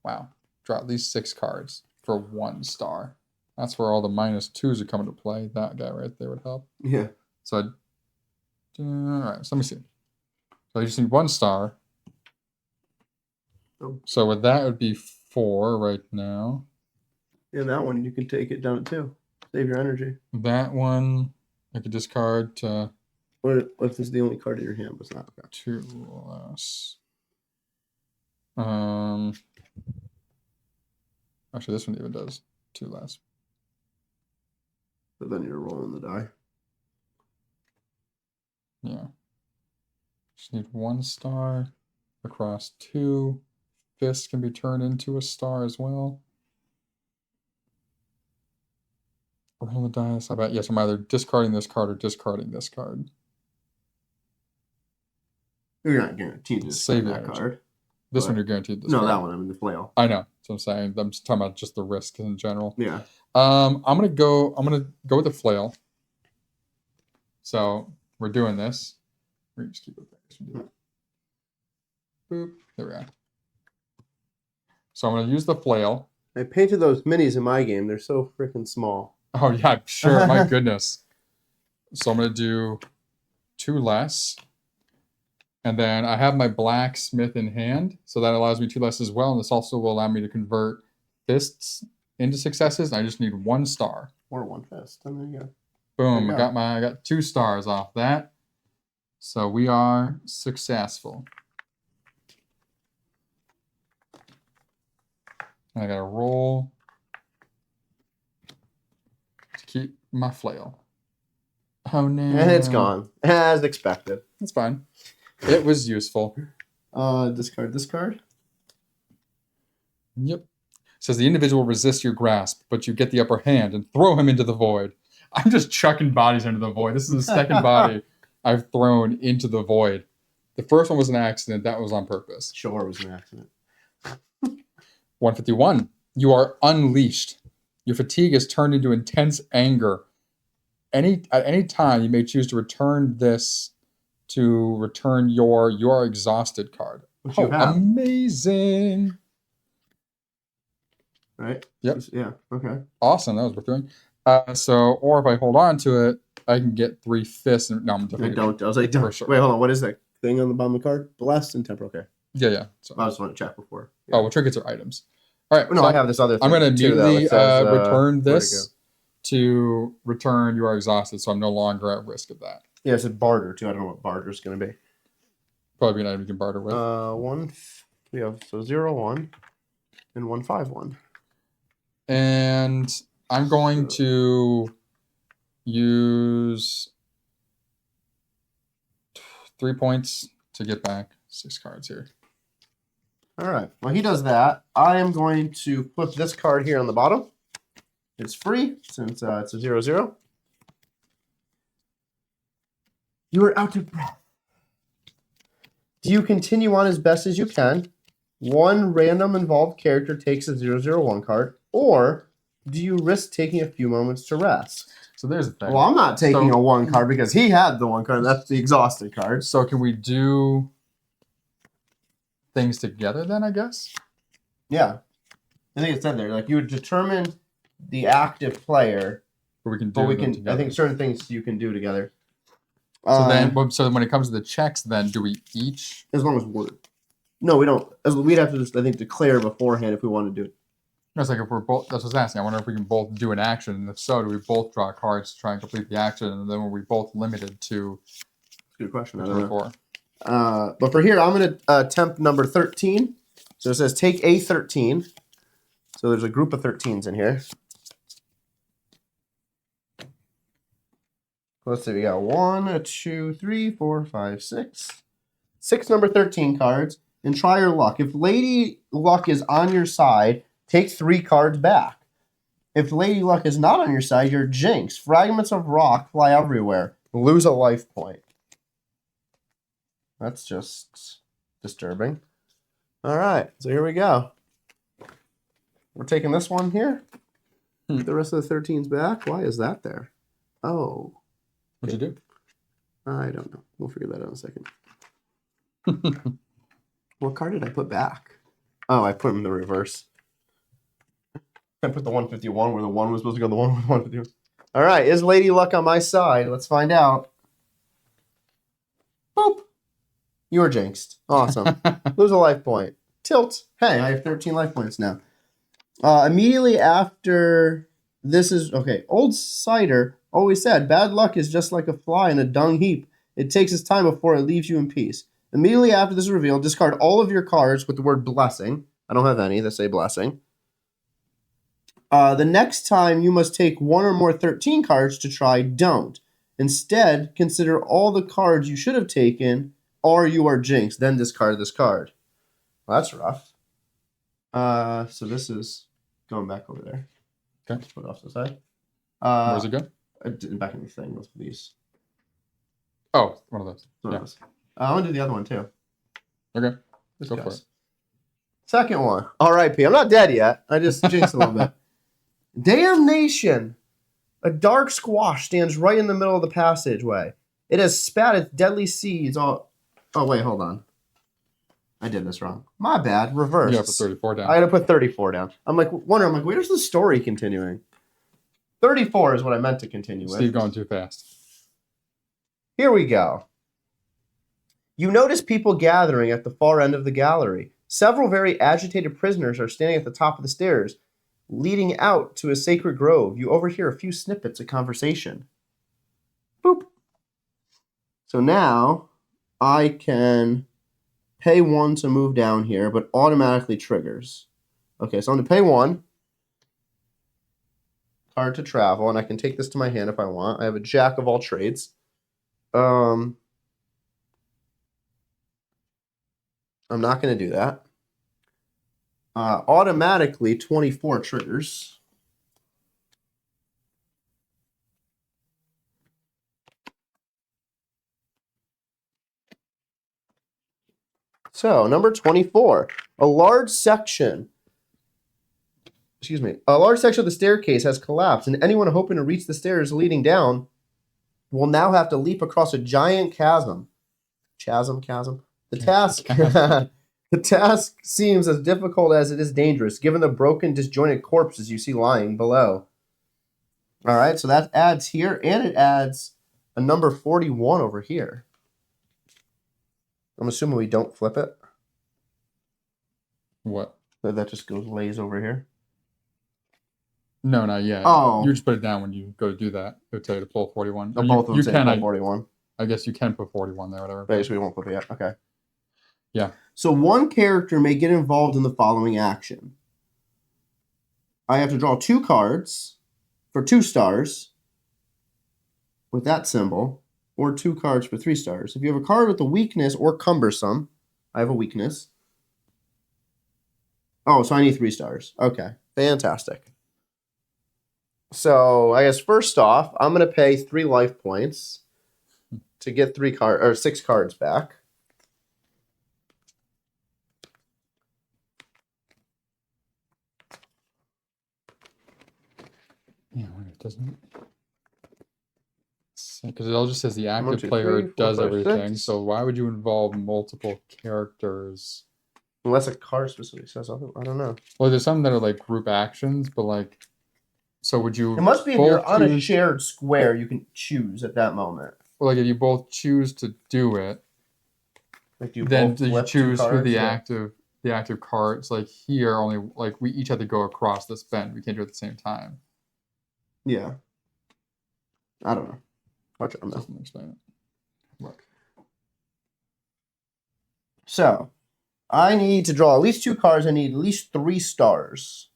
Wow. Draw at least 6 cards for 1 star. That's where all the -2s are coming to play. That guy right there would help. Yeah. So alright, so let me see. So you just need 1 star. Oh. So with that, it would be 4 right now. Yeah, that one you can take it down at 2. Save your energy. That one, I could discard to What if this is the only card in your hand? Was not okay. 2 less. Actually, this one even does 2 less. But then you're rolling the die. Yeah. Just need 1 star across 2. Fist can be turned into a star as well. Roll the dice. I bet, yes, I'm either discarding this card or discarding this card. You're not guaranteed to Save discard that energy. card. This But- one you're guaranteed this No, card. that one. I mean the flail. I know. That's what I'm saying. I'm just talking about just the risk in general. Yeah. I'm gonna go with the flail. So we're doing this. We're gonna just keep it there. Boop. There we are. So I'm gonna use the flail. I painted those minis in my game. They're so freaking small. Oh yeah, sure. My goodness. So I'm gonna do 2 less. And then I have my blacksmith in hand, so that allows me 2 less as well. And this also will allow me to convert fists into successes. I just need 1 star. Or 1 fist. And there you go. Boom! There you I got 2 stars off that. So we are successful. I gotta roll to keep my flail. Oh no! And it's gone as expected. That's fine. It was useful. Discard this card. Yep. Says the individual resists your grasp, but you get the upper hand and throw him into the void. I'm just chucking bodies into the void. This is the second body I've thrown into the void. The first one was an accident. That was on purpose. Sure, it was an accident. 151. You are unleashed. Your fatigue is turned into intense anger. At any time, you may choose to return this to return your "You are exhausted" card. Which you have. Amazing! Right? Yep. Yeah. Okay. Awesome. That was worth doing. Or if I hold on to it, I can get 3 fists. No, I'm definitely I was like, don't. sure. Wait, hold on. What is that thing on the bottom of the card? Blessed and temper. Okay. Yeah. So, I just want to check before. Yeah. Oh, well, trinkets are items. All right. No, so I have this other thing. I'm going to too, though. immediately It says, return where'd it this to return "You are exhausted," so I'm no longer at risk of that. Yeah, it's a barter too. I don't know what barter is going to be. Probably an item you can barter with. We have 0, 1, and 1, 5, 1. And I'm going to use 3 points to get back 6 cards here. All right. While he does that, I am going to flip this card here on the bottom. It's free since it's a 0, 0. You are out of breath. Do you continue on as best as you can? One random involved character takes a 001 card, or do you risk taking a few moments to rest? So there's the thing. Well, I'm not taking a 1 card because he had the 1 card. That's the exhausted card. So can we do things together then, I guess? Yeah. I think it said there, like, you would determine the active player, But we can do but we them can, together. I think certain things you can do together. So when it comes to the checks, then do we each? As long as we're... No, we don't. We'd have to just, I think, declare beforehand if we want to do it. No, it's like if we're both. That's what I was asking. I wonder if we can both do an action, and if so, do we both draw cards to try and complete the action, and then were we both limited to? Good question. I don't know. 4? But for here, I'm going to attempt number 13. So it says take a 13. So there's a group of 13s in here. Let's see, we got 1, 2, 3, 4, 5, 6. 6 number 13 cards, and try your luck. If Lady Luck is on your side, take 3 cards back. If Lady Luck is not on your side, you're jinxed. Fragments of rock fly everywhere. Lose a life point. That's just disturbing. All right, so here we go. We're taking this one here. The rest of the 13's back. Why is that there? Oh. What'd you do? I don't know. We'll figure that out in a second. What card did I put back? Oh, I put them in the reverse. I put the 151 where the 1 was supposed to go, the 1 with 151. All right, is Lady Luck on my side? Let's find out. Boop. You were jinxed. Awesome. Lose a life point. Tilt. Hey, I have 13 life points now. Immediately after this is... Okay, Old Cider always said, bad luck is just like a fly in a dung heap. It takes its time before it leaves you in peace. Immediately after this is revealed, discard all of your cards with the word blessing. I don't have any that say blessing. The next time you must take 1 or more 13 cards to try, don't. Instead, consider all the cards you should have taken, or you are jinxed. Then discard this card. Well, that's rough. So this is going back over there. Okay. Put it off to the side. Where's it go? Back in the thing with these. Oh, one of those. One Yeah. of those. I want to do the other one too. Okay. Just Go for goes. it. Second one. R.I.P. I'm not dead yet. I just jinxed a little bit. Damnation! A dark squash stands right in the middle of the passageway. It has spat its deadly seeds all... Oh, wait, hold on. I did this wrong. My bad. Reverse. You have to put 34 down. I had to put 34 down. I'm like, where's the story continuing? 34 is what I meant to continue with. Steve going too fast. Here we go. You notice people gathering at the far end of the gallery. Several very agitated prisoners are standing at the top of the stairs, leading out to a sacred grove. You overhear a few snippets of conversation. Boop. So now I can pay 1 to move down here, but automatically triggers. Okay, so I'm going to pay 1. Card to travel, and I can take this to my hand if I want. I have a jack of all trades. I'm not going to do that. Automatically 24 triggers. So, number 24. A large section of the staircase has collapsed, and anyone hoping to reach the stairs leading down will now have to leap across a giant chasm. Chasm? The task seems as difficult as it is dangerous, given the broken, disjointed corpses you see lying below. All right, so that adds here, and it adds a number 41 over here. I'm assuming we don't flip it. What? That just lays over here. No, not yet. Oh. You just put it down when you go to do that. It'll tell you to pull 41. Oh, both of them say pull 41. I guess you can put 41 there, whatever. But I guess we won't flip it yet. Okay. Yeah. So one character may get involved in the following action. I have to draw 2 cards for 2 stars with that symbol, or 2 cards for 3 stars. If you have a card with a weakness or cumbersome, I have a weakness. Oh, so I need 3 stars. Okay, fantastic. So I guess first off, I'm going to pay 3 life points to get 6 cards back. Doesn't because it all just says the active 1, 2, player 3, 4, does 5, everything. 6. So why would you involve multiple characters? Unless a card specifically says something. I don't know. Well, there's some that are like group actions, but like, so would you? It must be if both you're on a choose- shared square, you can choose at that moment. Well, like if you both choose to do it, Like you then both you flip choose 2 who cards, the yeah. active cards. Like here, only like we each have to go across this bend. We can't do it at the same time. Yeah. I don't know. Watch it. Doesn't explain it. Look. So, I need to draw at least 2 cards. I need at least 3 stars.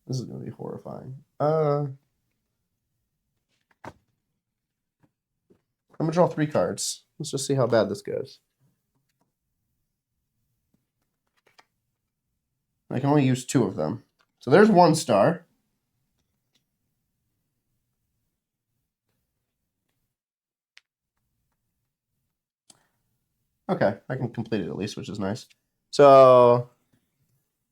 This is going to be horrifying. I'm going to draw 3 cards. Let's just see how bad this goes. I can only use 2 of them. So there's 1 star. Okay, I can complete it at least, which is nice. So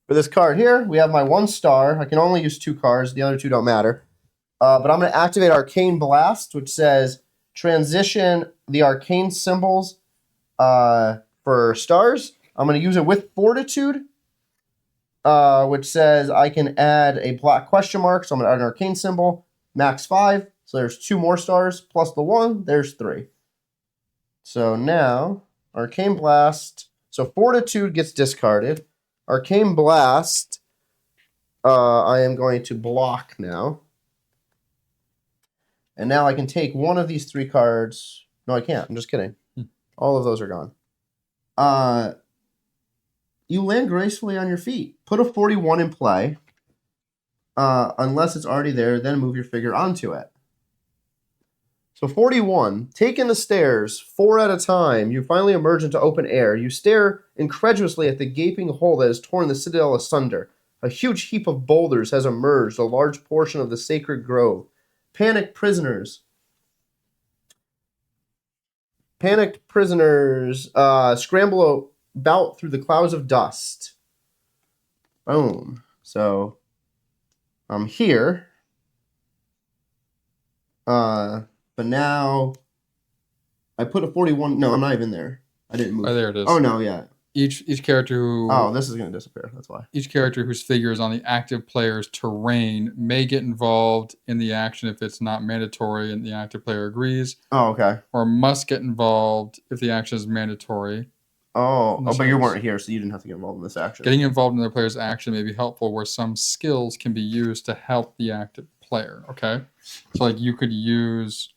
for this card here, we have my 1 star. I can only use 2 cards. The other 2 don't matter. But I'm going to activate Arcane Blast, which says transition the arcane symbols for stars. I'm going to use it with Fortitude, which says I can add a black question mark. So I'm going to add an arcane symbol, max 5. So there's 2 more stars, plus the 1, there's 3. So now, Arcane Blast. So Fortitude gets discarded. Arcane Blast, I am going to block now. And now I can take one of these 3 cards. No, I can't. I'm just kidding. All of those are gone. You land gracefully on your feet. Put a 41 in play. Unless it's already there, then move your figure onto it. So 41, taking the stairs 4 at a time, you finally emerge into open air. You stare incredulously at the gaping hole that has torn the citadel asunder. A huge heap of boulders has emerged, a large portion of the sacred grove. Panicked prisoners scramble about through the clouds of dust. Boom. So I'm here. But now I put a 41. No, I'm not even there. I didn't move. Oh, there it is. Oh, no, yeah. Each character who... Oh, this is going to disappear. That's why. Each character whose figure is on the active player's terrain may get involved in the action if it's not mandatory and the active player agrees. Oh, okay. Or must get involved if the action is mandatory. Oh, but you weren't here, so you didn't have to get involved in this action. Getting involved in the player's action may be helpful where some skills can be used to help the active player. Okay? So, like, you could use...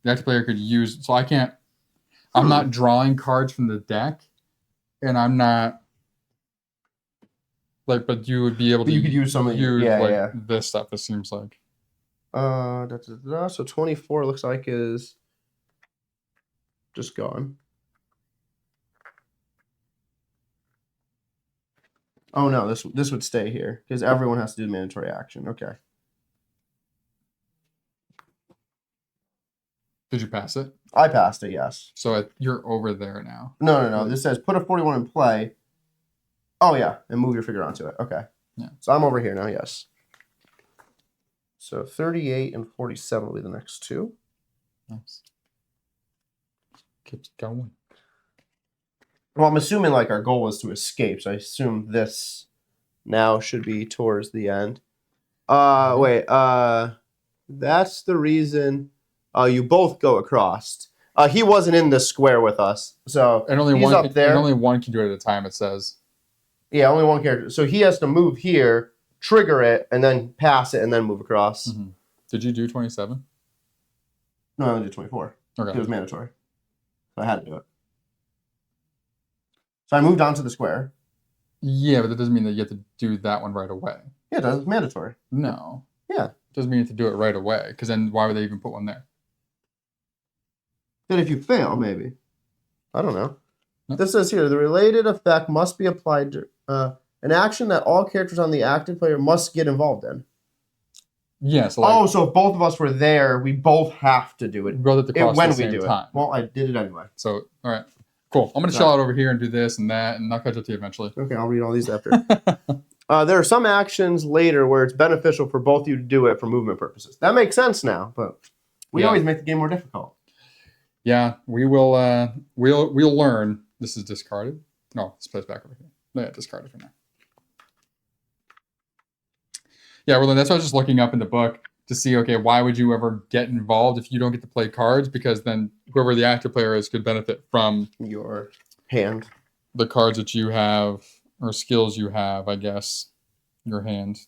The active player could use... So I can't... I'm not drawing cards from the deck, and I'm not... Like, but you would be able to... You could use something... Yeah. This stuff, it seems like. So 24 looks like is just gone. Oh, no, this would stay here, because everyone has to do the mandatory action. Okay. Did you pass it? I passed it, yes. So you're over there now. No. This says put a 41 in play. Oh, yeah, and move your figure onto it. Okay. Yeah. So I'm over here now, yes. So 38 and 47 will be the next 2. Nice. Keeps going. Well, I'm assuming like our goal was to escape, so I assume this now should be towards the end. Wait, that's the reason you both go across. He wasn't in the square with us, so and only he's one up there. And only one can do it at a time, it says. Yeah, only one character. So he has to move here, trigger it, and then pass it, and then move across. Mm-hmm. Did you do 27? No, I only did 24. Okay. It was mandatory. So I had to do it. So I moved on to the square. Yeah, but that doesn't mean that you have to do that one right away. Yeah, it does. It's mandatory. No. Yeah. It doesn't mean you have to do it right away, because then why would they even put one there? Then if you fail, maybe. I don't know. Nope. This says here, the related effect must be applied to an action that all characters on the active player must get involved in. Yeah, so like, so if both of us were there, we both have to do it. both at the cross when at the we same do time. it. Well, I did it anyway. So, all right. Cool. I'm going to chill out over here and do this and that, and I'll catch up to you eventually. Okay, I'll read all these after. There are some actions later where it's beneficial for both of you to do it for movement purposes. That makes sense now, but we always make the game more difficult. Yeah, we will. We'll learn. This is discarded. No, this plays back over here. No, yeah, discarded for now. Yeah, well, that's why I was just looking up in the book to see, okay, why would you ever get involved if you don't get to play cards? Because then whoever the active player is could benefit from your hand, the cards that you have or skills you have, I guess, your hand,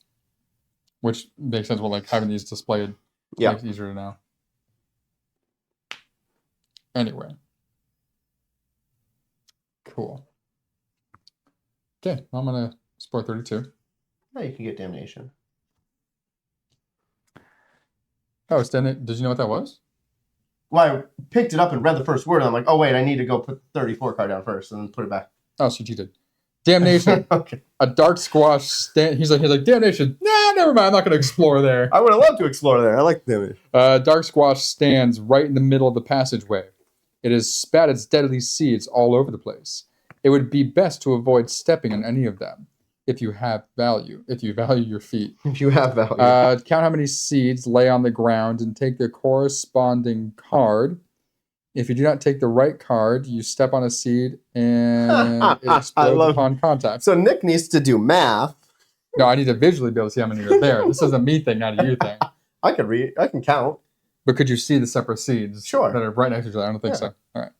which makes sense. Well, like having these displayed makes it easier to know. Anyway, cool. Okay, well, I'm gonna explore 32. Now you can get damnation. Oh, it's Did you know what that was? Well, I picked it up and read the first word, and I'm like, oh, wait, I need to go put the 34 card down first and then put it back. Oh, so you cheated. Damnation. Okay. A dark squash he's like, damnation. Nah, never mind. I'm not going to explore there. I would have loved to explore there. I like damnation. Dark squash stands right in the middle of the passageway. It has spat its deadly seeds all over the place. It would be best to avoid stepping on any of them if you value your feet. If you have value. Count how many seeds lay on the ground and take the corresponding card. If you do not take the right card, you step on a seed and it explodes upon contact. So Nick needs to do math. No, I need to visually be able to see how many are there. This is a me thing, not a you thing. I can count. But could you see the separate seeds that are right next to each other? I don't think so. All right.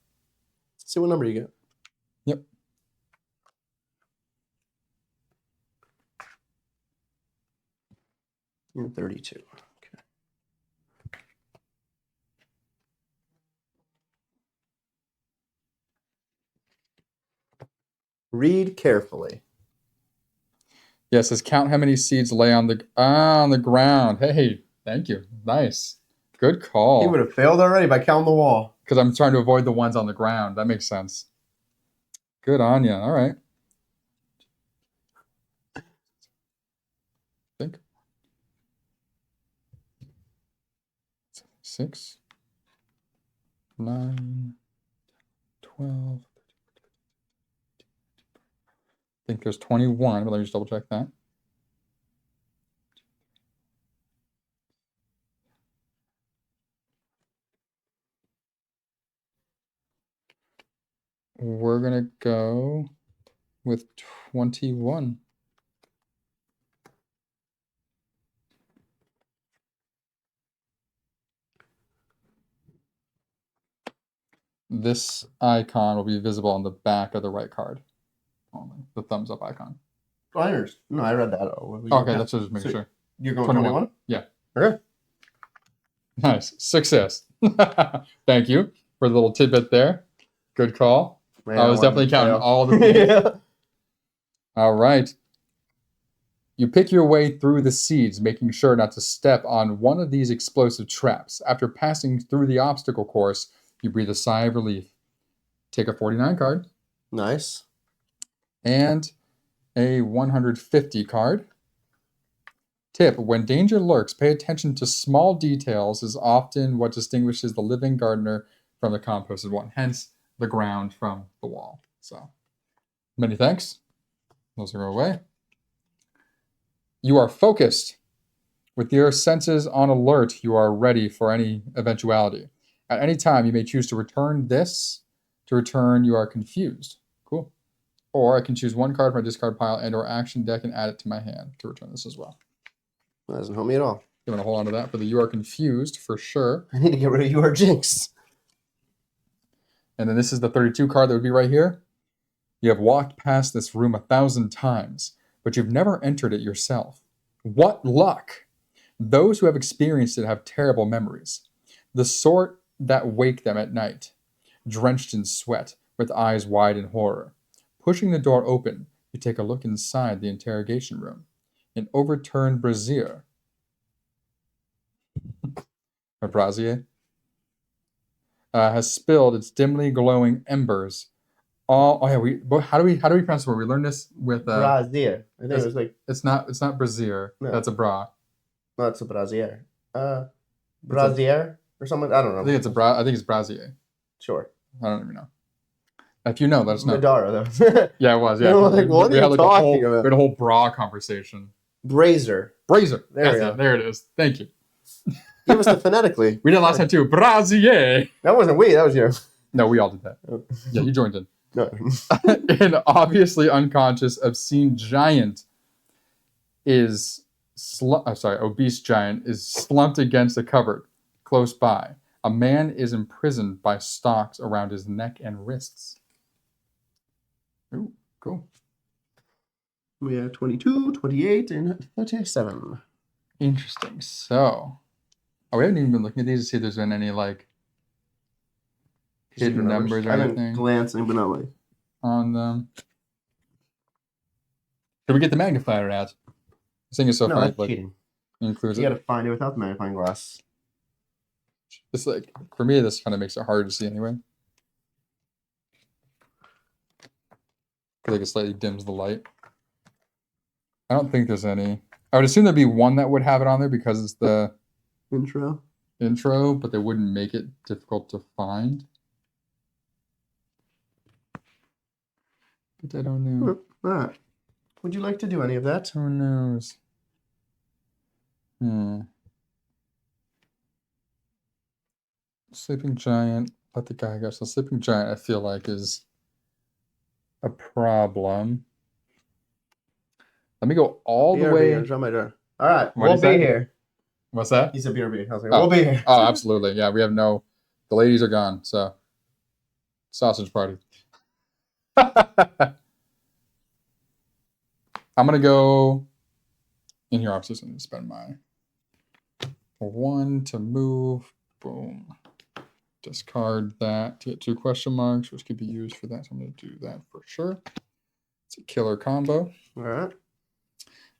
Let's see what number you get. Yep. You're 32. Okay. Read carefully. Yes, says count how many seeds lay on the ground. Hey, thank you. Nice. Good call. He would have failed already by counting the wall. Because I'm trying to avoid the ones on the ground. That makes sense. Good on you. All right. Think. 6, 9, 12. I think there's 21, but let me just double check that. We're going to go with 21. This icon will be visible on the back of the right card. Only the thumbs up icon. Oh, I read that. Okay, that's just making sure. You're going 21? Yeah. Okay. Nice. Success. Thank you for the little tidbit there. Good call. Man, I was definitely counting all the things. Yeah. All right. You pick your way through the seeds, making sure not to step on one of these explosive traps. After passing through the obstacle course, you breathe a sigh of relief. Take a 49 card. Nice. And a 150 card. Tip, when danger lurks, pay attention to small details is often what distinguishes the living gardener from the composted one, hence the ground from the wall. So, many thanks. Those are away. You are focused. With your senses on alert, you are ready for any eventuality. At any time, you may choose to return this. To return, you are confused. Cool. Or I can choose one card from my discard pile and or action deck and add it to my hand to return this as well. That doesn't help me at all. You want to hold on to that for the you are confused for sure. I need to get rid of you are Jinxed. And then this is the 32 card that would be right here. You have walked past this room 1,000 times, but you've never entered it yourself. What luck! Those who have experienced it have terrible memories. The sort that wake them at night, drenched in sweat, with eyes wide in horror. Pushing the door open, you take a look inside the interrogation room. An overturned brazier. A brazier? Has spilled its dimly glowing embers. How do we pronounce the word? We learned this with brazier. I think it was like it's not brazier. No. That's a bra. No, it's a brazier. Brazier or something. I don't know. I think it's brazier. Sure. I don't even know. If you know, let us know. Madara, though. Yeah, it was. Yeah, Like, what are you talking we about? had a whole bra conversation. Brazier. Brazier. There we go. There it is. Thank you. Give us the phonetically. We did last time too. Brazier. That wasn't we. That was you. No, we all did that. Oh. Yeah, you joined in. No. An obviously unconscious, obscene giant is obese giant is slumped against a cupboard close by. A man is imprisoned by stocks around his neck and wrists. Ooh, cool. We have 22, 28, and 37. Interesting. So, we haven't even been looking at these to see if there's been any like hidden numbers or I've anything. been glancing, but not like on them. Should we get the magnifier out? This thing is so no, far. that's Like, cheating. includes You it. gotta find it without the magnifying glass. It's like for me, this kind of makes it hard to see anyway. I think it slightly dims the light. I don't think there's any. I would assume there'd be one that would have it on there because it's the intro, but they wouldn't make it difficult to find. But I don't know. That. Would you like to do any of that? Who knows? Sleeping giant. Let the guy go. So sleeping giant, I feel like, is a problem. Let me go all the way. All right, What we'll is be that? here. What's that? He said BRB. I was like, Oh. we'll be here. Oh, absolutely. Yeah, we have no. The ladies are gone, so sausage party. I'm gonna go in here. Obviously, I'm gonna spend my 1 to move. Boom. Discard that to get 2 question marks, which could be used for that. So I'm gonna do that for sure. It's a killer combo. All right.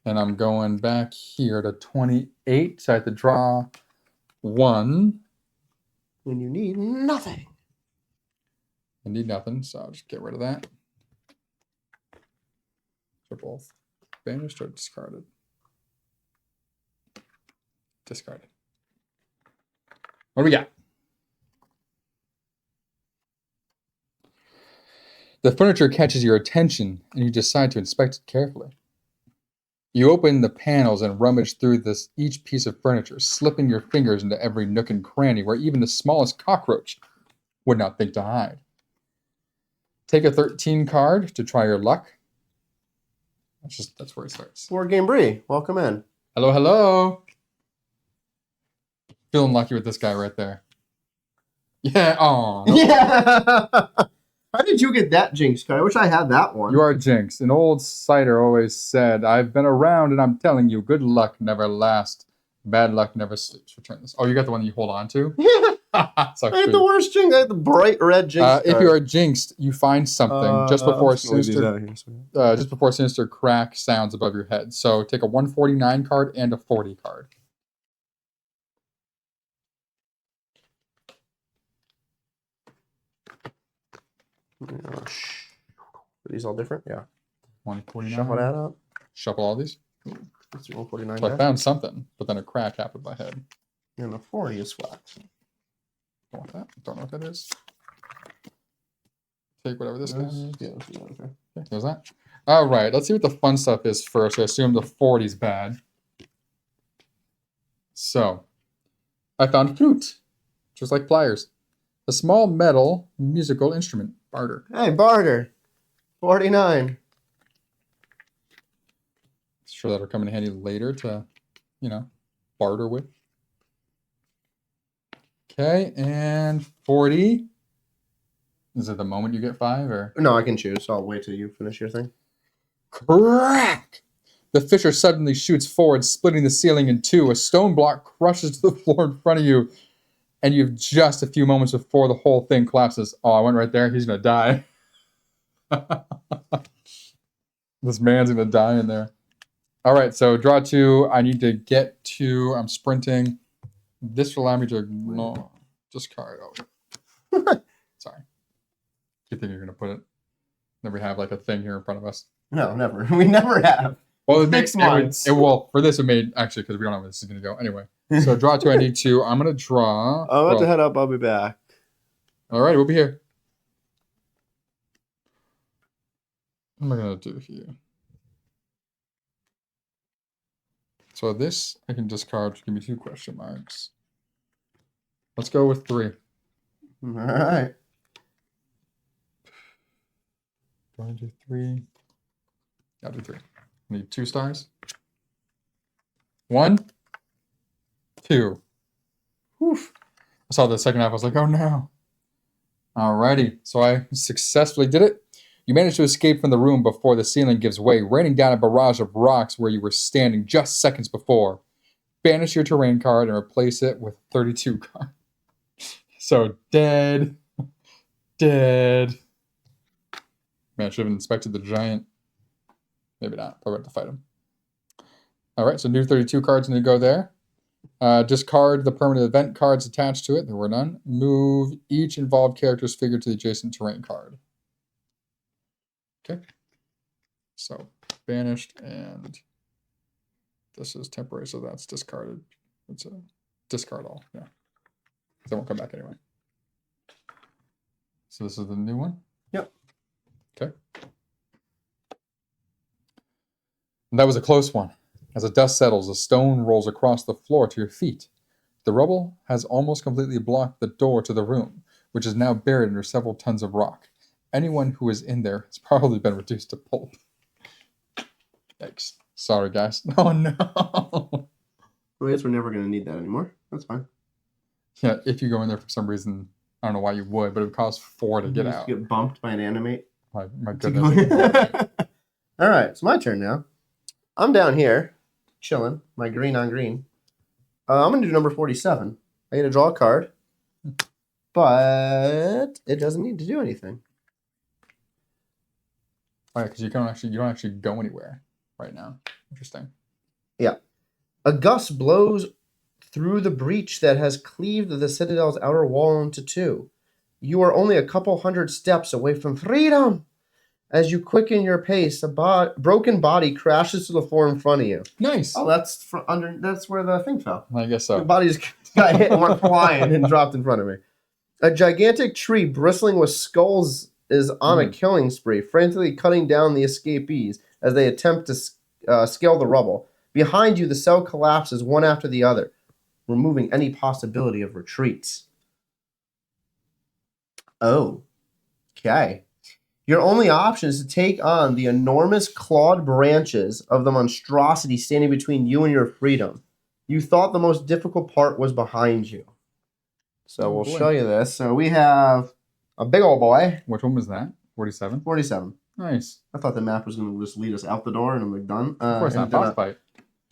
And I'm going back here to 28. So I have to draw 1. And you need nothing. I need nothing, so I'll just get rid of that. They're both banished or discarded. Discarded. What do we got? The furniture catches your attention, and you decide to inspect it carefully. You open the panels and rummage through each piece of furniture, slipping your fingers into every nook and cranny where even the smallest cockroach would not think to hide. Take a 13 card to try your luck. That's where it starts. Board Game Bree, welcome in. Hello, hello. Feeling lucky with this guy right there. Yeah, oh. Nope. Yeah. How did you get that Jinxed card? I wish I had that one. You are Jinxed. An old cider always said, I've been around and I'm telling you, good luck never lasts. Bad luck never sleeps. Return this. Oh, you got the one that you hold on to? I had the worst Jinx. I had the bright red Jinx. If you are Jinxed, you find something just before sinister crack sounds above your head. So take a 149 card and a 40 card. Are these all different? Yeah. 149. Shuffle that up. Shuffle all these. 149. So I found something, but then a crack happened in my head. And a 40 is flat. Don't want that. Don't know what that is. Take whatever this is. Yeah, okay. Okay, there's that. All right, let's see what the fun stuff is first. I assume the 40's bad. So, I found flute, just like pliers. A small metal musical instrument. Barter. Hey, barter. 49. Sure that'll come in handy later to, barter with. Okay, and 40. Is it the moment you get 5 or? No, I can choose. So I'll wait till you finish your thing. Crack! The fissure suddenly shoots forward, splitting the ceiling in 2. A stone block crushes to the floor in front of you, and you have just a few moments before the whole thing collapses. Oh, I went right there. He's going to die. This man's going to die in there. All right, so draw 2. I need to get to... I'm sprinting. This will allow me to discard. Oh, sorry. You think you're going to put it? Never have like a thing here in front of us. No, never. We never have. Well, it 6 makes months. Well, for this, it made actually because we don't know where this is going to go. Anyway, so draw 2. I need 2. I'm going to draw. I'm about to head up. I'll be back. All right, we'll be here. What am I going to do here? So this I can discard to give me 2 question marks. Let's go with 3. All right. Do I do 3? I'll do 3. Need 2 stars. 1, 2. Oof. I saw the second half. I was like, oh no. Alrighty. So I successfully did it. You managed to escape from the room before the ceiling gives way, raining down a barrage of rocks where you were standing just seconds before. Banish your terrain card and replace it with 32 cards. So dead. Dead. Man, I should have inspected the giant. Maybe not. Probably have to fight him. Alright, so new 32 cards need to go there. Discard the permanent event cards attached to it. There were none. Move each involved character's figure to the adjacent terrain card. Okay. So banished, and this is temporary, so that's discarded. It's a discard all. Yeah. They won't come back anyway. So this is the new one? Yep. Okay. And that was a close one. As the dust settles, a stone rolls across the floor to your feet. The rubble has almost completely blocked the door to the room, which is now buried under several tons of rock. Anyone who is in there has probably been reduced to pulp. Yikes. Sorry, guys. Oh, no. I guess we're never going to need that anymore. That's fine. Yeah, if you go in there for some reason, I don't know why you would, but it would cost 4 to get out. Get bumped by an animate. My goodness. All right, it's my turn now. I'm down here, chilling, my green on green. I'm going to do number 47. I get to draw a card, but it doesn't need to do anything. Oh, yeah, because you don't actually go anywhere right now. Interesting. Yeah. A gust blows through the breach that has cleaved the Citadel's outer wall into 2. You are only a couple hundred steps away from freedom. As you quicken your pace, a broken body crashes to the floor in front of you. Nice. Oh, that's that's where the thing fell. I guess so. The body just got hit and went flying and dropped in front of me. A gigantic tree bristling with skulls is on a killing spree, frantically cutting down the escapees as they attempt to scale the rubble. Behind you, the cell collapses one after the other, removing any possibility of retreats. Oh, okay. Your only option is to take on the enormous clawed branches of the monstrosity standing between you and your freedom. You thought the most difficult part was behind you. So we'll show you this. So we have a big old boy. Which one was that? 47? 47. Nice. I thought the map was going to just lead us out the door and I'm like, done. Of course not. Boss fight.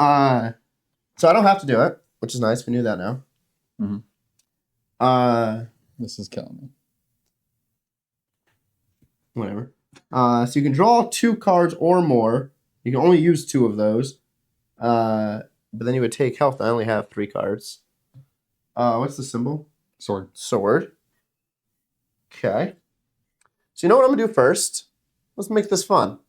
So I don't have to do it, which is nice. We knew that now. Mm-hmm. This is killing me. Whatever. So you can draw 2 cards or more. You can only use 2 of those. But then you would take health. I only have 3 cards. What's the symbol? Sword. Sword. Okay. So you know what I'm going to do first? Let's make this fun.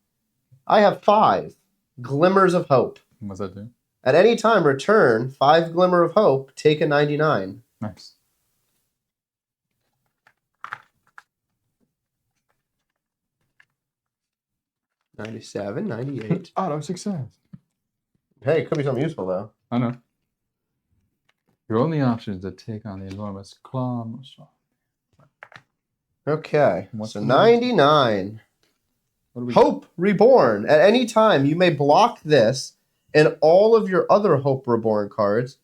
I have 5 glimmers of hope. What's that do? At any time, return 5 glimmer of hope. Take a 99. Nice. $97, $98. Auto success. Hey, it could be something useful, though. I know. Your only option is to take on the enormous claw. Okay. What's so the 99. Hope Reborn. At any time, you may block this and all of your other Hope Reborn cards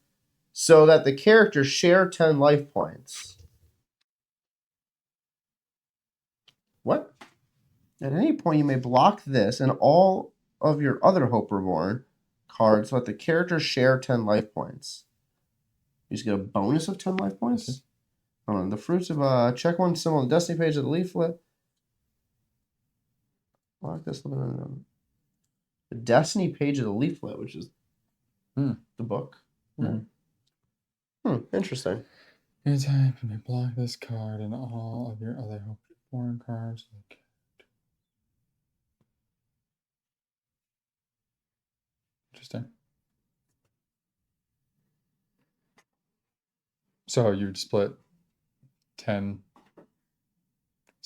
so that the characters share 10 life points. What? At any point, you may block this and all of your other Hope Reborn cards so that the characters share 10 life points. You just get a bonus of 10 life points? Hold on. The fruits of check one symbol on the Destiny page of the leaflet. Block this. The Destiny page of the leaflet, which is the book. Interesting. Anytime you may block this card and all of your other Hope Reborn cards. Okay. Interesting. So you'd split 10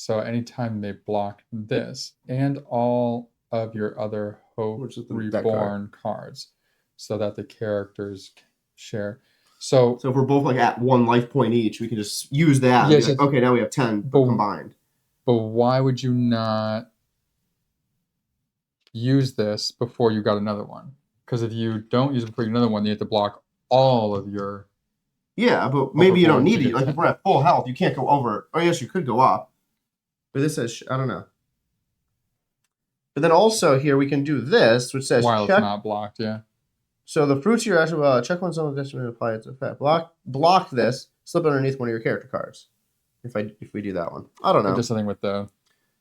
So anytime they block this and all of your other Hope Which is that Reborn cards, so that the characters share. So if we're both like at 1 life point each, we can just use that. Yes, And be like, okay, now we have 10 combined. But why would you not use this before you got another one? Because if you don't use it before you get another one, you have to block all of your. Yeah, but maybe you don't Overboard need to it. get Like 10. if we're at full health, you can't go over. Oh yes, you could go up. But this says I don't know. But then also here we can do this, which says While check. it's not blocked, yeah. So the fruits of your action, check one zone of destiny apply its effect. Block this. Slip underneath one of your character cards. If we do that one, I don't know. Just something with the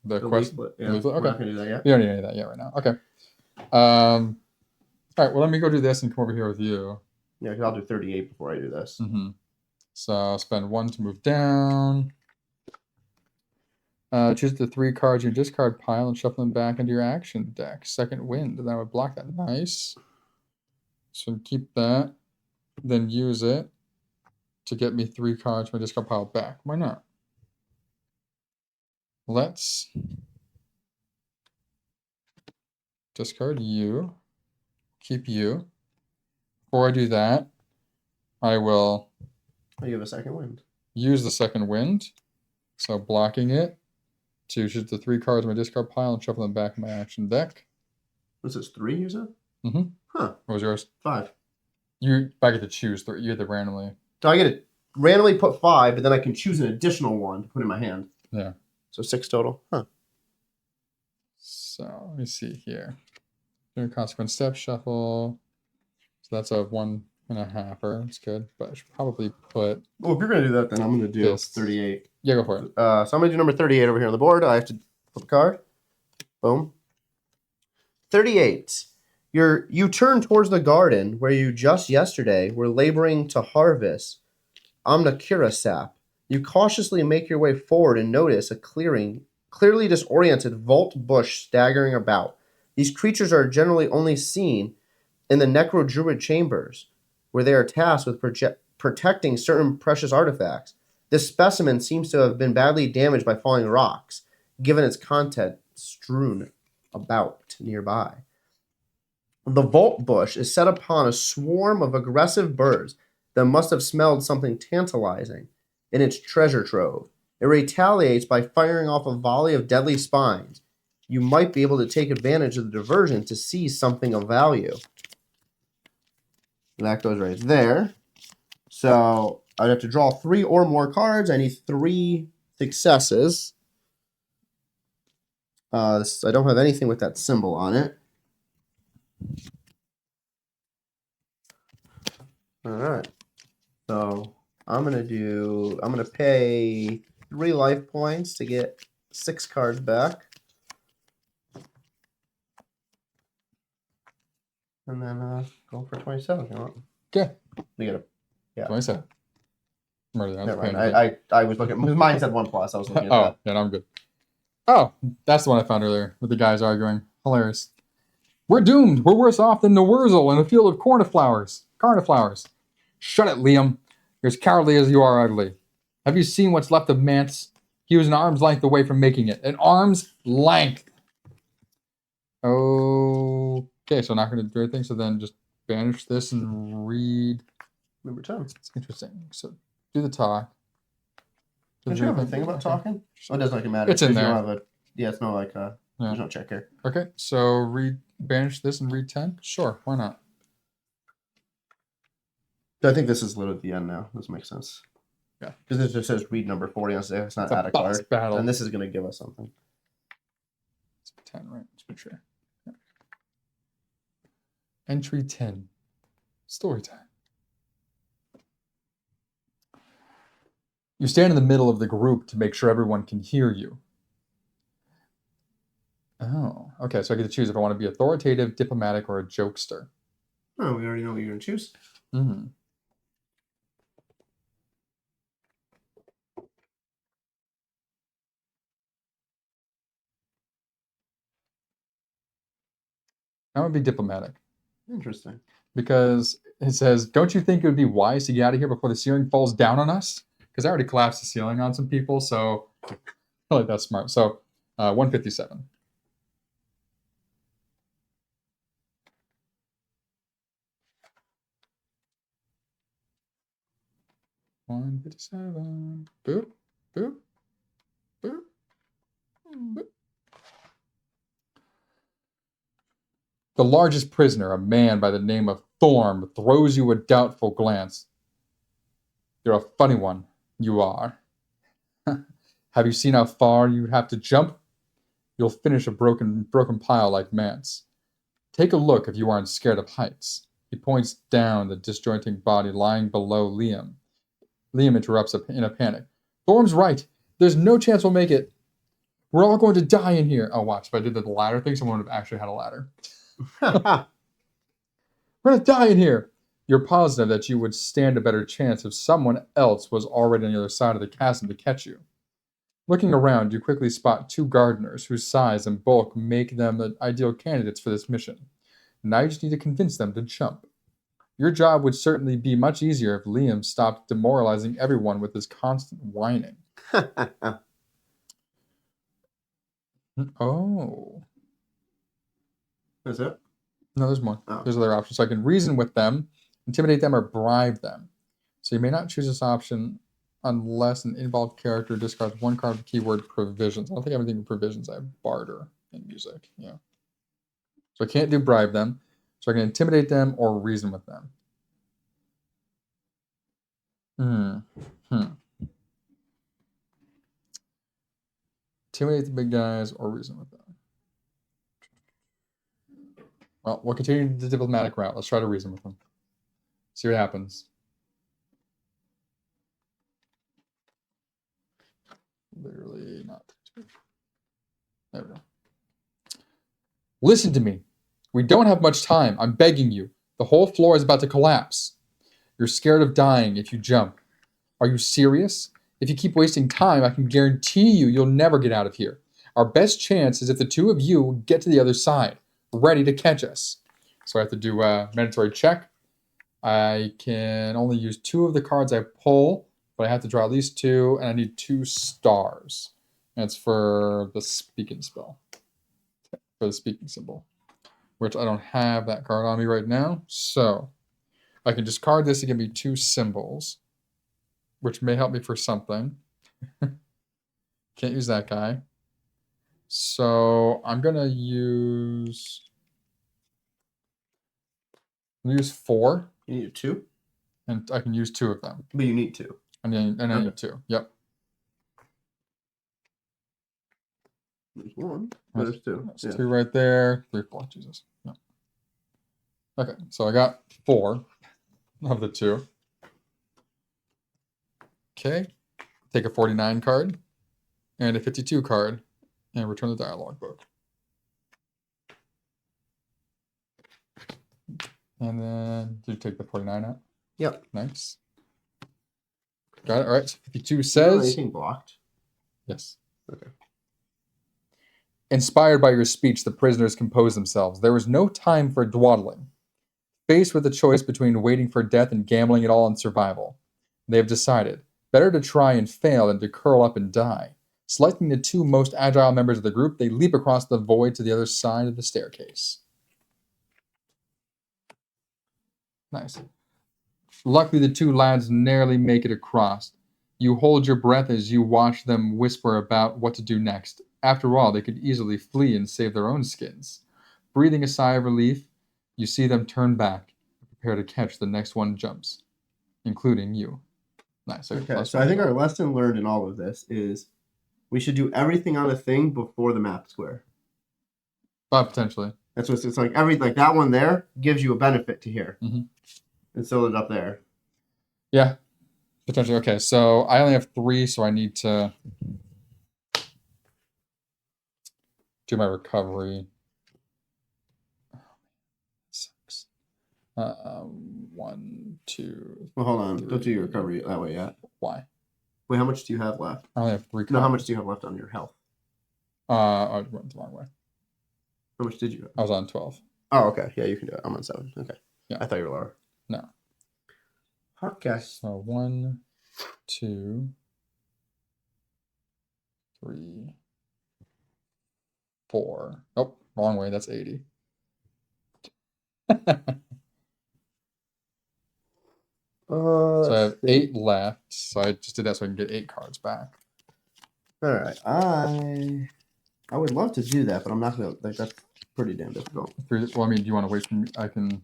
quest. Leaflet, yeah. Leaflet, We're okay. not gonna do that yet. You don't need any of that yet right now. Okay. All right. Well, let me go do this and come over here with you. Yeah, because I'll do 38 before I do this. Mm-hmm. So I'll spend 1 to move down. Choose the 3 cards in your discard pile and shuffle them back into your action deck. Second wind, and that would block that. Nice. So keep that, then use it to get me 3 cards from my discard pile back. Why not? Let's discard you, keep you. Before I do that, I will You have a second wind. use the second wind, so blocking it, to choose the 3 cards in my discard pile and shuffle them back in my action deck. What's this, 3 you said? Mm-hmm. Huh. What was yours? 5. I get to choose 3. You get to randomly. So I get to randomly put 5, but then I can choose an additional one to put in my hand. Yeah. So 6 total. Huh. So let me see here. Do a consequence step shuffle. So that's a 1.5. That's good, but I should probably put. Well, if you're gonna do that, then I'm gonna do This. 38. Yeah, go for it. So I'm gonna do number 38 over here on the board. I have to flip a card. Boom. 38. You turn towards the garden where you just yesterday were laboring to harvest Omnakira sap. You cautiously make your way forward and notice a clearly disoriented Vault bush staggering about. These creatures are generally only seen in the Necro-Druid chambers, where they are tasked with protecting certain precious artifacts. This specimen seems to have been badly damaged by falling rocks, given its content strewn about nearby. The Vault bush is set upon a swarm of aggressive birds that must have smelled something tantalizing in its treasure trove. It retaliates by firing off a volley of deadly spines. You might be able to take advantage of the diversion to seize something of value. That goes right there. So I'd have to draw 3 or more cards. I need 3 successes. I don't have anything with that symbol on it. All right. So I'm gonna pay 3 life points to get 6 cards back. And then go for 27 if you want. Okay. We got yeah. 27. Murder that. Never mind. I was looking. Mine said 1+. I was looking at Oh, that. yeah, no, I'm good. Oh, that's the one I found earlier with the guys arguing. Hilarious. We're doomed. We're worse off than the Wurzel in a field of cornflowers. Shut it, Liam. You're as cowardly as you are ugly. Have you seen what's left of Mance? He was an arm's length away from making it. An arm's length. Okay, so not going to do anything. So then just banish this and read. Number 10. It's interesting. So do the talk. Don't you have a thing about talking? Oh, it doesn't like it matter. It's in there. It's no like there's no check here. Okay, so banish this and read 10? Sure, why not? I think this is lit at the end now. This makes sense. Yeah. Because this just says read number 40 and it's not It's a add a boss card. battle. And this is going to give us something. It's 10, right? Let's make sure. Yeah. Entry 10. Story time. You stand in the middle of the group to make sure everyone can hear you. Oh, okay. So I get to choose if I want to be authoritative, diplomatic, or a jokester. Oh, we already know what you're going to choose. Mm-hmm. I would be diplomatic. Interesting. Because it says, don't you think it would be wise to get out of here before the ceiling falls down on us? Because I already collapsed the ceiling on some people, so I like that's smart. So 157. $157. Boop. Boop. Boop. Boop. The largest prisoner, a man by the name of Thorm, throws you a doubtful glance. You're a funny one, you are. Have you seen how far you'd have to jump? You'll finish a broken pile like Mance. Take a look if you aren't scared of heights. He points down the disjointing body lying below Liam. Liam interrupts in a panic. Thorm's right. There's no chance we'll make it. We're all going to die in here. Oh, watch. If I did the ladder thing, someone would have actually had a ladder. We're going to die in here. You're positive that you would stand a better chance if someone else was already on the other side of the chasm to catch you. Looking around, you quickly spot 2 gardeners whose size and bulk make them the ideal candidates for this mission. Now you just need to convince them to jump. Your job would certainly be much easier if Liam stopped demoralizing everyone with his constant whining. Oh. That's it? No, there's more. Oh. There's other options. So I can reason with them, intimidate them, or bribe them. So you may not choose this option unless an involved character discards 1 card with the keyword provisions. I don't think I have anything with provisions. I have barter in music. Yeah. So I can't do bribe them. So I can intimidate them or reason with them. Intimidate the big guys or reason with them. Well, we'll continue the diplomatic route. Let's try to reason with them. See what happens. Literally not. There we go. Listen to me. We don't have much time. I'm begging you. The whole floor is about to collapse. You're scared of dying if you jump. Are you serious? If you keep wasting time, I can guarantee you'll never get out of here. Our best chance is if the 2 of you get to the other side, ready to catch us. So I have to do a mandatory check. I can only use 2 of the cards I pull, but I have to draw at least 2, and I need 2 stars. And it's for the speaking spell. For the speaking symbol. Which I don't have that card on me right now. So I can discard this to give me 2 symbols, which may help me for something. Can't use that guy. So I'm going to use 4. You need 2? And I can use 2 of them. But you need 2. And I need 2. Yep. There's 1. There's 2. There's 2 right there. 3, 4. Jesus. No. Okay, so I got 4 of the 2. Okay. Take a 49 card and a 52 card and return the dialogue book. And then, did you take the 49 out? Yep. Nice. Got it. All right. So 52 says. Anything blocked? Yes. Okay. Inspired by your speech, the prisoners composed themselves. There was no time for dawdling. Faced with the choice between waiting for death and gambling it all on survival, they have decided better to try and fail than to curl up and die. Selecting the 2 most agile members of the group, they leap across the void to the other side of the staircase. Nice. Luckily, the 2 lads narrowly make it across. You hold your breath as you watch them whisper about what to do next. After all, they could easily flee and save their own skins. Breathing a sigh of relief, you see them turn back and prepare to catch the next one jumps, including you. Nice. Okay, so I think our lesson learned in all of this is we should do everything on a thing before the map square. Potentially. That's what it's like. Like that one there gives you a benefit to here. Mm-hmm. And so it up there. Yeah, potentially. Okay, so I only have 3, so I need to do my recovery. Sucks. 1, 2. Well, hold on. 3. Don't do your recovery that way yet. Why? Wait, how much do you have left? I only have 3 cards. No, how much do you have left on your health? I went the wrong way. How much did you have? I was on 12. Oh, okay. Yeah, you can do it. I'm on 7. Okay. Yeah. I thought you were lower. No. Okay. So 1, 2, 3, 4. Oh, wrong way. That's 80. So I have 8 left. So I just did that so I can get 8 cards back. All right. I would love to do that, but I'm not gonna. Like, that's pretty damn difficult. Well, I mean, do you want to wait for me? I can.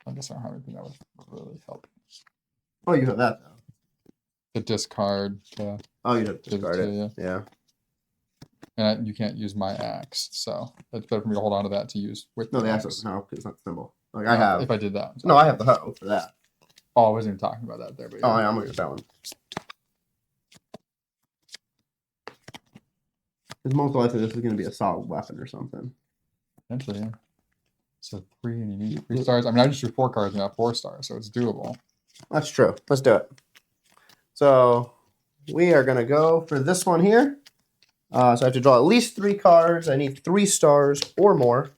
I guess I don't have anything that would really help. Oh, you have that though. The discard. Oh, you have to discard it. Yeah. Yeah. And you can't use my axe, so it's better for me to hold on to that to use with. No, the axe doesn't help because it's not the symbol. Like I have. If I did that. No, I have the hoe for that. Oh, I wasn't even talking about that there. But yeah. Oh, yeah, I'm gonna get that one. Because most likely this is gonna be a solid weapon or something. Potentially, yeah. So 3 and you need 3 stars. I mean, I just drew 4 cards and I have 4 stars, so it's doable. That's true. Let's do it. So we are gonna go for this one here. So I have to draw at least 3 cards. I need 3 stars or more.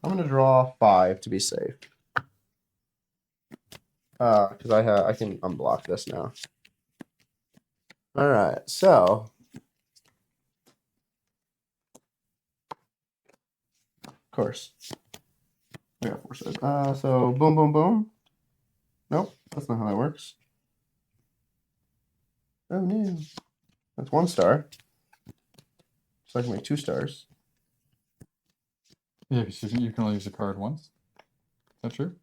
I'm gonna draw 5 to be safe. Because I can unblock this now. All right, so of course I got 4 stars. So boom, boom, boom. Nope, that's not how that works. Oh no, that's 1 star. So I can make 2 stars. Yeah, because you can only use a card once. Is that true?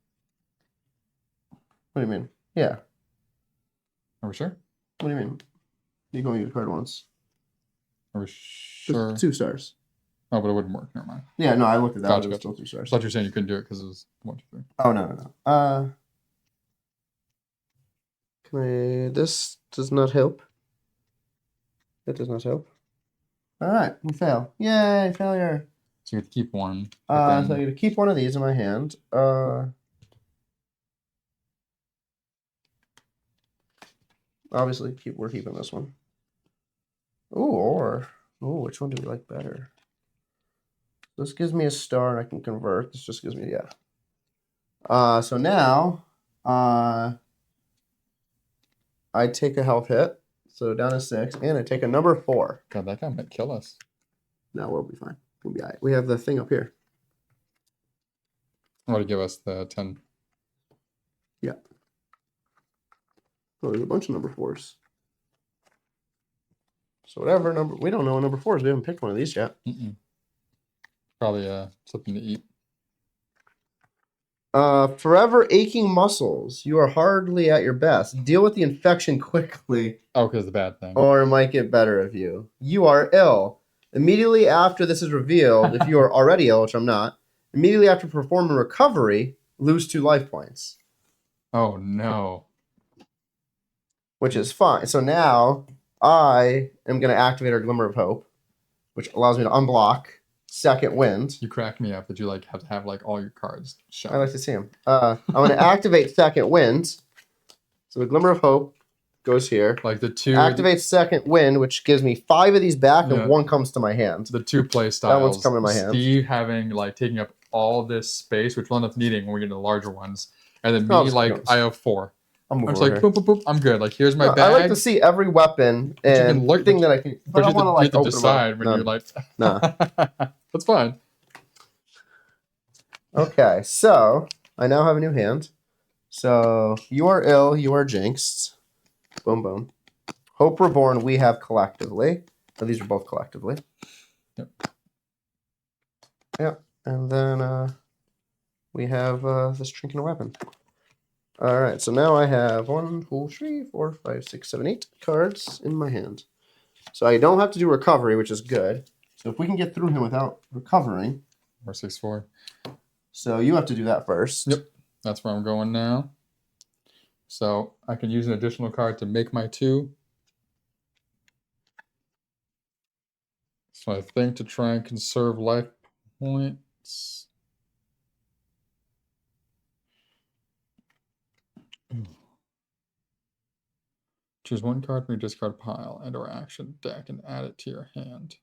What do you mean? Yeah. Are we sure? What do you mean? You can only use a card once. Are we sure? Just 2 stars. Oh, but it wouldn't work. Never mind. Yeah, no, I looked at that. Gotcha, It was gotcha. still 2 stars. I thought you were saying you couldn't do it because it was 1, 2, 3. Oh no. This does not help. That does not help. All right, we fail. Yay, failure. So you have to keep 1. So I get to keep 1 of these in my hand. Obviously, we're keeping this one. Ooh, which one do we like better? This gives me a star, and I can convert. This just gives me So now, I take a health hit, so down to 6, and I take a number 4. God, that guy might kill us. No, we'll be fine. We'll be all right. We have the thing up here. What to give us the 10? Yeah. Oh, there's a bunch of number 4s. So whatever number, we don't know what number 4 is. We haven't picked one of these yet. Probably something to eat. Forever aching muscles. You are hardly at your best. Deal with the infection quickly. Oh, because the bad thing. Or it might get better of you. You are ill. Immediately after this is revealed, if you are already ill, which I'm not, immediately after performing recovery, lose 2 life points. Oh, no. Which is fine. So now I am going to activate our Glimmer of Hope, which allows me to unblock Second Wind. You crack me up that you have to have all your cards shown. I like to see them. I'm going to activate Second Wind. So the Glimmer of Hope goes here. Like the 2. Activate Second Wind, which gives me 5 of these back, and 1 comes to my hand. The 2 play styles. That one's coming to my hand. Steve having taking up all this space, which we'll end up needing when we get to the larger ones. And then me, I have 4. I'm just like, boop, boop, boop. I'm good. Here's my bag. I like to see every weapon and thing that I can. But I want to decide when you're nah. That's fine. Okay, so I now have a new hand. So you are ill. You are jinxed. Boom, boom. Hope Reborn. We have collectively. Oh, these are both collectively. Yep. Yeah, and then we have this trinket weapon. All right, so now I have 1, 2, 3, 4, 5, 6, 7, 8 cards in my hand. So I don't have to do recovery, which is good. So if we can get through him without recovering. Or 6-4. So you have to do that first. Yep, that's where I'm going now. So I can use an additional card to make my 2. So I think to try and conserve life points. Choose 1 card from your discard pile and or action deck and add it to your hand.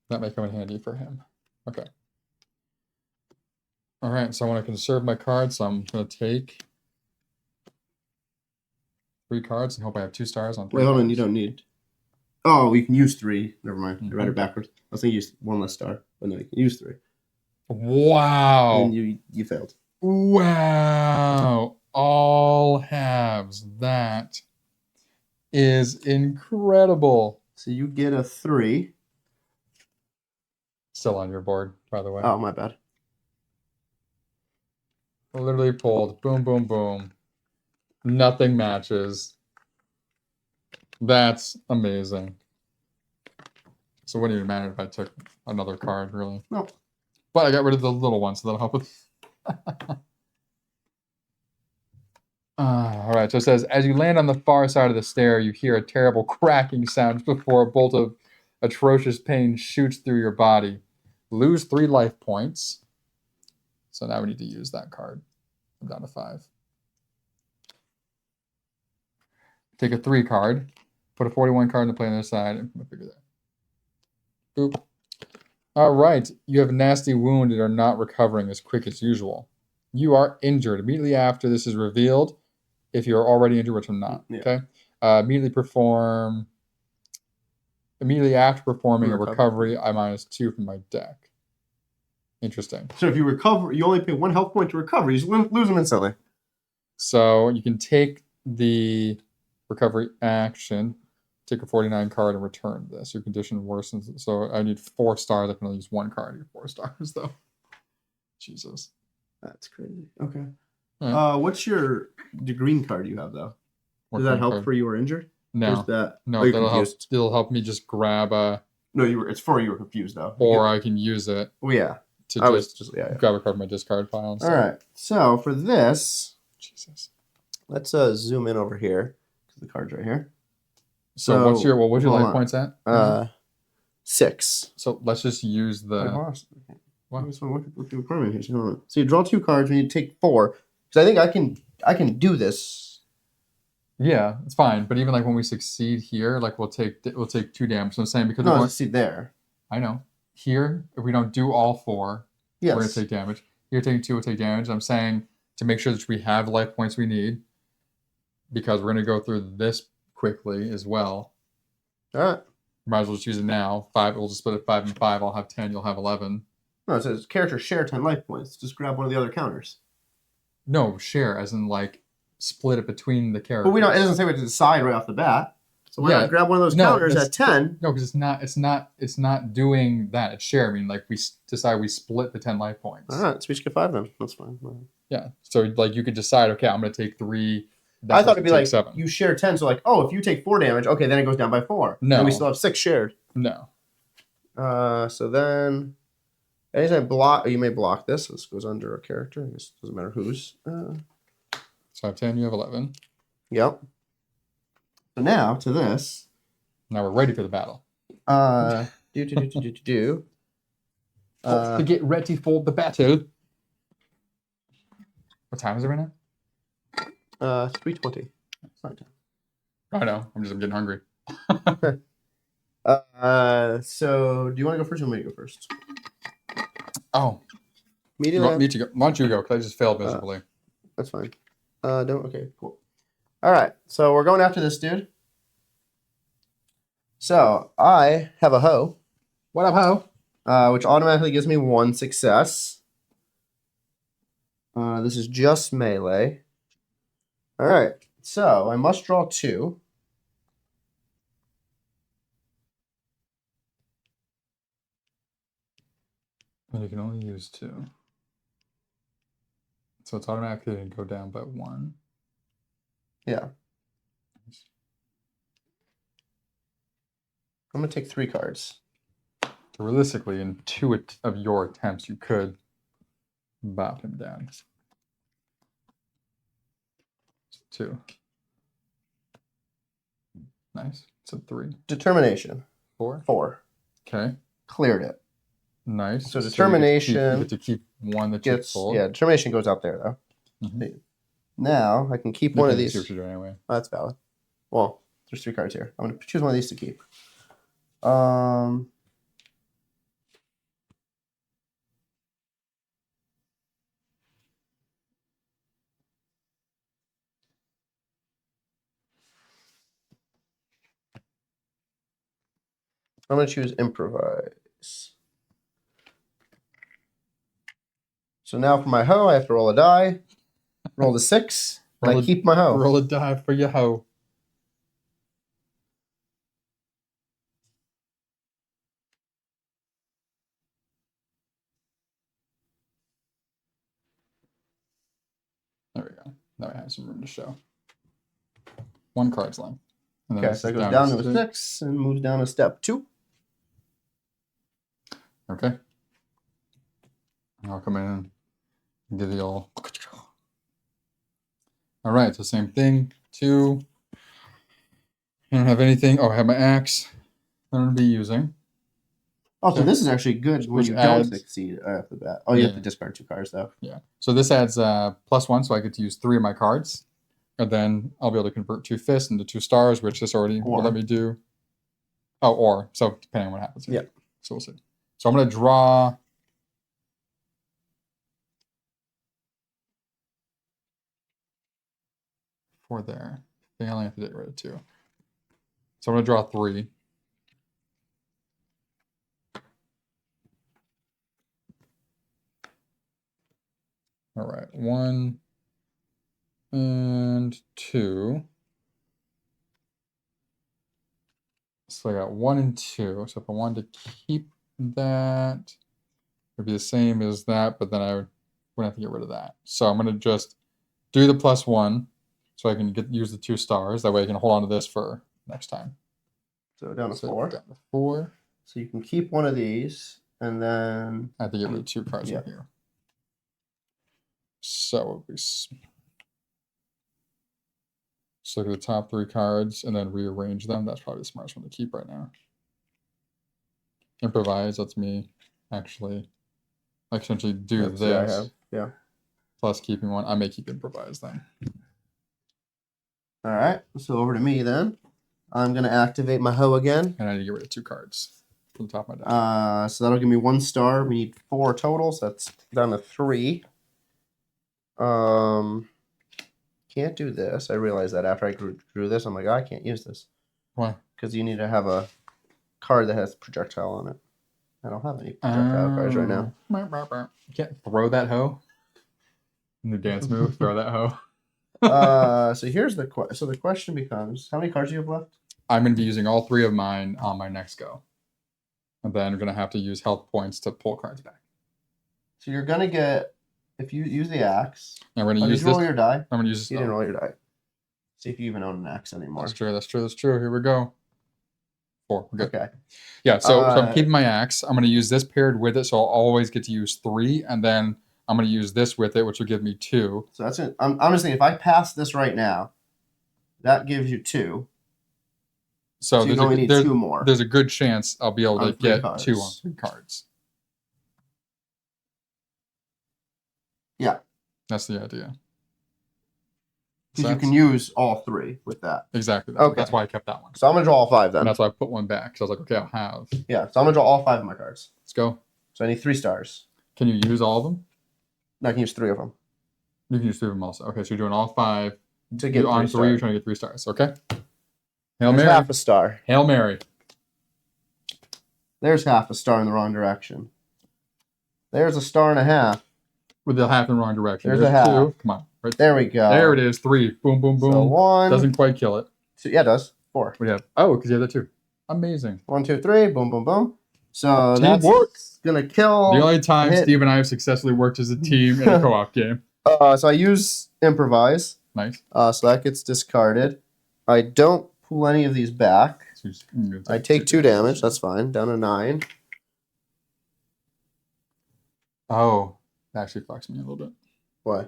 That may come in handy for him. Okay. All right, so I want to conserve my cards, so I'm going to take 3 cards and hope I have 2 stars on 3 Wait, hold on. cards. You don't need. Oh, you can use 3. Never mind. I read it backwards. I was thinking you used 1 less star, but no, you can use 3. Wow. And you failed. Wow. All halves. That is incredible. So you get a 3. Still on your board, by the way. Oh, my bad. Literally pulled. Boom, boom, boom. Nothing matches. That's amazing. So it wouldn't even matter if I took another card, really. No. But I got rid of the little one, so that'll help with... all right, so it says, as you land on the far side of the stair, you hear a terrible cracking sound before a bolt of atrocious pain shoots through your body. Lose 3 life points. So now we need to use that card. I'm down to 5. Take a 3 card. Put a 41 card in the play on the other side. And figure that. Boop. All right. You have a nasty wound and are not recovering as quick as usual. You are injured. Immediately after this is revealed, if you're already injured, which I'm not. Yeah. Okay. Immediately after performing a recovery, I -2 from my deck. Interesting. So if you recover, you only pay 1 health point to recover. You lose them instantly. So you can take the recovery action, take a 49 card, and return this. Your condition worsens. So I need 4 stars. I can only use 1 card to get 4 stars, though. Jesus. That's crazy. Okay. Right. What's the green card you have, though? What Does that help card? for you were injured? No. That? No, Oh, it'll help me just grab a... No, it's for you were confused, though. Or I can use it. Oh, yeah. To grab a card from my discard pile. All right. So for this, Jesus. Let's zoom in over here because the card's right here. So what's your life points at? 6. So let's just use the... What? So you draw 2 cards when you take 4. Because I think I can do this. Yeah, it's fine. But even like when we succeed here, like we'll take 2 damage. So I'm saying because no, succeed there. I know. Here, if we don't do all 4, yes, we're gonna take damage. You're taking 2, we'll take damage. I'm saying to make sure that we have life points we need, because we're gonna go through this quickly as well. All right. Might as well just use it now. 5. We'll just split it 5 and 5. I'll have 10. You'll have 11. No, it says characters share 10 life points. Just grab one of the other counters. No, share as in like split it between the characters. But it doesn't say we have to decide right off the bat. So why not grab one of those counters at 10? No, because it's not doing that. It's share. I mean, like we decide we split the 10 life points. All right, so we should get 5 then. That's fine. Yeah. So like you could decide, okay, I'm going to take 3. I thought it'd be like 7. You share 10, so like, if you take 4 damage, okay, then it goes down by 4. No, and we still have 6 shared. No. So then, anytime you may block this. This goes under a character. I guess it doesn't matter whose. So I have 10. You have 11. Yep. So now to this. Now we're ready for the battle. To get ready for the battle. What time is it right now? 3:20. It's not time. I know. I'm getting hungry. So do you want to go first or want me to go first? Oh. Me want me to go? Why don't you go? Because I just failed miserably. That's fine. Okay, cool. All right. So we're going after this dude. So I have a hoe. What up, hoe? Which automatically gives me 1 success. This is just melee. All right. So I must draw 2. And you can only use 2. So it's automatically going to go down by 1. Yeah. I'm going to take 3 cards. So realistically, in 2 of your attempts, you could bop him down. 2. Nice. So 3. Determination. 4. 4. Okay. Cleared it. Nice. So determination. You get to keep 1 that you pulled. Yeah, determination goes out there though. Mm-hmm. Now I can keep one of these. See what you're doing anyway. Oh, that's valid. Well, there's 3 cards here. I'm going to choose one of these to keep. I'm going to choose improvise. So now for my hoe, I have to roll a die. Roll the 6, and I keep my hoe. Roll a die for your hoe. There we go. Now I have some room to show. 1 card's length. And Okay, so it goes down to a 6 and moves down to step 2. Okay. I'll come in and give you all. All right, so same thing. 2. I don't have anything. Oh, I have my axe that I'm going to be using. Oh, so this is actually good when Which you adds- don't succeed right off the bat. Oh, you have to discard 2 cards, though. Yeah. So this adds +1, so I get to use 3 of my cards. And then I'll be able to convert 2 fists into 2 stars, which this already will let me do. Oh, or. So depending on what happens here. Yeah. So we'll see. So I'm going to draw. For there. I only have to get rid of 2. So I'm going to draw 3. All right. 1 and 2. So I got 1 and 2. So if I wanted to keep that, it would be the same as that, but then I would have to get rid of that. So I'm going to just do the +1 so I can use the 2 stars. That way I can hold on to this for next time. So down to 4. Down to 4. So you can keep one of these, and then I have to get rid of 2 cards from here. So we just look at the top 3 cards and then rearrange them. That's probably the smartest one to keep right now. Improvise lets me actually essentially do this. Yeah. Plus keeping 1. I may keep improvise then. All right. So over to me then. I'm going to activate my hoe again. And I need to get rid of 2 cards from the top of my deck. So that'll give me 1 star. We need 4 total, so that's down to 3. Can't do this. I realized that after I drew this, I'm like, oh, I can't use this. Why? Because you need to have a card that has projectile on it. I don't have any projectile cards right now. You can't throw that hoe. New dance move, throw that hoe. So here's the so the question becomes, how many cards do you have left? I'm going to be using all 3 of mine on my next go. And then I'm going to have to use health points to pull cards back. So you're going to get, if you use the axe. And we're going to use this. Roll your die. I'm going to use this. You didn't roll your die. See if you even own an axe anymore. That's true. Here we go. 4. We're good. Okay. Yeah, so I'm keeping my axe. I'm going to use this paired with it, so I'll always get to use 3. And then I'm going to use this with it, which will give me 2. So that's it. I'm just thinking, if I pass this right now, that gives you 2. So you only need 2 more. There's a good chance I'll be able to get cards. 2 on 3 cards. Yeah. That's the idea. Because you can use all 3 with that. Exactly. Okay. That's why I kept that one. So I'm going to draw all 5 then. And that's why I put 1 back. Because I was like, okay, I'll have. Yeah, so I'm going to draw all 5 of my cards. Let's go. So I need 3 stars. Can you use all of them? No, I can use 3 of them. You can use 3 of them also. Okay, so you're doing all 5. To get on 3, you're trying to get 3 stars. Okay. Hail There's Mary. half a star. Hail Mary. There's half a star in the wrong direction. There's a star and a half. With the half in the wrong direction. There's a half. 2. Come on. Right there we go. There it is. 3. Boom, boom, boom. So 1. Doesn't quite kill it. So, yeah, it does. 4. We have. Oh, because you have that too. Amazing. 1, 2, 3. Boom, boom, boom. So Teamwork. That's going to kill. The only time Steve and I have successfully worked as a team in a co-op game. So I use improvise. Nice. So that gets discarded. I don't pull any of these back. So I take 2 damage. That's fine. Down to 9. Oh, that actually fucks me a little bit. Why?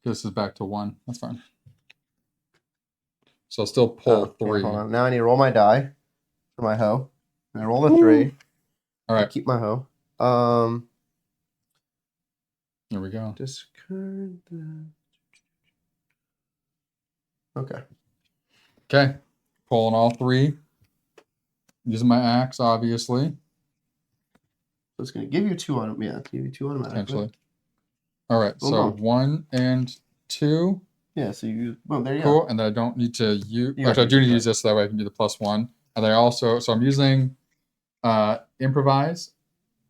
This is back to 1. That's fine. So I'll still pull 3. Hold on. Now I need to roll my die for my hoe. And I roll a 3. All right. I keep my hoe. Here we go. Discard that. Okay. Okay. Pulling all 3. Using my axe, obviously. So it's going to give you 2 on. Yeah, give you 2 automatically. Potentially. All right. Boom, so boom. 1 and 2. Yeah. So you. Boom. There you Cool. go. And then I don't need to use. You Actually, I do need to that. use this so that way I can do the +1. And then I also. So I'm using Improvise,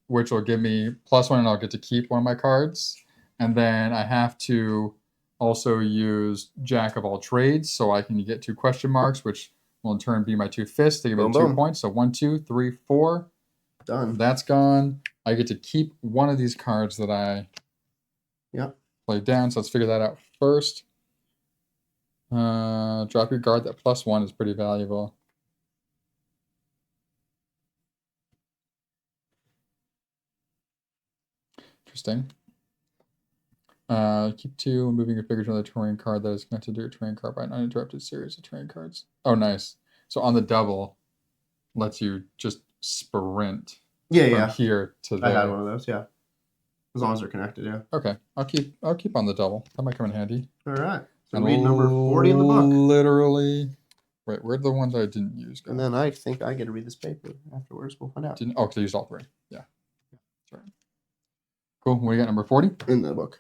which will give me +1, and I'll get to keep one of my cards. And then I have to also use Jack of all trades, so I can get 2 question marks, which will in turn be my 2 fists to give me 2 points. So 1, 2, 3, 4. Done. That's gone. I get to keep one of these cards that I play down. So let's figure that out first. Drop your guard. That +1 is pretty valuable. Interesting. Keep 2, moving your figure to another terrain card that is connected to your terrain card by an uninterrupted series of terrain cards. Oh, nice. So on the double, lets you just sprint from here to there. I had one of those, yeah. As long as they're connected, yeah. Okay, I'll keep on the double. That might come in handy. All right. So read number 40 in the book. Literally. Wait, where'd the ones I didn't use go? And then I think I get to read this paper afterwards. We'll find out. Because I used all 3. Yeah. Sorry. Cool. What do you got, number 40? In the book.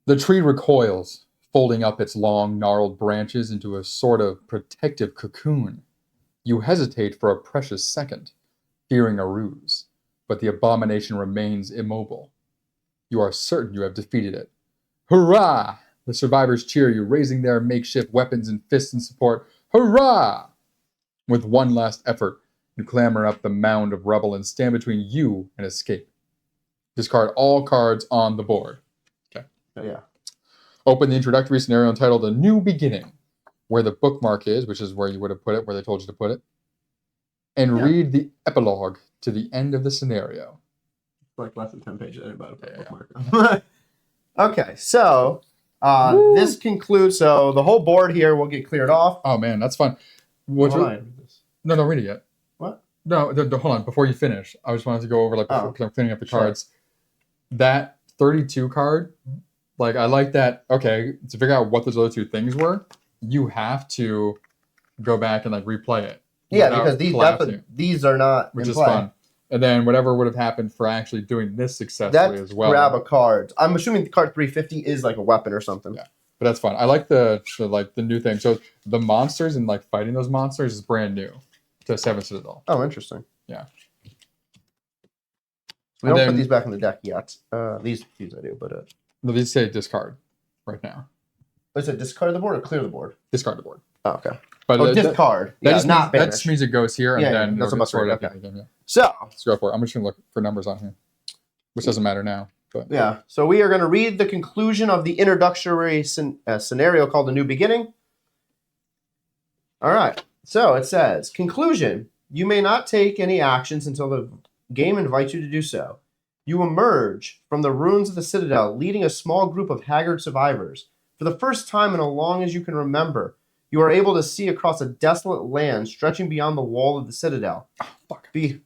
The tree recoils, folding up its long, gnarled branches into a sort of protective cocoon. You hesitate for a precious second, fearing a ruse, but the abomination remains immobile. You are certain you have defeated it. Hurrah! The survivors cheer you, raising their makeshift weapons and fists in support. Hurrah! With one last effort, you clamber up the mound of rubble and stand between you and escape. Discard all cards on the board. Yeah. Open the introductory scenario entitled A New Beginning, where the bookmark is, which is where you would have put it, where they told you to put it, and read the epilogue to the end of the scenario. Like less than 10 pages about a bookmark. Okay, so this concludes. So the whole board here will get cleared off. Oh man, that's fun. No, don't read it yet. What? No, hold on. Before you finish, I just wanted to go over because I'm cleaning up the cards. That 32 card. Like, I like that, okay, to figure out what those other 2 things were, you have to go back and, like, replay it. Yeah, because these are not which in is play. Fun. And then whatever would have happened for actually doing this successfully as well. Grab a card. I'm assuming the card 350 is, like, a weapon or something. Yeah, but that's fun. I like the new thing. So the monsters and, like, fighting those monsters is brand new to 7th Citadel. Oh, interesting. Yeah. We don't put these back in the deck yet. These I do, but... No, these say discard right now. Is it discard the board or clear the board? Discard the board. Oh, okay. But discard. That just means it goes here, and then that's about right. Okay. Again, yeah. So let's go for it. I'm just gonna look for numbers on here, which doesn't matter now. But yeah. So we are going to read the conclusion of the introductory scenario called "A New Beginning." All right. So it says, conclusion: you may not take any actions until the game invites you to do so. You emerge from the ruins of the Citadel, leading a small group of haggard survivors. For the first time in as long as you can remember, you are able to see across a desolate land stretching beyond the wall of the Citadel. Oh, fuck. You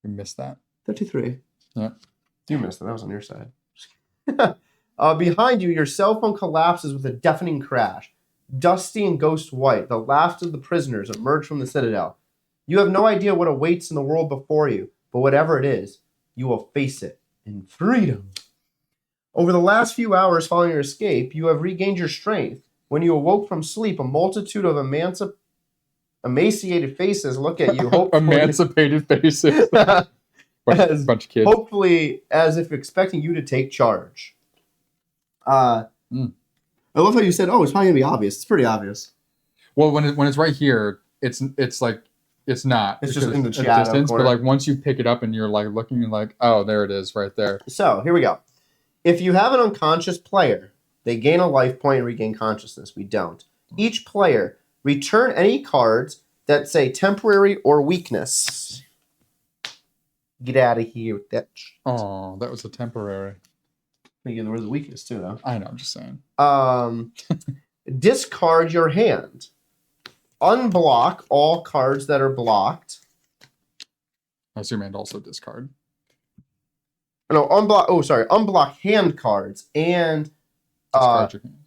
missed that. 33. Yeah. You missed it. That was on your side. Behind you, your cell phone collapses with a deafening crash. Dusty and ghost white, the last of the prisoners emerge from the Citadel. You have no idea what awaits in the world before you. But whatever it is, you will face it in freedom. Over the last few hours following your escape, you have regained your strength. When you awoke from sleep, a multitude of emaciated faces look at you. Emancipated faces. bunch of kids. Hopefully, as if expecting you to take charge. I love how you said, it's probably going to be obvious. It's pretty obvious. Well, when it's right here, it's like... It's not. It's just in the shadow distance, corner. but like once you pick it up and you're like looking, you're like, oh, there it is, right there. So here we go. If you have an unconscious player, they gain a life point and regain consciousness. We don't. Each player return any cards that say temporary or weakness. Get out of here with that. Oh, that was a temporary. There was a weakness too, though. I know. I'm just saying. Discard your hand. Unblock all cards that are blocked. I assume and also discard. No, unblock. Oh, sorry. Unblock hand cards and discard your hand.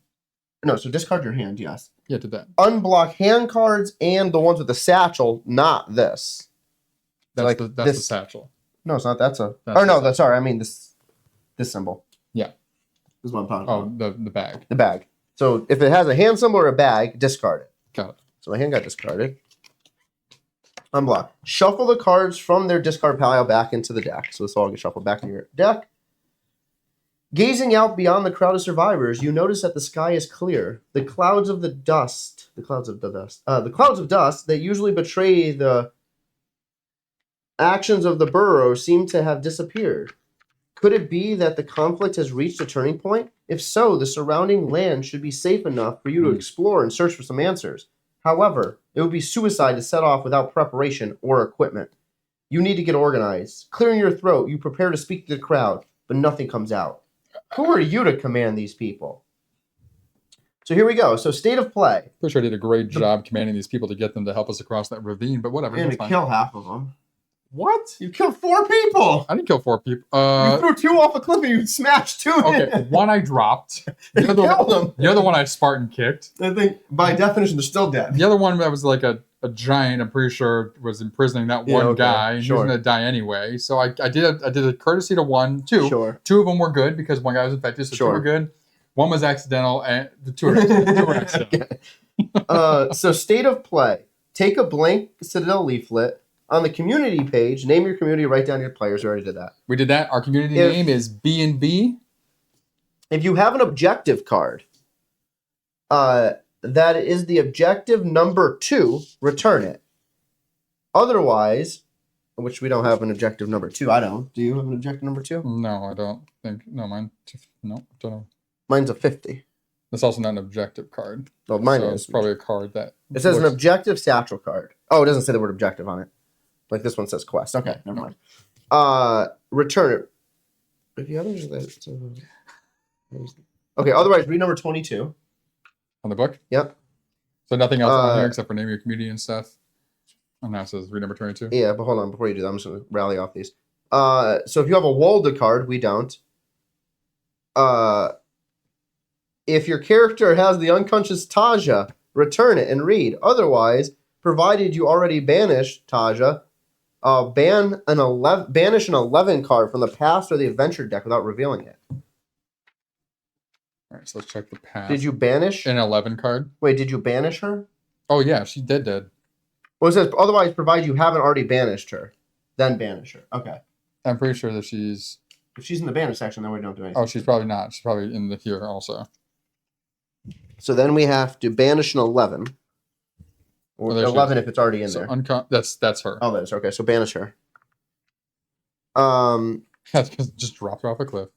No, so discard your hand. Yes. Yeah, did that. Unblock hand cards and the ones with the satchel. Not this. That's the satchel. No, it's not. That's no. That's sorry. I mean this symbol. Yeah. is what I'm talking Oh, about. the bag. The bag. So if it has a hand symbol or a bag, discard it. Got it. So my hand got discarded. Unblock. Shuffle the cards from their discard pile back into the deck. So this will all get shuffled back in your deck. Gazing out beyond the crowd of survivors, you notice that the sky is clear. The clouds of dust that usually betray the actions of the burrow seem to have disappeared. Could it be that the conflict has reached a turning point? If so, the surrounding land should be safe enough for you to explore and search for some answers. However, it would be suicide to set off without preparation or equipment. You need to get organized. Clearing your throat, you prepare to speak to the crowd, but nothing comes out. Who are you to command these people? So here we go. So state of play. Pretty sure I did a great job commanding these people to get them to help us across that ravine, but whatever. You're going to kill half of them. What? You killed 4 people! I didn't kill 4 people. You threw 2 off a cliff and you smashed 2 Okay, one I dropped. You killed them. The other one I Spartan kicked. I think, by definition, they're still dead. The other one that was like a giant, I'm pretty sure, was imprisoning that one guy. And he was going to die anyway. So I did a courtesy to 2. Sure. 2 of them were good because one guy was infected, so 2 were good. 1 was accidental, and the 2 were accidental. So state of play. Take a blank Citadel leaflet. On the community page, name your community, write down your players. We already did that. We did that. Our community name is B&B. If you have an objective card, that is the objective number 2, return it. Otherwise, which we don't have an objective number 2. I don't. Do you have an objective number 2? No, I don't think. No, mine. No, don't know. Mine's a 50. That's also not an objective card. Well, mine so is. It's probably a card that... It says an objective satchel card. Oh, it doesn't say the word objective on it. Like this one says quest. Okay, never mind. Return it. If you others okay, otherwise read number 22. On the book? Yep. So nothing else on here except for name your community and stuff. And now it says read number 22. Yeah, but hold on, before you do that, I'm just gonna rally off these. So if you have a Walda card, we don't. If your character has the unconscious Taja, return it and read. Otherwise, provided you already banished Taja, banish an 11 card from the past or the adventure deck without revealing it. All right, so let's check the past. Did you banish an 11 card? Wait, did you banish her? Oh yeah, she did. Well, it says otherwise, provided you haven't already banished her, then banish her. Okay. I'm pretty sure that she's... If she's in the banish section, then we don't do anything. Oh, she's probably not. She's probably in here also. So then we have to banish an 11. Or 11 if it's already in there. That's her. Oh, that is. Okay, so banish her. Just dropped her off a cliff.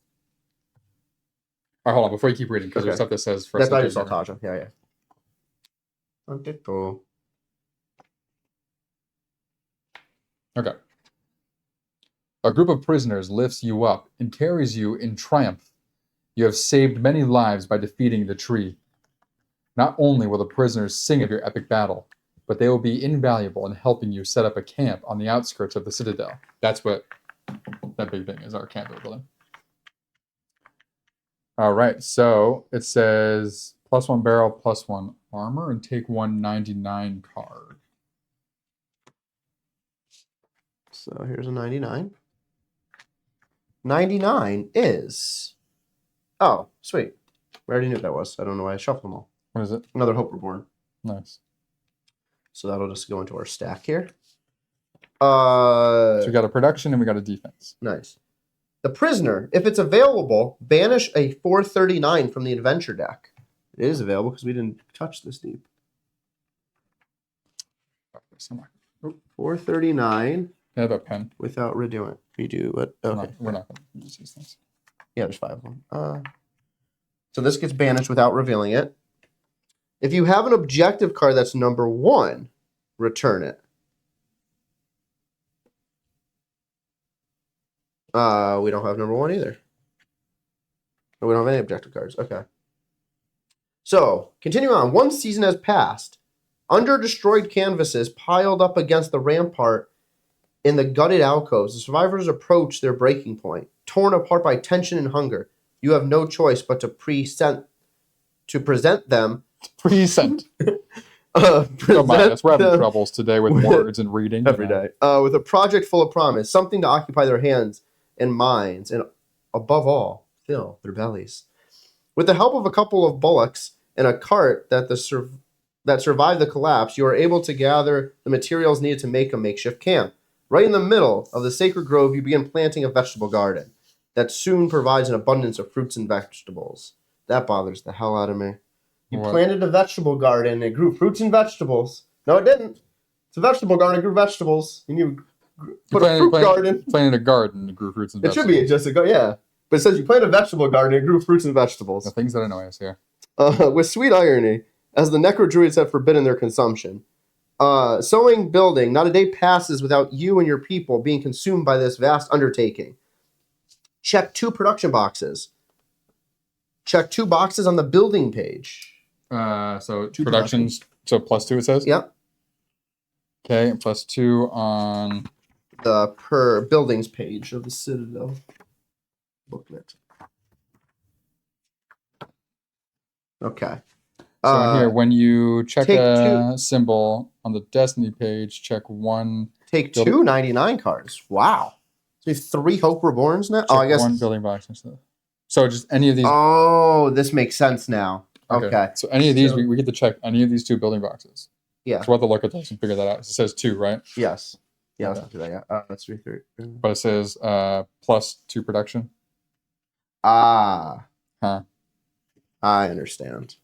All right, hold on. Before you keep reading, because there's stuff that says... That's why you saw Taja. Yeah. Okay, cool. Okay. A group of prisoners lifts you up and carries you in triumph. You have saved many lives by defeating the tree. Not only will the prisoners sing of your epic battle, but they will be invaluable in helping you set up a camp on the outskirts of the Citadel. That's what that big thing is, our camp we're building. All right, so it says +1 barrel, +1 armor, and take 199 card. So here's a 99. 99 is... Oh, sweet. We already knew what that was. I don't know why I shuffled them all. What is it? Another Hope Reborn. Nice. So that'll just go into our stack here. So we got a production and we got a defense. Nice. The prisoner, if it's available, banish a 439 from the adventure deck. It is available because we didn't touch this deep. 439. I have a pen. Without redoing. Redo it. Okay. We're not going to use these things. Yeah, there's 5 of them. So this gets banished without revealing it. If you have an objective card that's number 1, return it. We don't have number 1 either. We don't have any objective cards. Okay. So, continuing on. 1 season has passed. Under destroyed canvases piled up against the rampart in the gutted alcoves, the survivors approach their breaking point. Torn apart by tension and hunger, you have no choice but to present them. Present. Come on, we're having troubles today with words and reading. Every day. With a project full of promise, something to occupy their hands and minds, and above all, fill their bellies. With the help of a couple of bullocks and a cart that survived the collapse, you are able to gather the materials needed to make a makeshift camp. Right in the middle of the sacred grove, you begin planting a vegetable garden that soon provides an abundance of fruits and vegetables. That bothers the hell out of me. You planted a vegetable garden and it grew fruits and vegetables. No, it didn't. It's a vegetable garden, it grew vegetables. And you put a fruit garden. Planted a garden and grew fruits and vegetables. It should be just a garden, yeah. But it says you planted a vegetable garden and it grew fruits and vegetables. The things that annoy us here. With sweet irony, as the necro-druids have forbidden their consumption. Sowing, building, not a day passes without you and your people being consumed by this vast undertaking. Check 2 production boxes. Check 2 boxes on the building page. So 2 productions. So +2 it says? Yep. Okay, and +2 on the per buildings page of the Citadel booklet. Okay. So here, when you check a symbol on the Destiny page, check 1. Take 2 99 cards. Wow. So we have 3 Hope Reborns now? Check I guess 1 building box and stuff. So just any of these. Oh, this makes sense now. Okay. So any of these, we get to check any of these 2 building boxes. Yeah. So we'll have to look at this and figure that out. It says 2, right? Yes. Yeah, let's do that. Yeah. Let's do 3. But it says +2 production. Ah. Huh. I understand.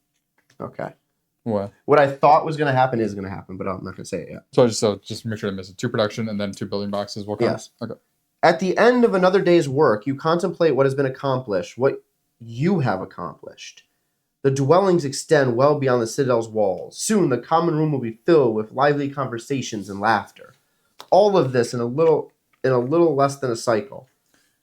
Okay. What? What I thought was going to happen is going to happen, but I'm not going to say it yet. So just make sure to miss it. 2 production and then 2 building boxes will come. Yes. Okay. At the end of another day's work, you contemplate what has been accomplished, what you have accomplished. The dwellings extend well beyond the Citadel's walls. Soon the common room will be filled with lively conversations and laughter. All of this in a little less than a cycle.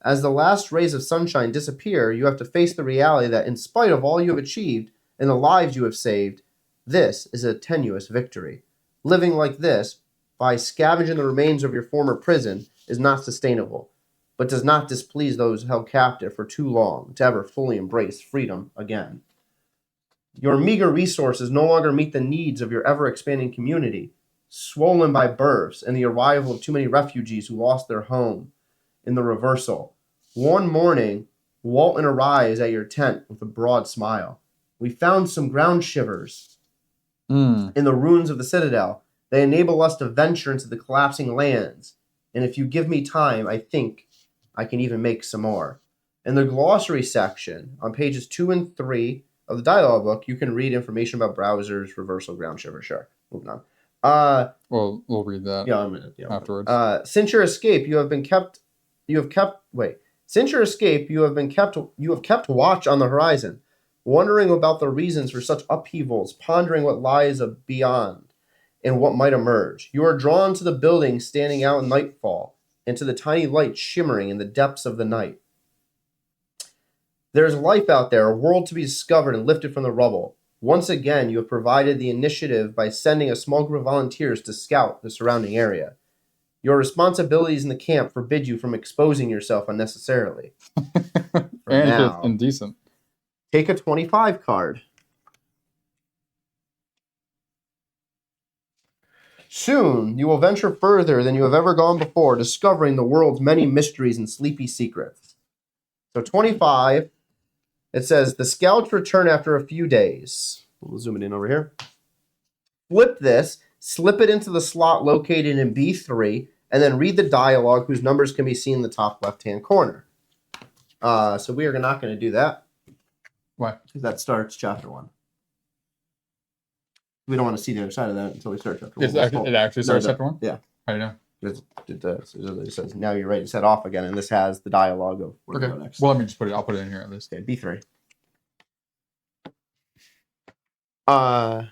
As the last rays of sunshine disappear, you have to face the reality that in spite of all you have achieved and the lives you have saved, this is a tenuous victory. Living like this, by scavenging the remains of your former prison, is not sustainable, but does not displease those held captive for too long to ever fully embrace freedom again. Your meager resources no longer meet the needs of your ever-expanding community, swollen by births and the arrival of too many refugees who lost their home in the reversal. One morning, Walton arrives at your tent with a broad smile. We found some ground shivers in the ruins of the Citadel. They enable us to venture into the collapsing lands. And if you give me time, I think I can even make some more. In the glossary section, on pages 2 and 3 of the dialogue book, you can read information about browsers, reversal, ground shiver. Sure. Moving on. We'll read that afterwards. Since your escape, you have kept watch on the horizon, wondering about the reasons for such upheavals, pondering what lies beyond and what might emerge. You are drawn to the building standing out in nightfall and to the tiny light shimmering in the depths of the night. There is life out there, a world to be discovered and lifted from the rubble. Once again, you have provided the initiative by sending a small group of volunteers to scout the surrounding area. Your responsibilities in the camp forbid you from exposing yourself unnecessarily. And now, it's indecent. Take a 25 card. Soon, you will venture further than you have ever gone before, discovering the world's many mysteries and sleepy secrets. So 25, it says, the scouts return after a few days. We'll zoom it in over here. Flip this, slip it into the slot located in B3, and then read the dialogue whose numbers can be seen in the top left-hand corner. So we are not going to do that. Why? Because that starts chapter 1. We don't want to see the other side of that until we start chapter 1. It actually starts chapter 1? Yeah. How do you know? It says, now you're ready to set off again, and this has the dialogue of where to go next. Well, let me just I'll put it in here at least. Okay, B3. I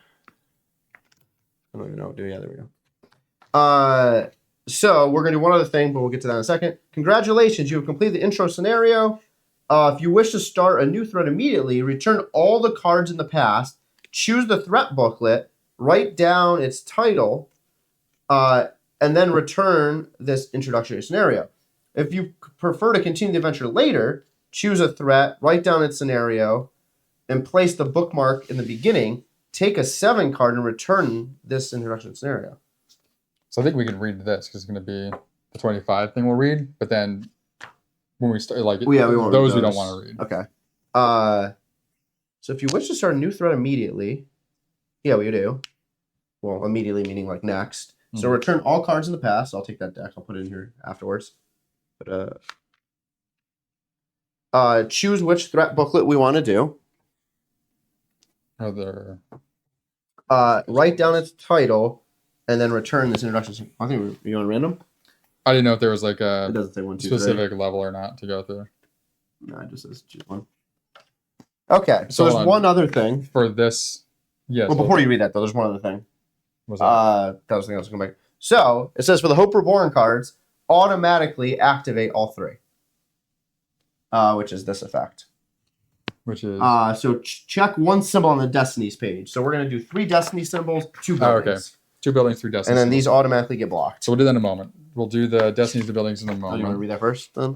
don't even know. Yeah, there we go. So we're going to do one other thing, but we'll get to that in a second. Congratulations, you have completed the intro scenario. If you wish to start a new thread immediately, return all the cards in the past, choose the threat booklet, write down its title, and then return this introductory scenario. If you prefer to continue the adventure later, choose a threat, write down its scenario, and place the bookmark in the beginning. Take a 7 card and return this introduction scenario. So I think we can read this because it's going to be the 25 thing we'll read, but then when we start, those we don't want to read. Okay. So if you wish to start a new thread immediately, yeah, we do. Well, immediately meaning like next. So return all cards in the past. I'll take that deck. I'll put it in here afterwards. But choose which threat booklet we want to do. Are there? Write down its title, and then return this introduction. I think you want random. I didn't know if there was like It a doesn't say 1, 2, specific 3. level or not to go through. No, it just says choose one. Okay, so there's one other thing for this. Yes. Well, before you read that though, there's one other thing. What's that? That was the thing I was going to make. So it says for the Hope Reborn cards, automatically activate all 3. Which is this effect. Which is so check one symbol on the Destinies page. So we're going to do 3 Destiny symbols, 2 buildings. okay. 2 buildings, 3 Destinies. And then these automatically get blocked. So we'll do that in a moment. We'll do the Destinies, the buildings in a Oh, moment. you want to read that first then?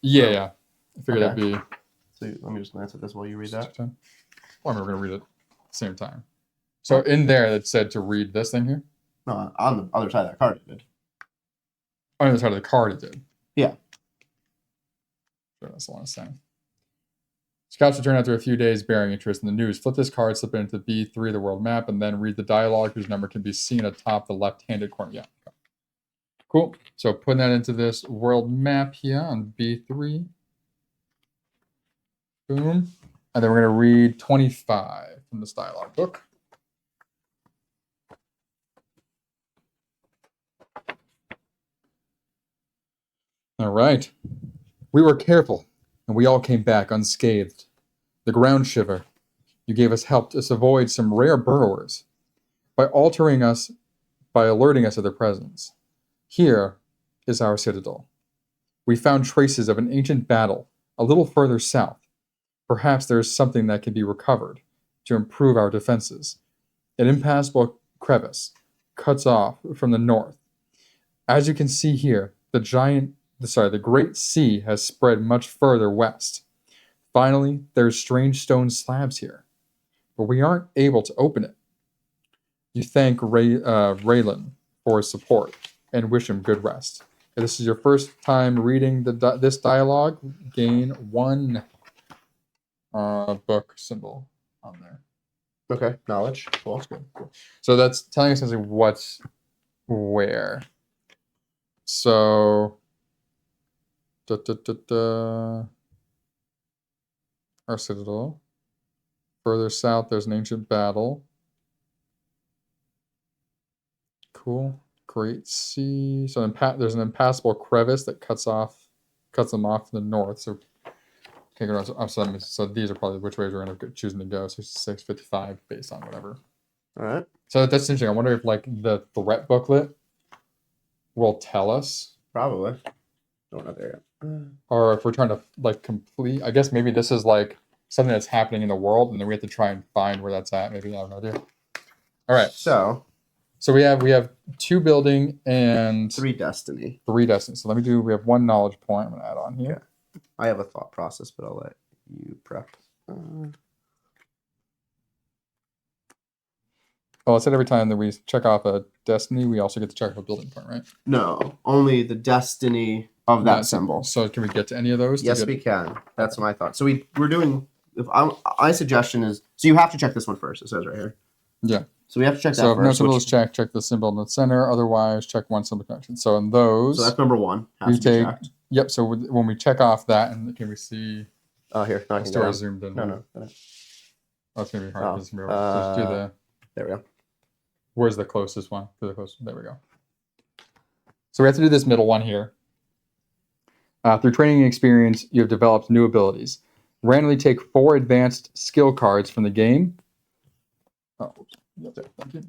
Yeah. I figured that'd be. So let me just glance at this while you read that. Well, I mean, we're going to read it at the same time. So in there, it said to read this thing here. No, on the other side of that card it did. On the other side of the card, it did. Yeah. Sure, that's the one I'm saying. Scouts return after a few days bearing interest in the news. Flip this card, slip it into B3 of the world map, and then read the dialogue whose number can be seen atop the left-handed corner. Yeah. Okay. Cool. So putting that into this world map here on B3. Boom. And then we're going to read 25 from this dialogue book. All right. We were careful, and we all came back unscathed. The ground shiver. You gave us help to avoid some rare burrowers by alerting us of their presence. Here is our citadel. We found traces of an ancient battle a little further south. Perhaps there is something that can be recovered to improve our defenses. An impassable crevice cuts off from the north. As you can see here, the Great Sea has spread much further west. Finally, there's strange stone slabs here, but we aren't able to open it. You thank Raylan for his support and wish him good rest. If this is your first time reading this dialogue, gain 1 book symbol on there. Okay, knowledge. Cool. That's good. Cool. So that's telling us essentially what's where. So, our citadel. Further south, there's an ancient battle. Cool. Great Sea. So there's an impassable crevice that cuts them off to the north. So can't go around. So these are probably which ways we're going to choosing to go. 66, 55, based on whatever. All right. So that's interesting. I wonder if like the threat booklet will tell us. Probably. No, not there yet. Or if we're trying to like complete. I guess maybe this is like something that's happening in the world, and then we have to try and find where that's at. Maybe I have no idea. All right. So we have 2 building and 3 destiny. 3 destiny. So we have 1 knowledge point. I'm gonna add on here. Okay. I have a thought process, but I'll let you prep. Well, I said every time that we check off a destiny, we also get to check off a building point, right? No, only the destiny of that symbol. So can we get to any of those? Yes, we can. That's my thought. So we're doing. My suggestion is, so you have to check this one first. It says right here. Yeah. So we have to check that so first. So if no symbol is checked, check the symbol in the center. Otherwise, check 1 symbol connection. So in those. So that's number 1. Has to be checked. Yep. So when we check off that, and can we see? Oh, here. No, still zoomed in. No. Oh, it's gonna be hard. Just do the. There we go. Where's the closest one? There we go. So we have to do this middle one here. Through training and experience, you have developed new abilities. Randomly take 4 advanced skill cards from the game. Oh, thank you.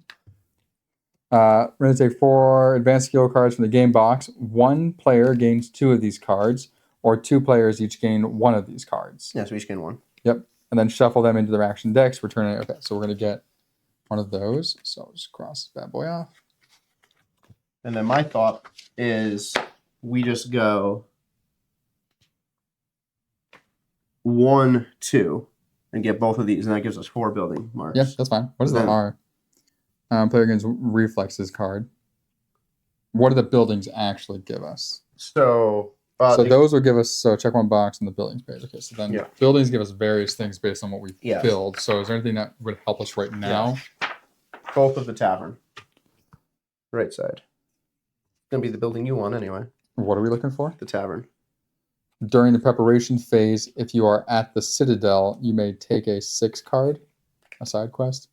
Randomly take 4 advanced skill cards from the game box. 1 player gains 2 of these cards, or 2 players each gain 1 of these cards. Yeah, so each gain 1. Yep. And then shuffle them into their action decks, returning. Okay, so we're going to get 1 of those. So I'll just cross this bad boy off. And then my thought is we just go 1, 2, and get both of these, and that gives us 4 building marks. Yeah, that's fine. What is the R? Player gains reflexes card. What do the buildings actually give us? So So those will give us, so check one box in the buildings page. Okay, so then Yeah. buildings give us various things based on what we Yes. filled. So is there anything that would help us right now? Both of the tavern. Right side. It's going to be the building you want anyway. What are we looking for? The tavern. During the preparation phase, if you are at the Citadel, you may take a 6 card, a side quest.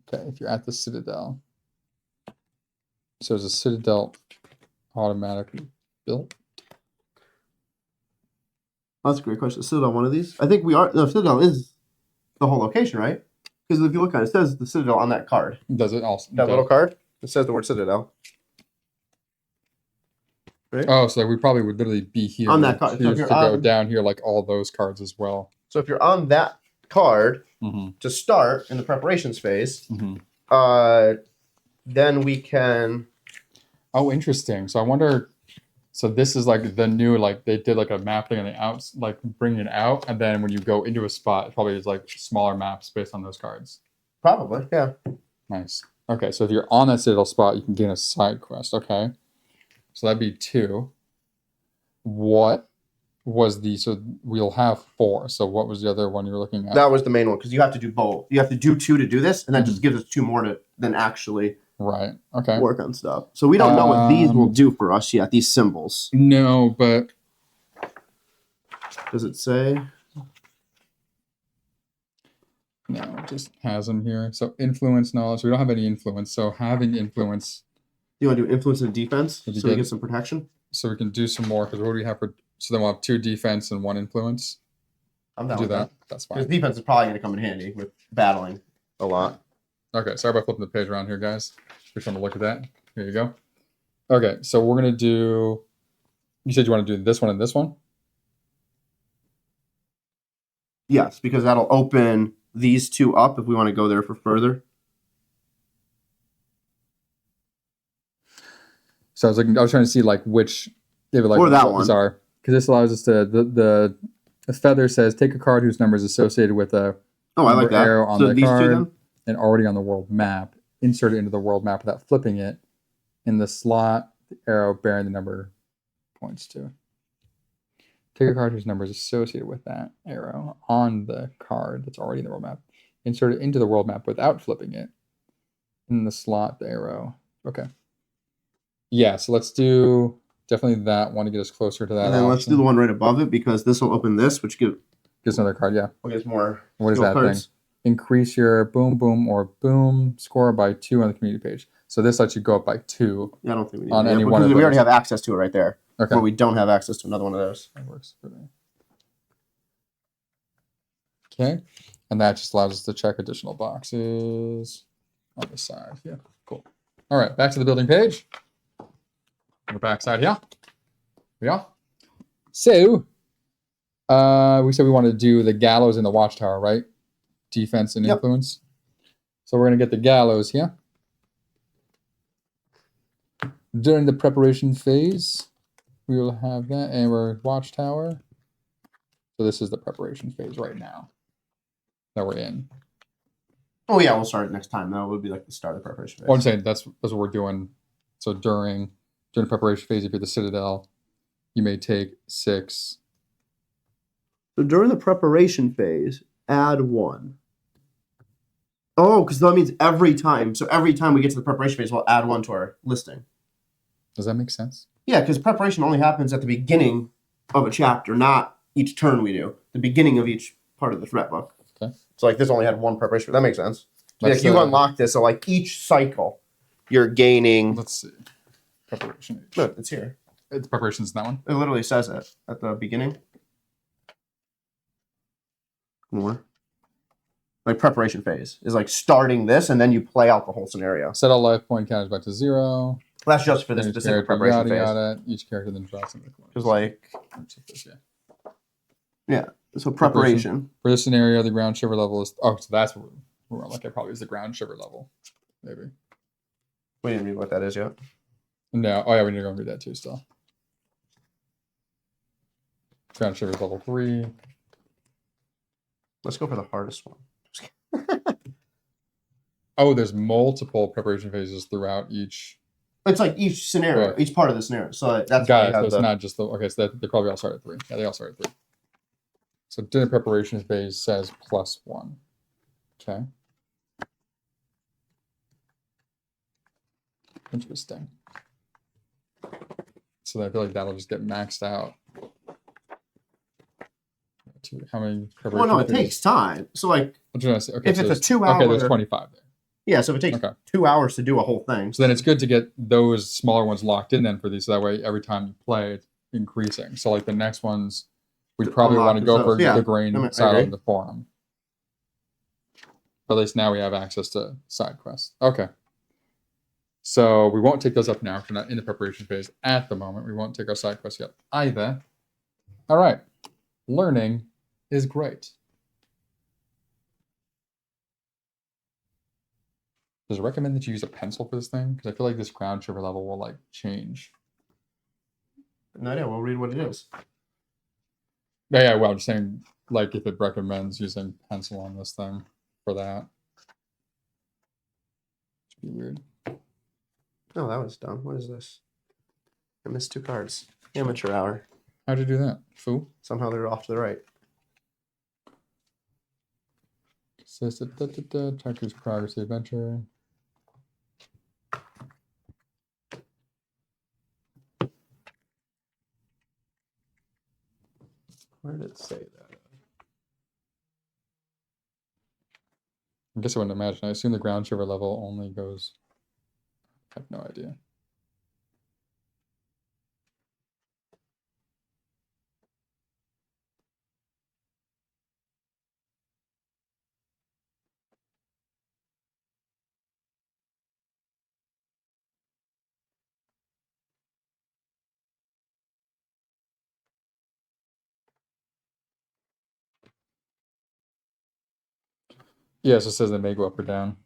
Okay, if you're at the Citadel. So is the Citadel automatically built? Oh, that's a great question. Citadel, one of these? I think we are. No, Citadel is the whole location, right? Because if you look at it, it says the Citadel on that card. Does it also? That little card? It says the word Citadel. Right? Oh, so we probably would literally be here on that card. to go down here like all those cards as well. So if you're on that card to start in the preparations phase, then we can. Oh, interesting. So I wonder. So this is like the new, like they did like a map thing on the outs, like bringing it out, and then when you go into a spot, it probably is like smaller maps based on those cards. Probably, yeah. Nice. Okay, so if you're on that Citadel spot, you can gain a side quest. Okay, so that'd be 2. What was the? So we'll have 4. So what was the other one you were looking at? That was the main one because you have to do both. You have to do 2 to do this, and that just gives us 2 more to then actually. Right. Okay. Work on stuff. So we don't know what these will do for us yet. These symbols. No, but does it say? No, it just has them here. So influence knowledge. We don't have any influence. So having influence. You want to do influence and defense so we get some protection? So we can do some more because what do we have for? So then we'll have 2 defense and 1 influence. I'm down do with that. That's fine. Because defense is probably going to come in handy with battling a lot. Okay, sorry about flipping the page around here, guys. Just want to look at that. Here you go. Okay, so we're gonna do. You said you want to do this one and this one. Yes, because that'll open these 2 up if we want to go there for further. So I was trying to see like which they were like or that what one. These are because this allows us to the feather says take a card whose number is associated with a I like that. arrow on so the these card 2 then? and already on the world map. Insert it into the world map without flipping it. In the slot, the arrow bearing the number points to. Take a card whose number is associated with that arrow on the card that's already in the world map. Insert it into the world map without flipping it. In the slot, the arrow. Okay. Yeah, so let's do definitely that one to get us closer to that. And then let's do the one right above it because this will open this, which gives another card, yeah. Gives more. What is that cards. thing? Increase your boom, boom, or boom score by 2 on the community page. So this lets you go up by 2. Yeah, I don't think we need on to. any one of we those. already have access to it right there. Okay. But we don't have access to another one of those. That works for me. Okay. And that just allows us to check additional boxes on the side. Yeah, cool. All right, back to the building page. On the back side here. Yeah. So, we said we wanted to do the gallows and the watchtower, right? Defense and influence. So we're going to get the gallows here. During the preparation phase, we will have that, and we're watchtower. So this is the preparation phase right now that we're in. Oh yeah, we'll start it next time. That would be like the start of the preparation phase. Well, I'm saying that's what we're doing. So during the preparation phase, if you're the Citadel, you may take 6. So during the preparation phase, add 1. Oh, because that means every time. So every time we get to the preparation phase, we'll add 1 to our listing. Does that make sense? Yeah, because preparation only happens at the beginning of a chapter, not each turn we do. The beginning of each part of the threat book. Okay. So like this only had 1 preparation. That makes sense. So like you unlock this, so like each cycle, you're gaining. Let's see. Preparation. Look, it's here. The preparation's that one. It literally says it at the beginning. More. Like preparation phase is like starting this, and then you play out the whole scenario. Set all life point counters back to 0. That's just for this specific preparation phase. Yada. Each character then draws something. Because like, yeah. So preparation. For this scenario, the ground shiver level is. Oh, so that's what we're on. Like it probably is the ground shiver level, maybe. We didn't read what that is yet. No. Oh yeah, we need to go and read that too. Still. Ground shiver is level 3. Let's go for the hardest one. Oh, there's multiple preparation phases throughout each. It's like each scenario, Right. each part of the scenario. So that's why Got you it. So have it's the. not just the okay. So they probably all start at 3. Yeah, they all start at 3. So dinner preparation phase says +1. Okay. Interesting. So I feel like that'll just get maxed out. How many preparation? Well, no, it phases? takes time. So like, What did I say? Okay, if so it's a there's- 2-hour, okay, there's 25 there. yeah. So if it takes Okay. 2 hours to do a whole thing. So then it's good to get those smaller ones locked in then for these. So that way, every time you play, it's increasing. So like the next ones, we probably want to go for the grain side of the forum. But at least now we have access to side quests. Okay. So we won't take those up now. We're not in the preparation phase at the moment. We won't take our side quests yet either. All right. Learning is great. Does it recommend that you use a pencil for this thing? Because I feel like this ground shiver level will like change. No idea. We'll read what it is. Yeah, well, I'm just saying, like, if it recommends using pencil on this thing for that. It'd be weird. Oh, that was dumb. What is this? I missed 2 cards. Amateur hour. How'd you do that? Fool? Somehow they're off to the right. Says check his progress of the adventure. Where did it say that? I guess I wouldn't imagine. I assume the ground shiver level only goes. I have no idea. Yeah, so it says they may go up or down.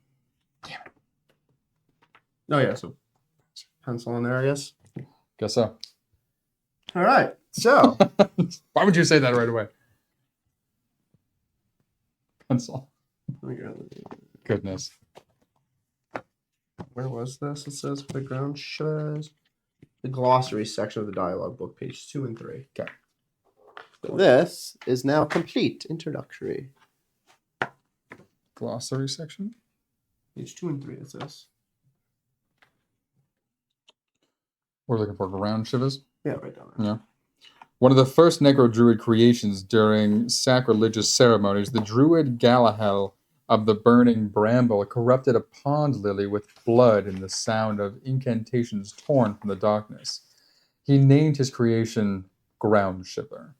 Oh, yeah. So pencil in there, I guess. Guess so. All right. So. Why would you say that right away? Pencil. Goodness. Where was this? It says for the ground shivers. The glossary section of the dialogue book, page 2 and 3. Okay. This is now complete. Introductory. Glossary section? Page 2 and 3, it says. We're looking for ground shivers? Yeah, right down there. Yeah. One of the first Negro Druid creations during sacrilegious ceremonies, the Druid Galahel of the Burning Bramble corrupted a pond lily with blood and the sound of incantations torn from the darkness. He named his creation Ground Shiver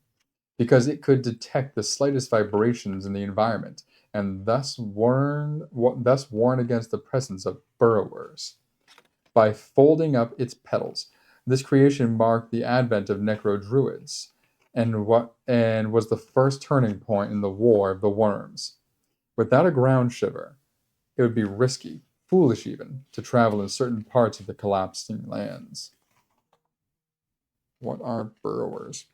because it could detect the slightest vibrations in the environment and thus warn against the presence of burrowers. By folding up its petals, this creation marked the advent of Necro-Druids and was the first turning point in the War of the Worms. Without a ground shiver, it would be risky, foolish even, to travel in certain parts of the collapsing lands. What are burrowers?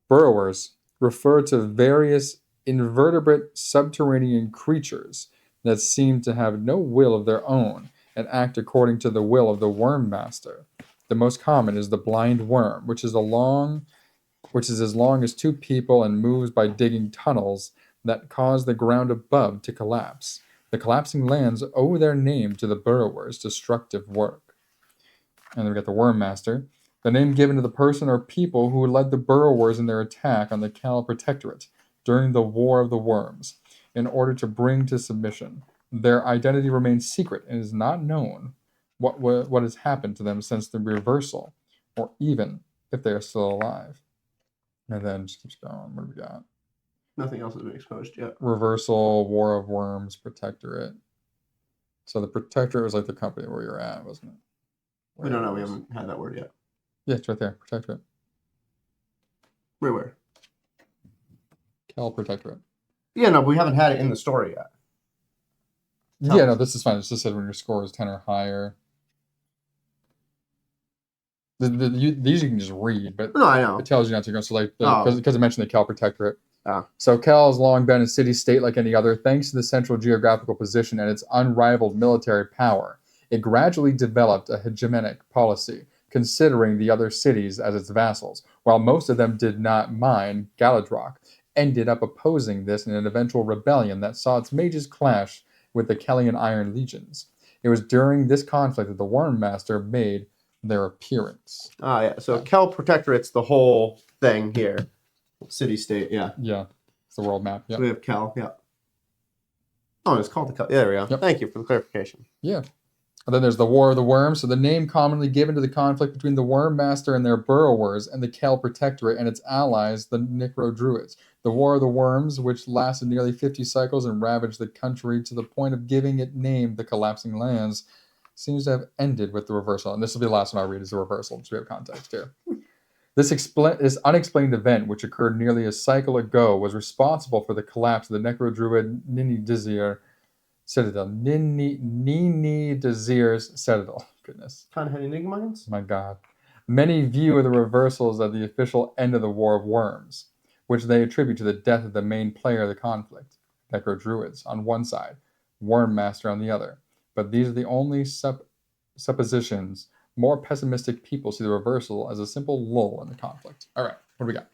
Burrowers refer to various invertebrate subterranean creatures that seem to have no will of their own and act according to the will of the worm master. The most common is the blind worm, which is as long as 2 people and moves by digging tunnels that cause the ground above to collapse. The collapsing lands owe their name to the burrower's destructive work. And then we got the worm master, the name given to the person or people who led the burrowers in their attack on the Cal Protectorate during the War of the Worms, in order to bring to submission. Their identity remains secret and is not known what has happened to them since the reversal, or even if they are still alive. And then just keeps going. What do we got? Nothing else has been exposed yet. Reversal, War of Worms, Protectorate. So the Protectorate was like the company where you're at, wasn't it? We don't know. We haven't had that word yet. Yeah, it's right there. Protectorate. Where? Cal Protectorate. Yeah, no, but we haven't had it in the story yet. Yeah, no, this is fine. It just said when your score is 10 or higher. These you can just read, but No, I know. it tells you not to go. So, like, because it mentioned the Cal Protectorate. Ah. So, Cal has long been a city-state like any other, thanks to the central geographical position and its unrivaled military power. it gradually developed a hegemonic policy, considering the other cities as its vassals. While most of them did not mind, Galadrock ended up opposing this in an eventual rebellion that saw its mages clash with the Kellyan Iron Legions. It was during this conflict that the Worm Master made their appearance. Ah, yeah. So Kel Protectorate's the whole thing here. City-state, yeah. Yeah, it's the world map. Yeah. So we have Kel, yeah. Oh, it's called the Kel. Yeah, there we go. Yep. Thank you for the clarification. Yeah. And then there's the War of the Worms, so the name commonly given to the conflict between the Worm Master and their burrowers and the Kel Protectorate and its allies, the Necro Druids. The War of the Worms, which lasted nearly 50 cycles and ravaged the country to the point of giving it name the Collapsing Lands, seems to have ended with the reversal. And this will be the last one I'll read is the reversal, so we have context here. This unexplained event, which occurred nearly a cycle ago, was responsible for the collapse of the Necro Druid Nini-Dizir Citadel. Nini-Dizir's Citadel. Goodness. Kind of enigma mines? My God. Many view the reversals as the official end of the War of Worms, which they attribute to the death of the main player of the conflict, Necro Druids, on one side, Worm Master on the other. But these are the only suppositions. More pessimistic people see the reversal as a simple lull in the conflict. All right, what do we got?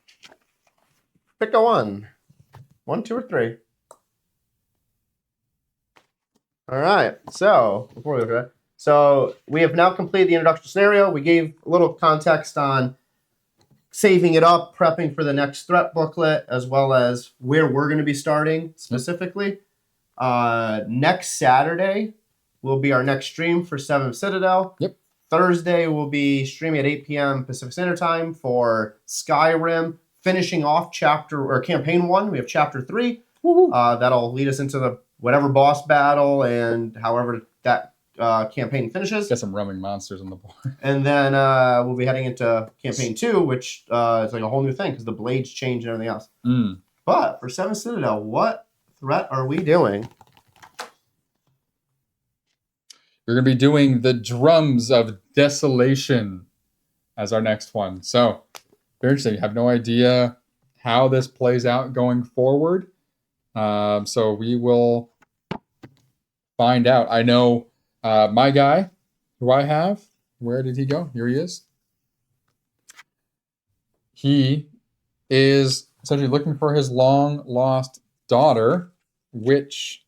Pick a one. 1, 2, or 3. All right. So before we look at that, so we have now completed the introduction scenario. We gave a little context on saving it up, prepping for the next threat booklet, as well as where we're going to be starting specifically. Next Saturday will be our next stream for 7th Citadel. Yep. Thursday we'll be streaming at 8 p.m. Pacific Standard Time for Skyrim, finishing off campaign 1. We have chapter 3. That'll lead us into the whatever boss battle and however that campaign finishes. Get some roaming monsters on the board. And then we'll be heading into campaign 2, which is like a whole new thing because the blades change and everything else. But for 7th Citadel, what threat are we doing? We're going to be doing the Drums of Desolation as our next one. So, very interesting. I have no idea how this plays out going forward. So we will find out. I know my guy, who I have, where did he go? Here he is. He is essentially looking for his long-lost daughter, which...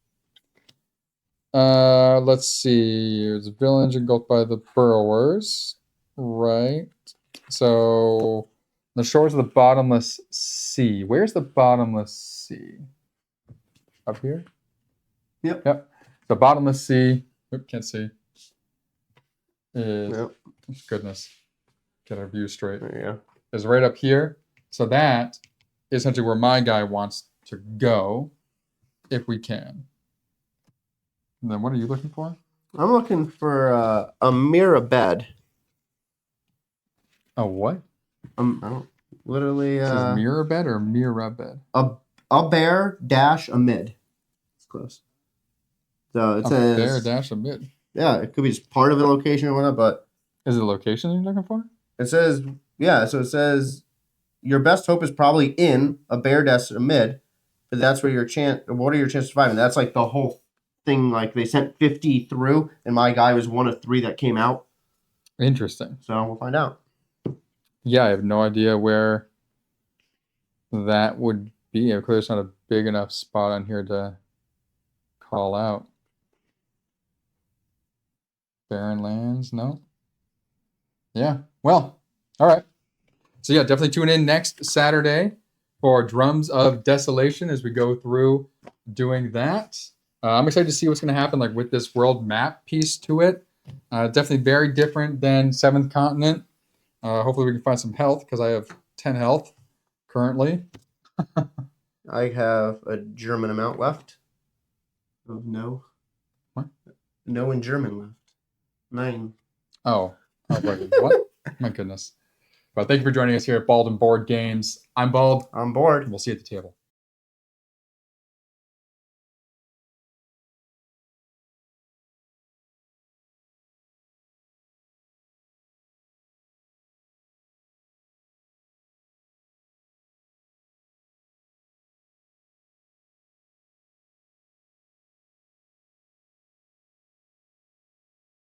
let's see. There's a village engulfed by the burrowers. Right. So, the shores of the bottomless sea. Where's the bottomless sea? Up here? Yep. The bottomless sea. Oop, can't see. Goodness. Get our view straight. There you go. Is right up here. So that is essentially where my guy wants to go, if we can. And then what are you looking for? I'm looking for a mirror bed. A what? I don't literally. Is this mirror bed or mirror bed? A bear dash a mid. It's close. So it says bear dash a mid. Yeah, it could be just part of a location or whatnot, but is it a location you're looking for? It says So it says your best hope is probably in a bear dash a mid, but that's where your chance. What are your chances of surviving? That's like the whole thing. Like they sent 50 through, and my guy was one of 3 that came out. Interesting. So we'll find out. Yeah, I have no idea where that would be. Clearly, there's not a big enough spot on here to call out. Barren lands, no. Yeah, well, all right. So yeah, definitely tune in next Saturday for Drums of Desolation as we go through doing that. I'm excited to see what's going to happen like with this world map piece to it. Definitely very different than 7th Continent. Hopefully we can find some health because I have 10 health currently. I have a German amount left. Of no. What? No in German left. 9. Oh, what? My goodness. But thank you for joining us here at Bald and Board Games. I'm Bald. I'm bored. We'll see you at the table.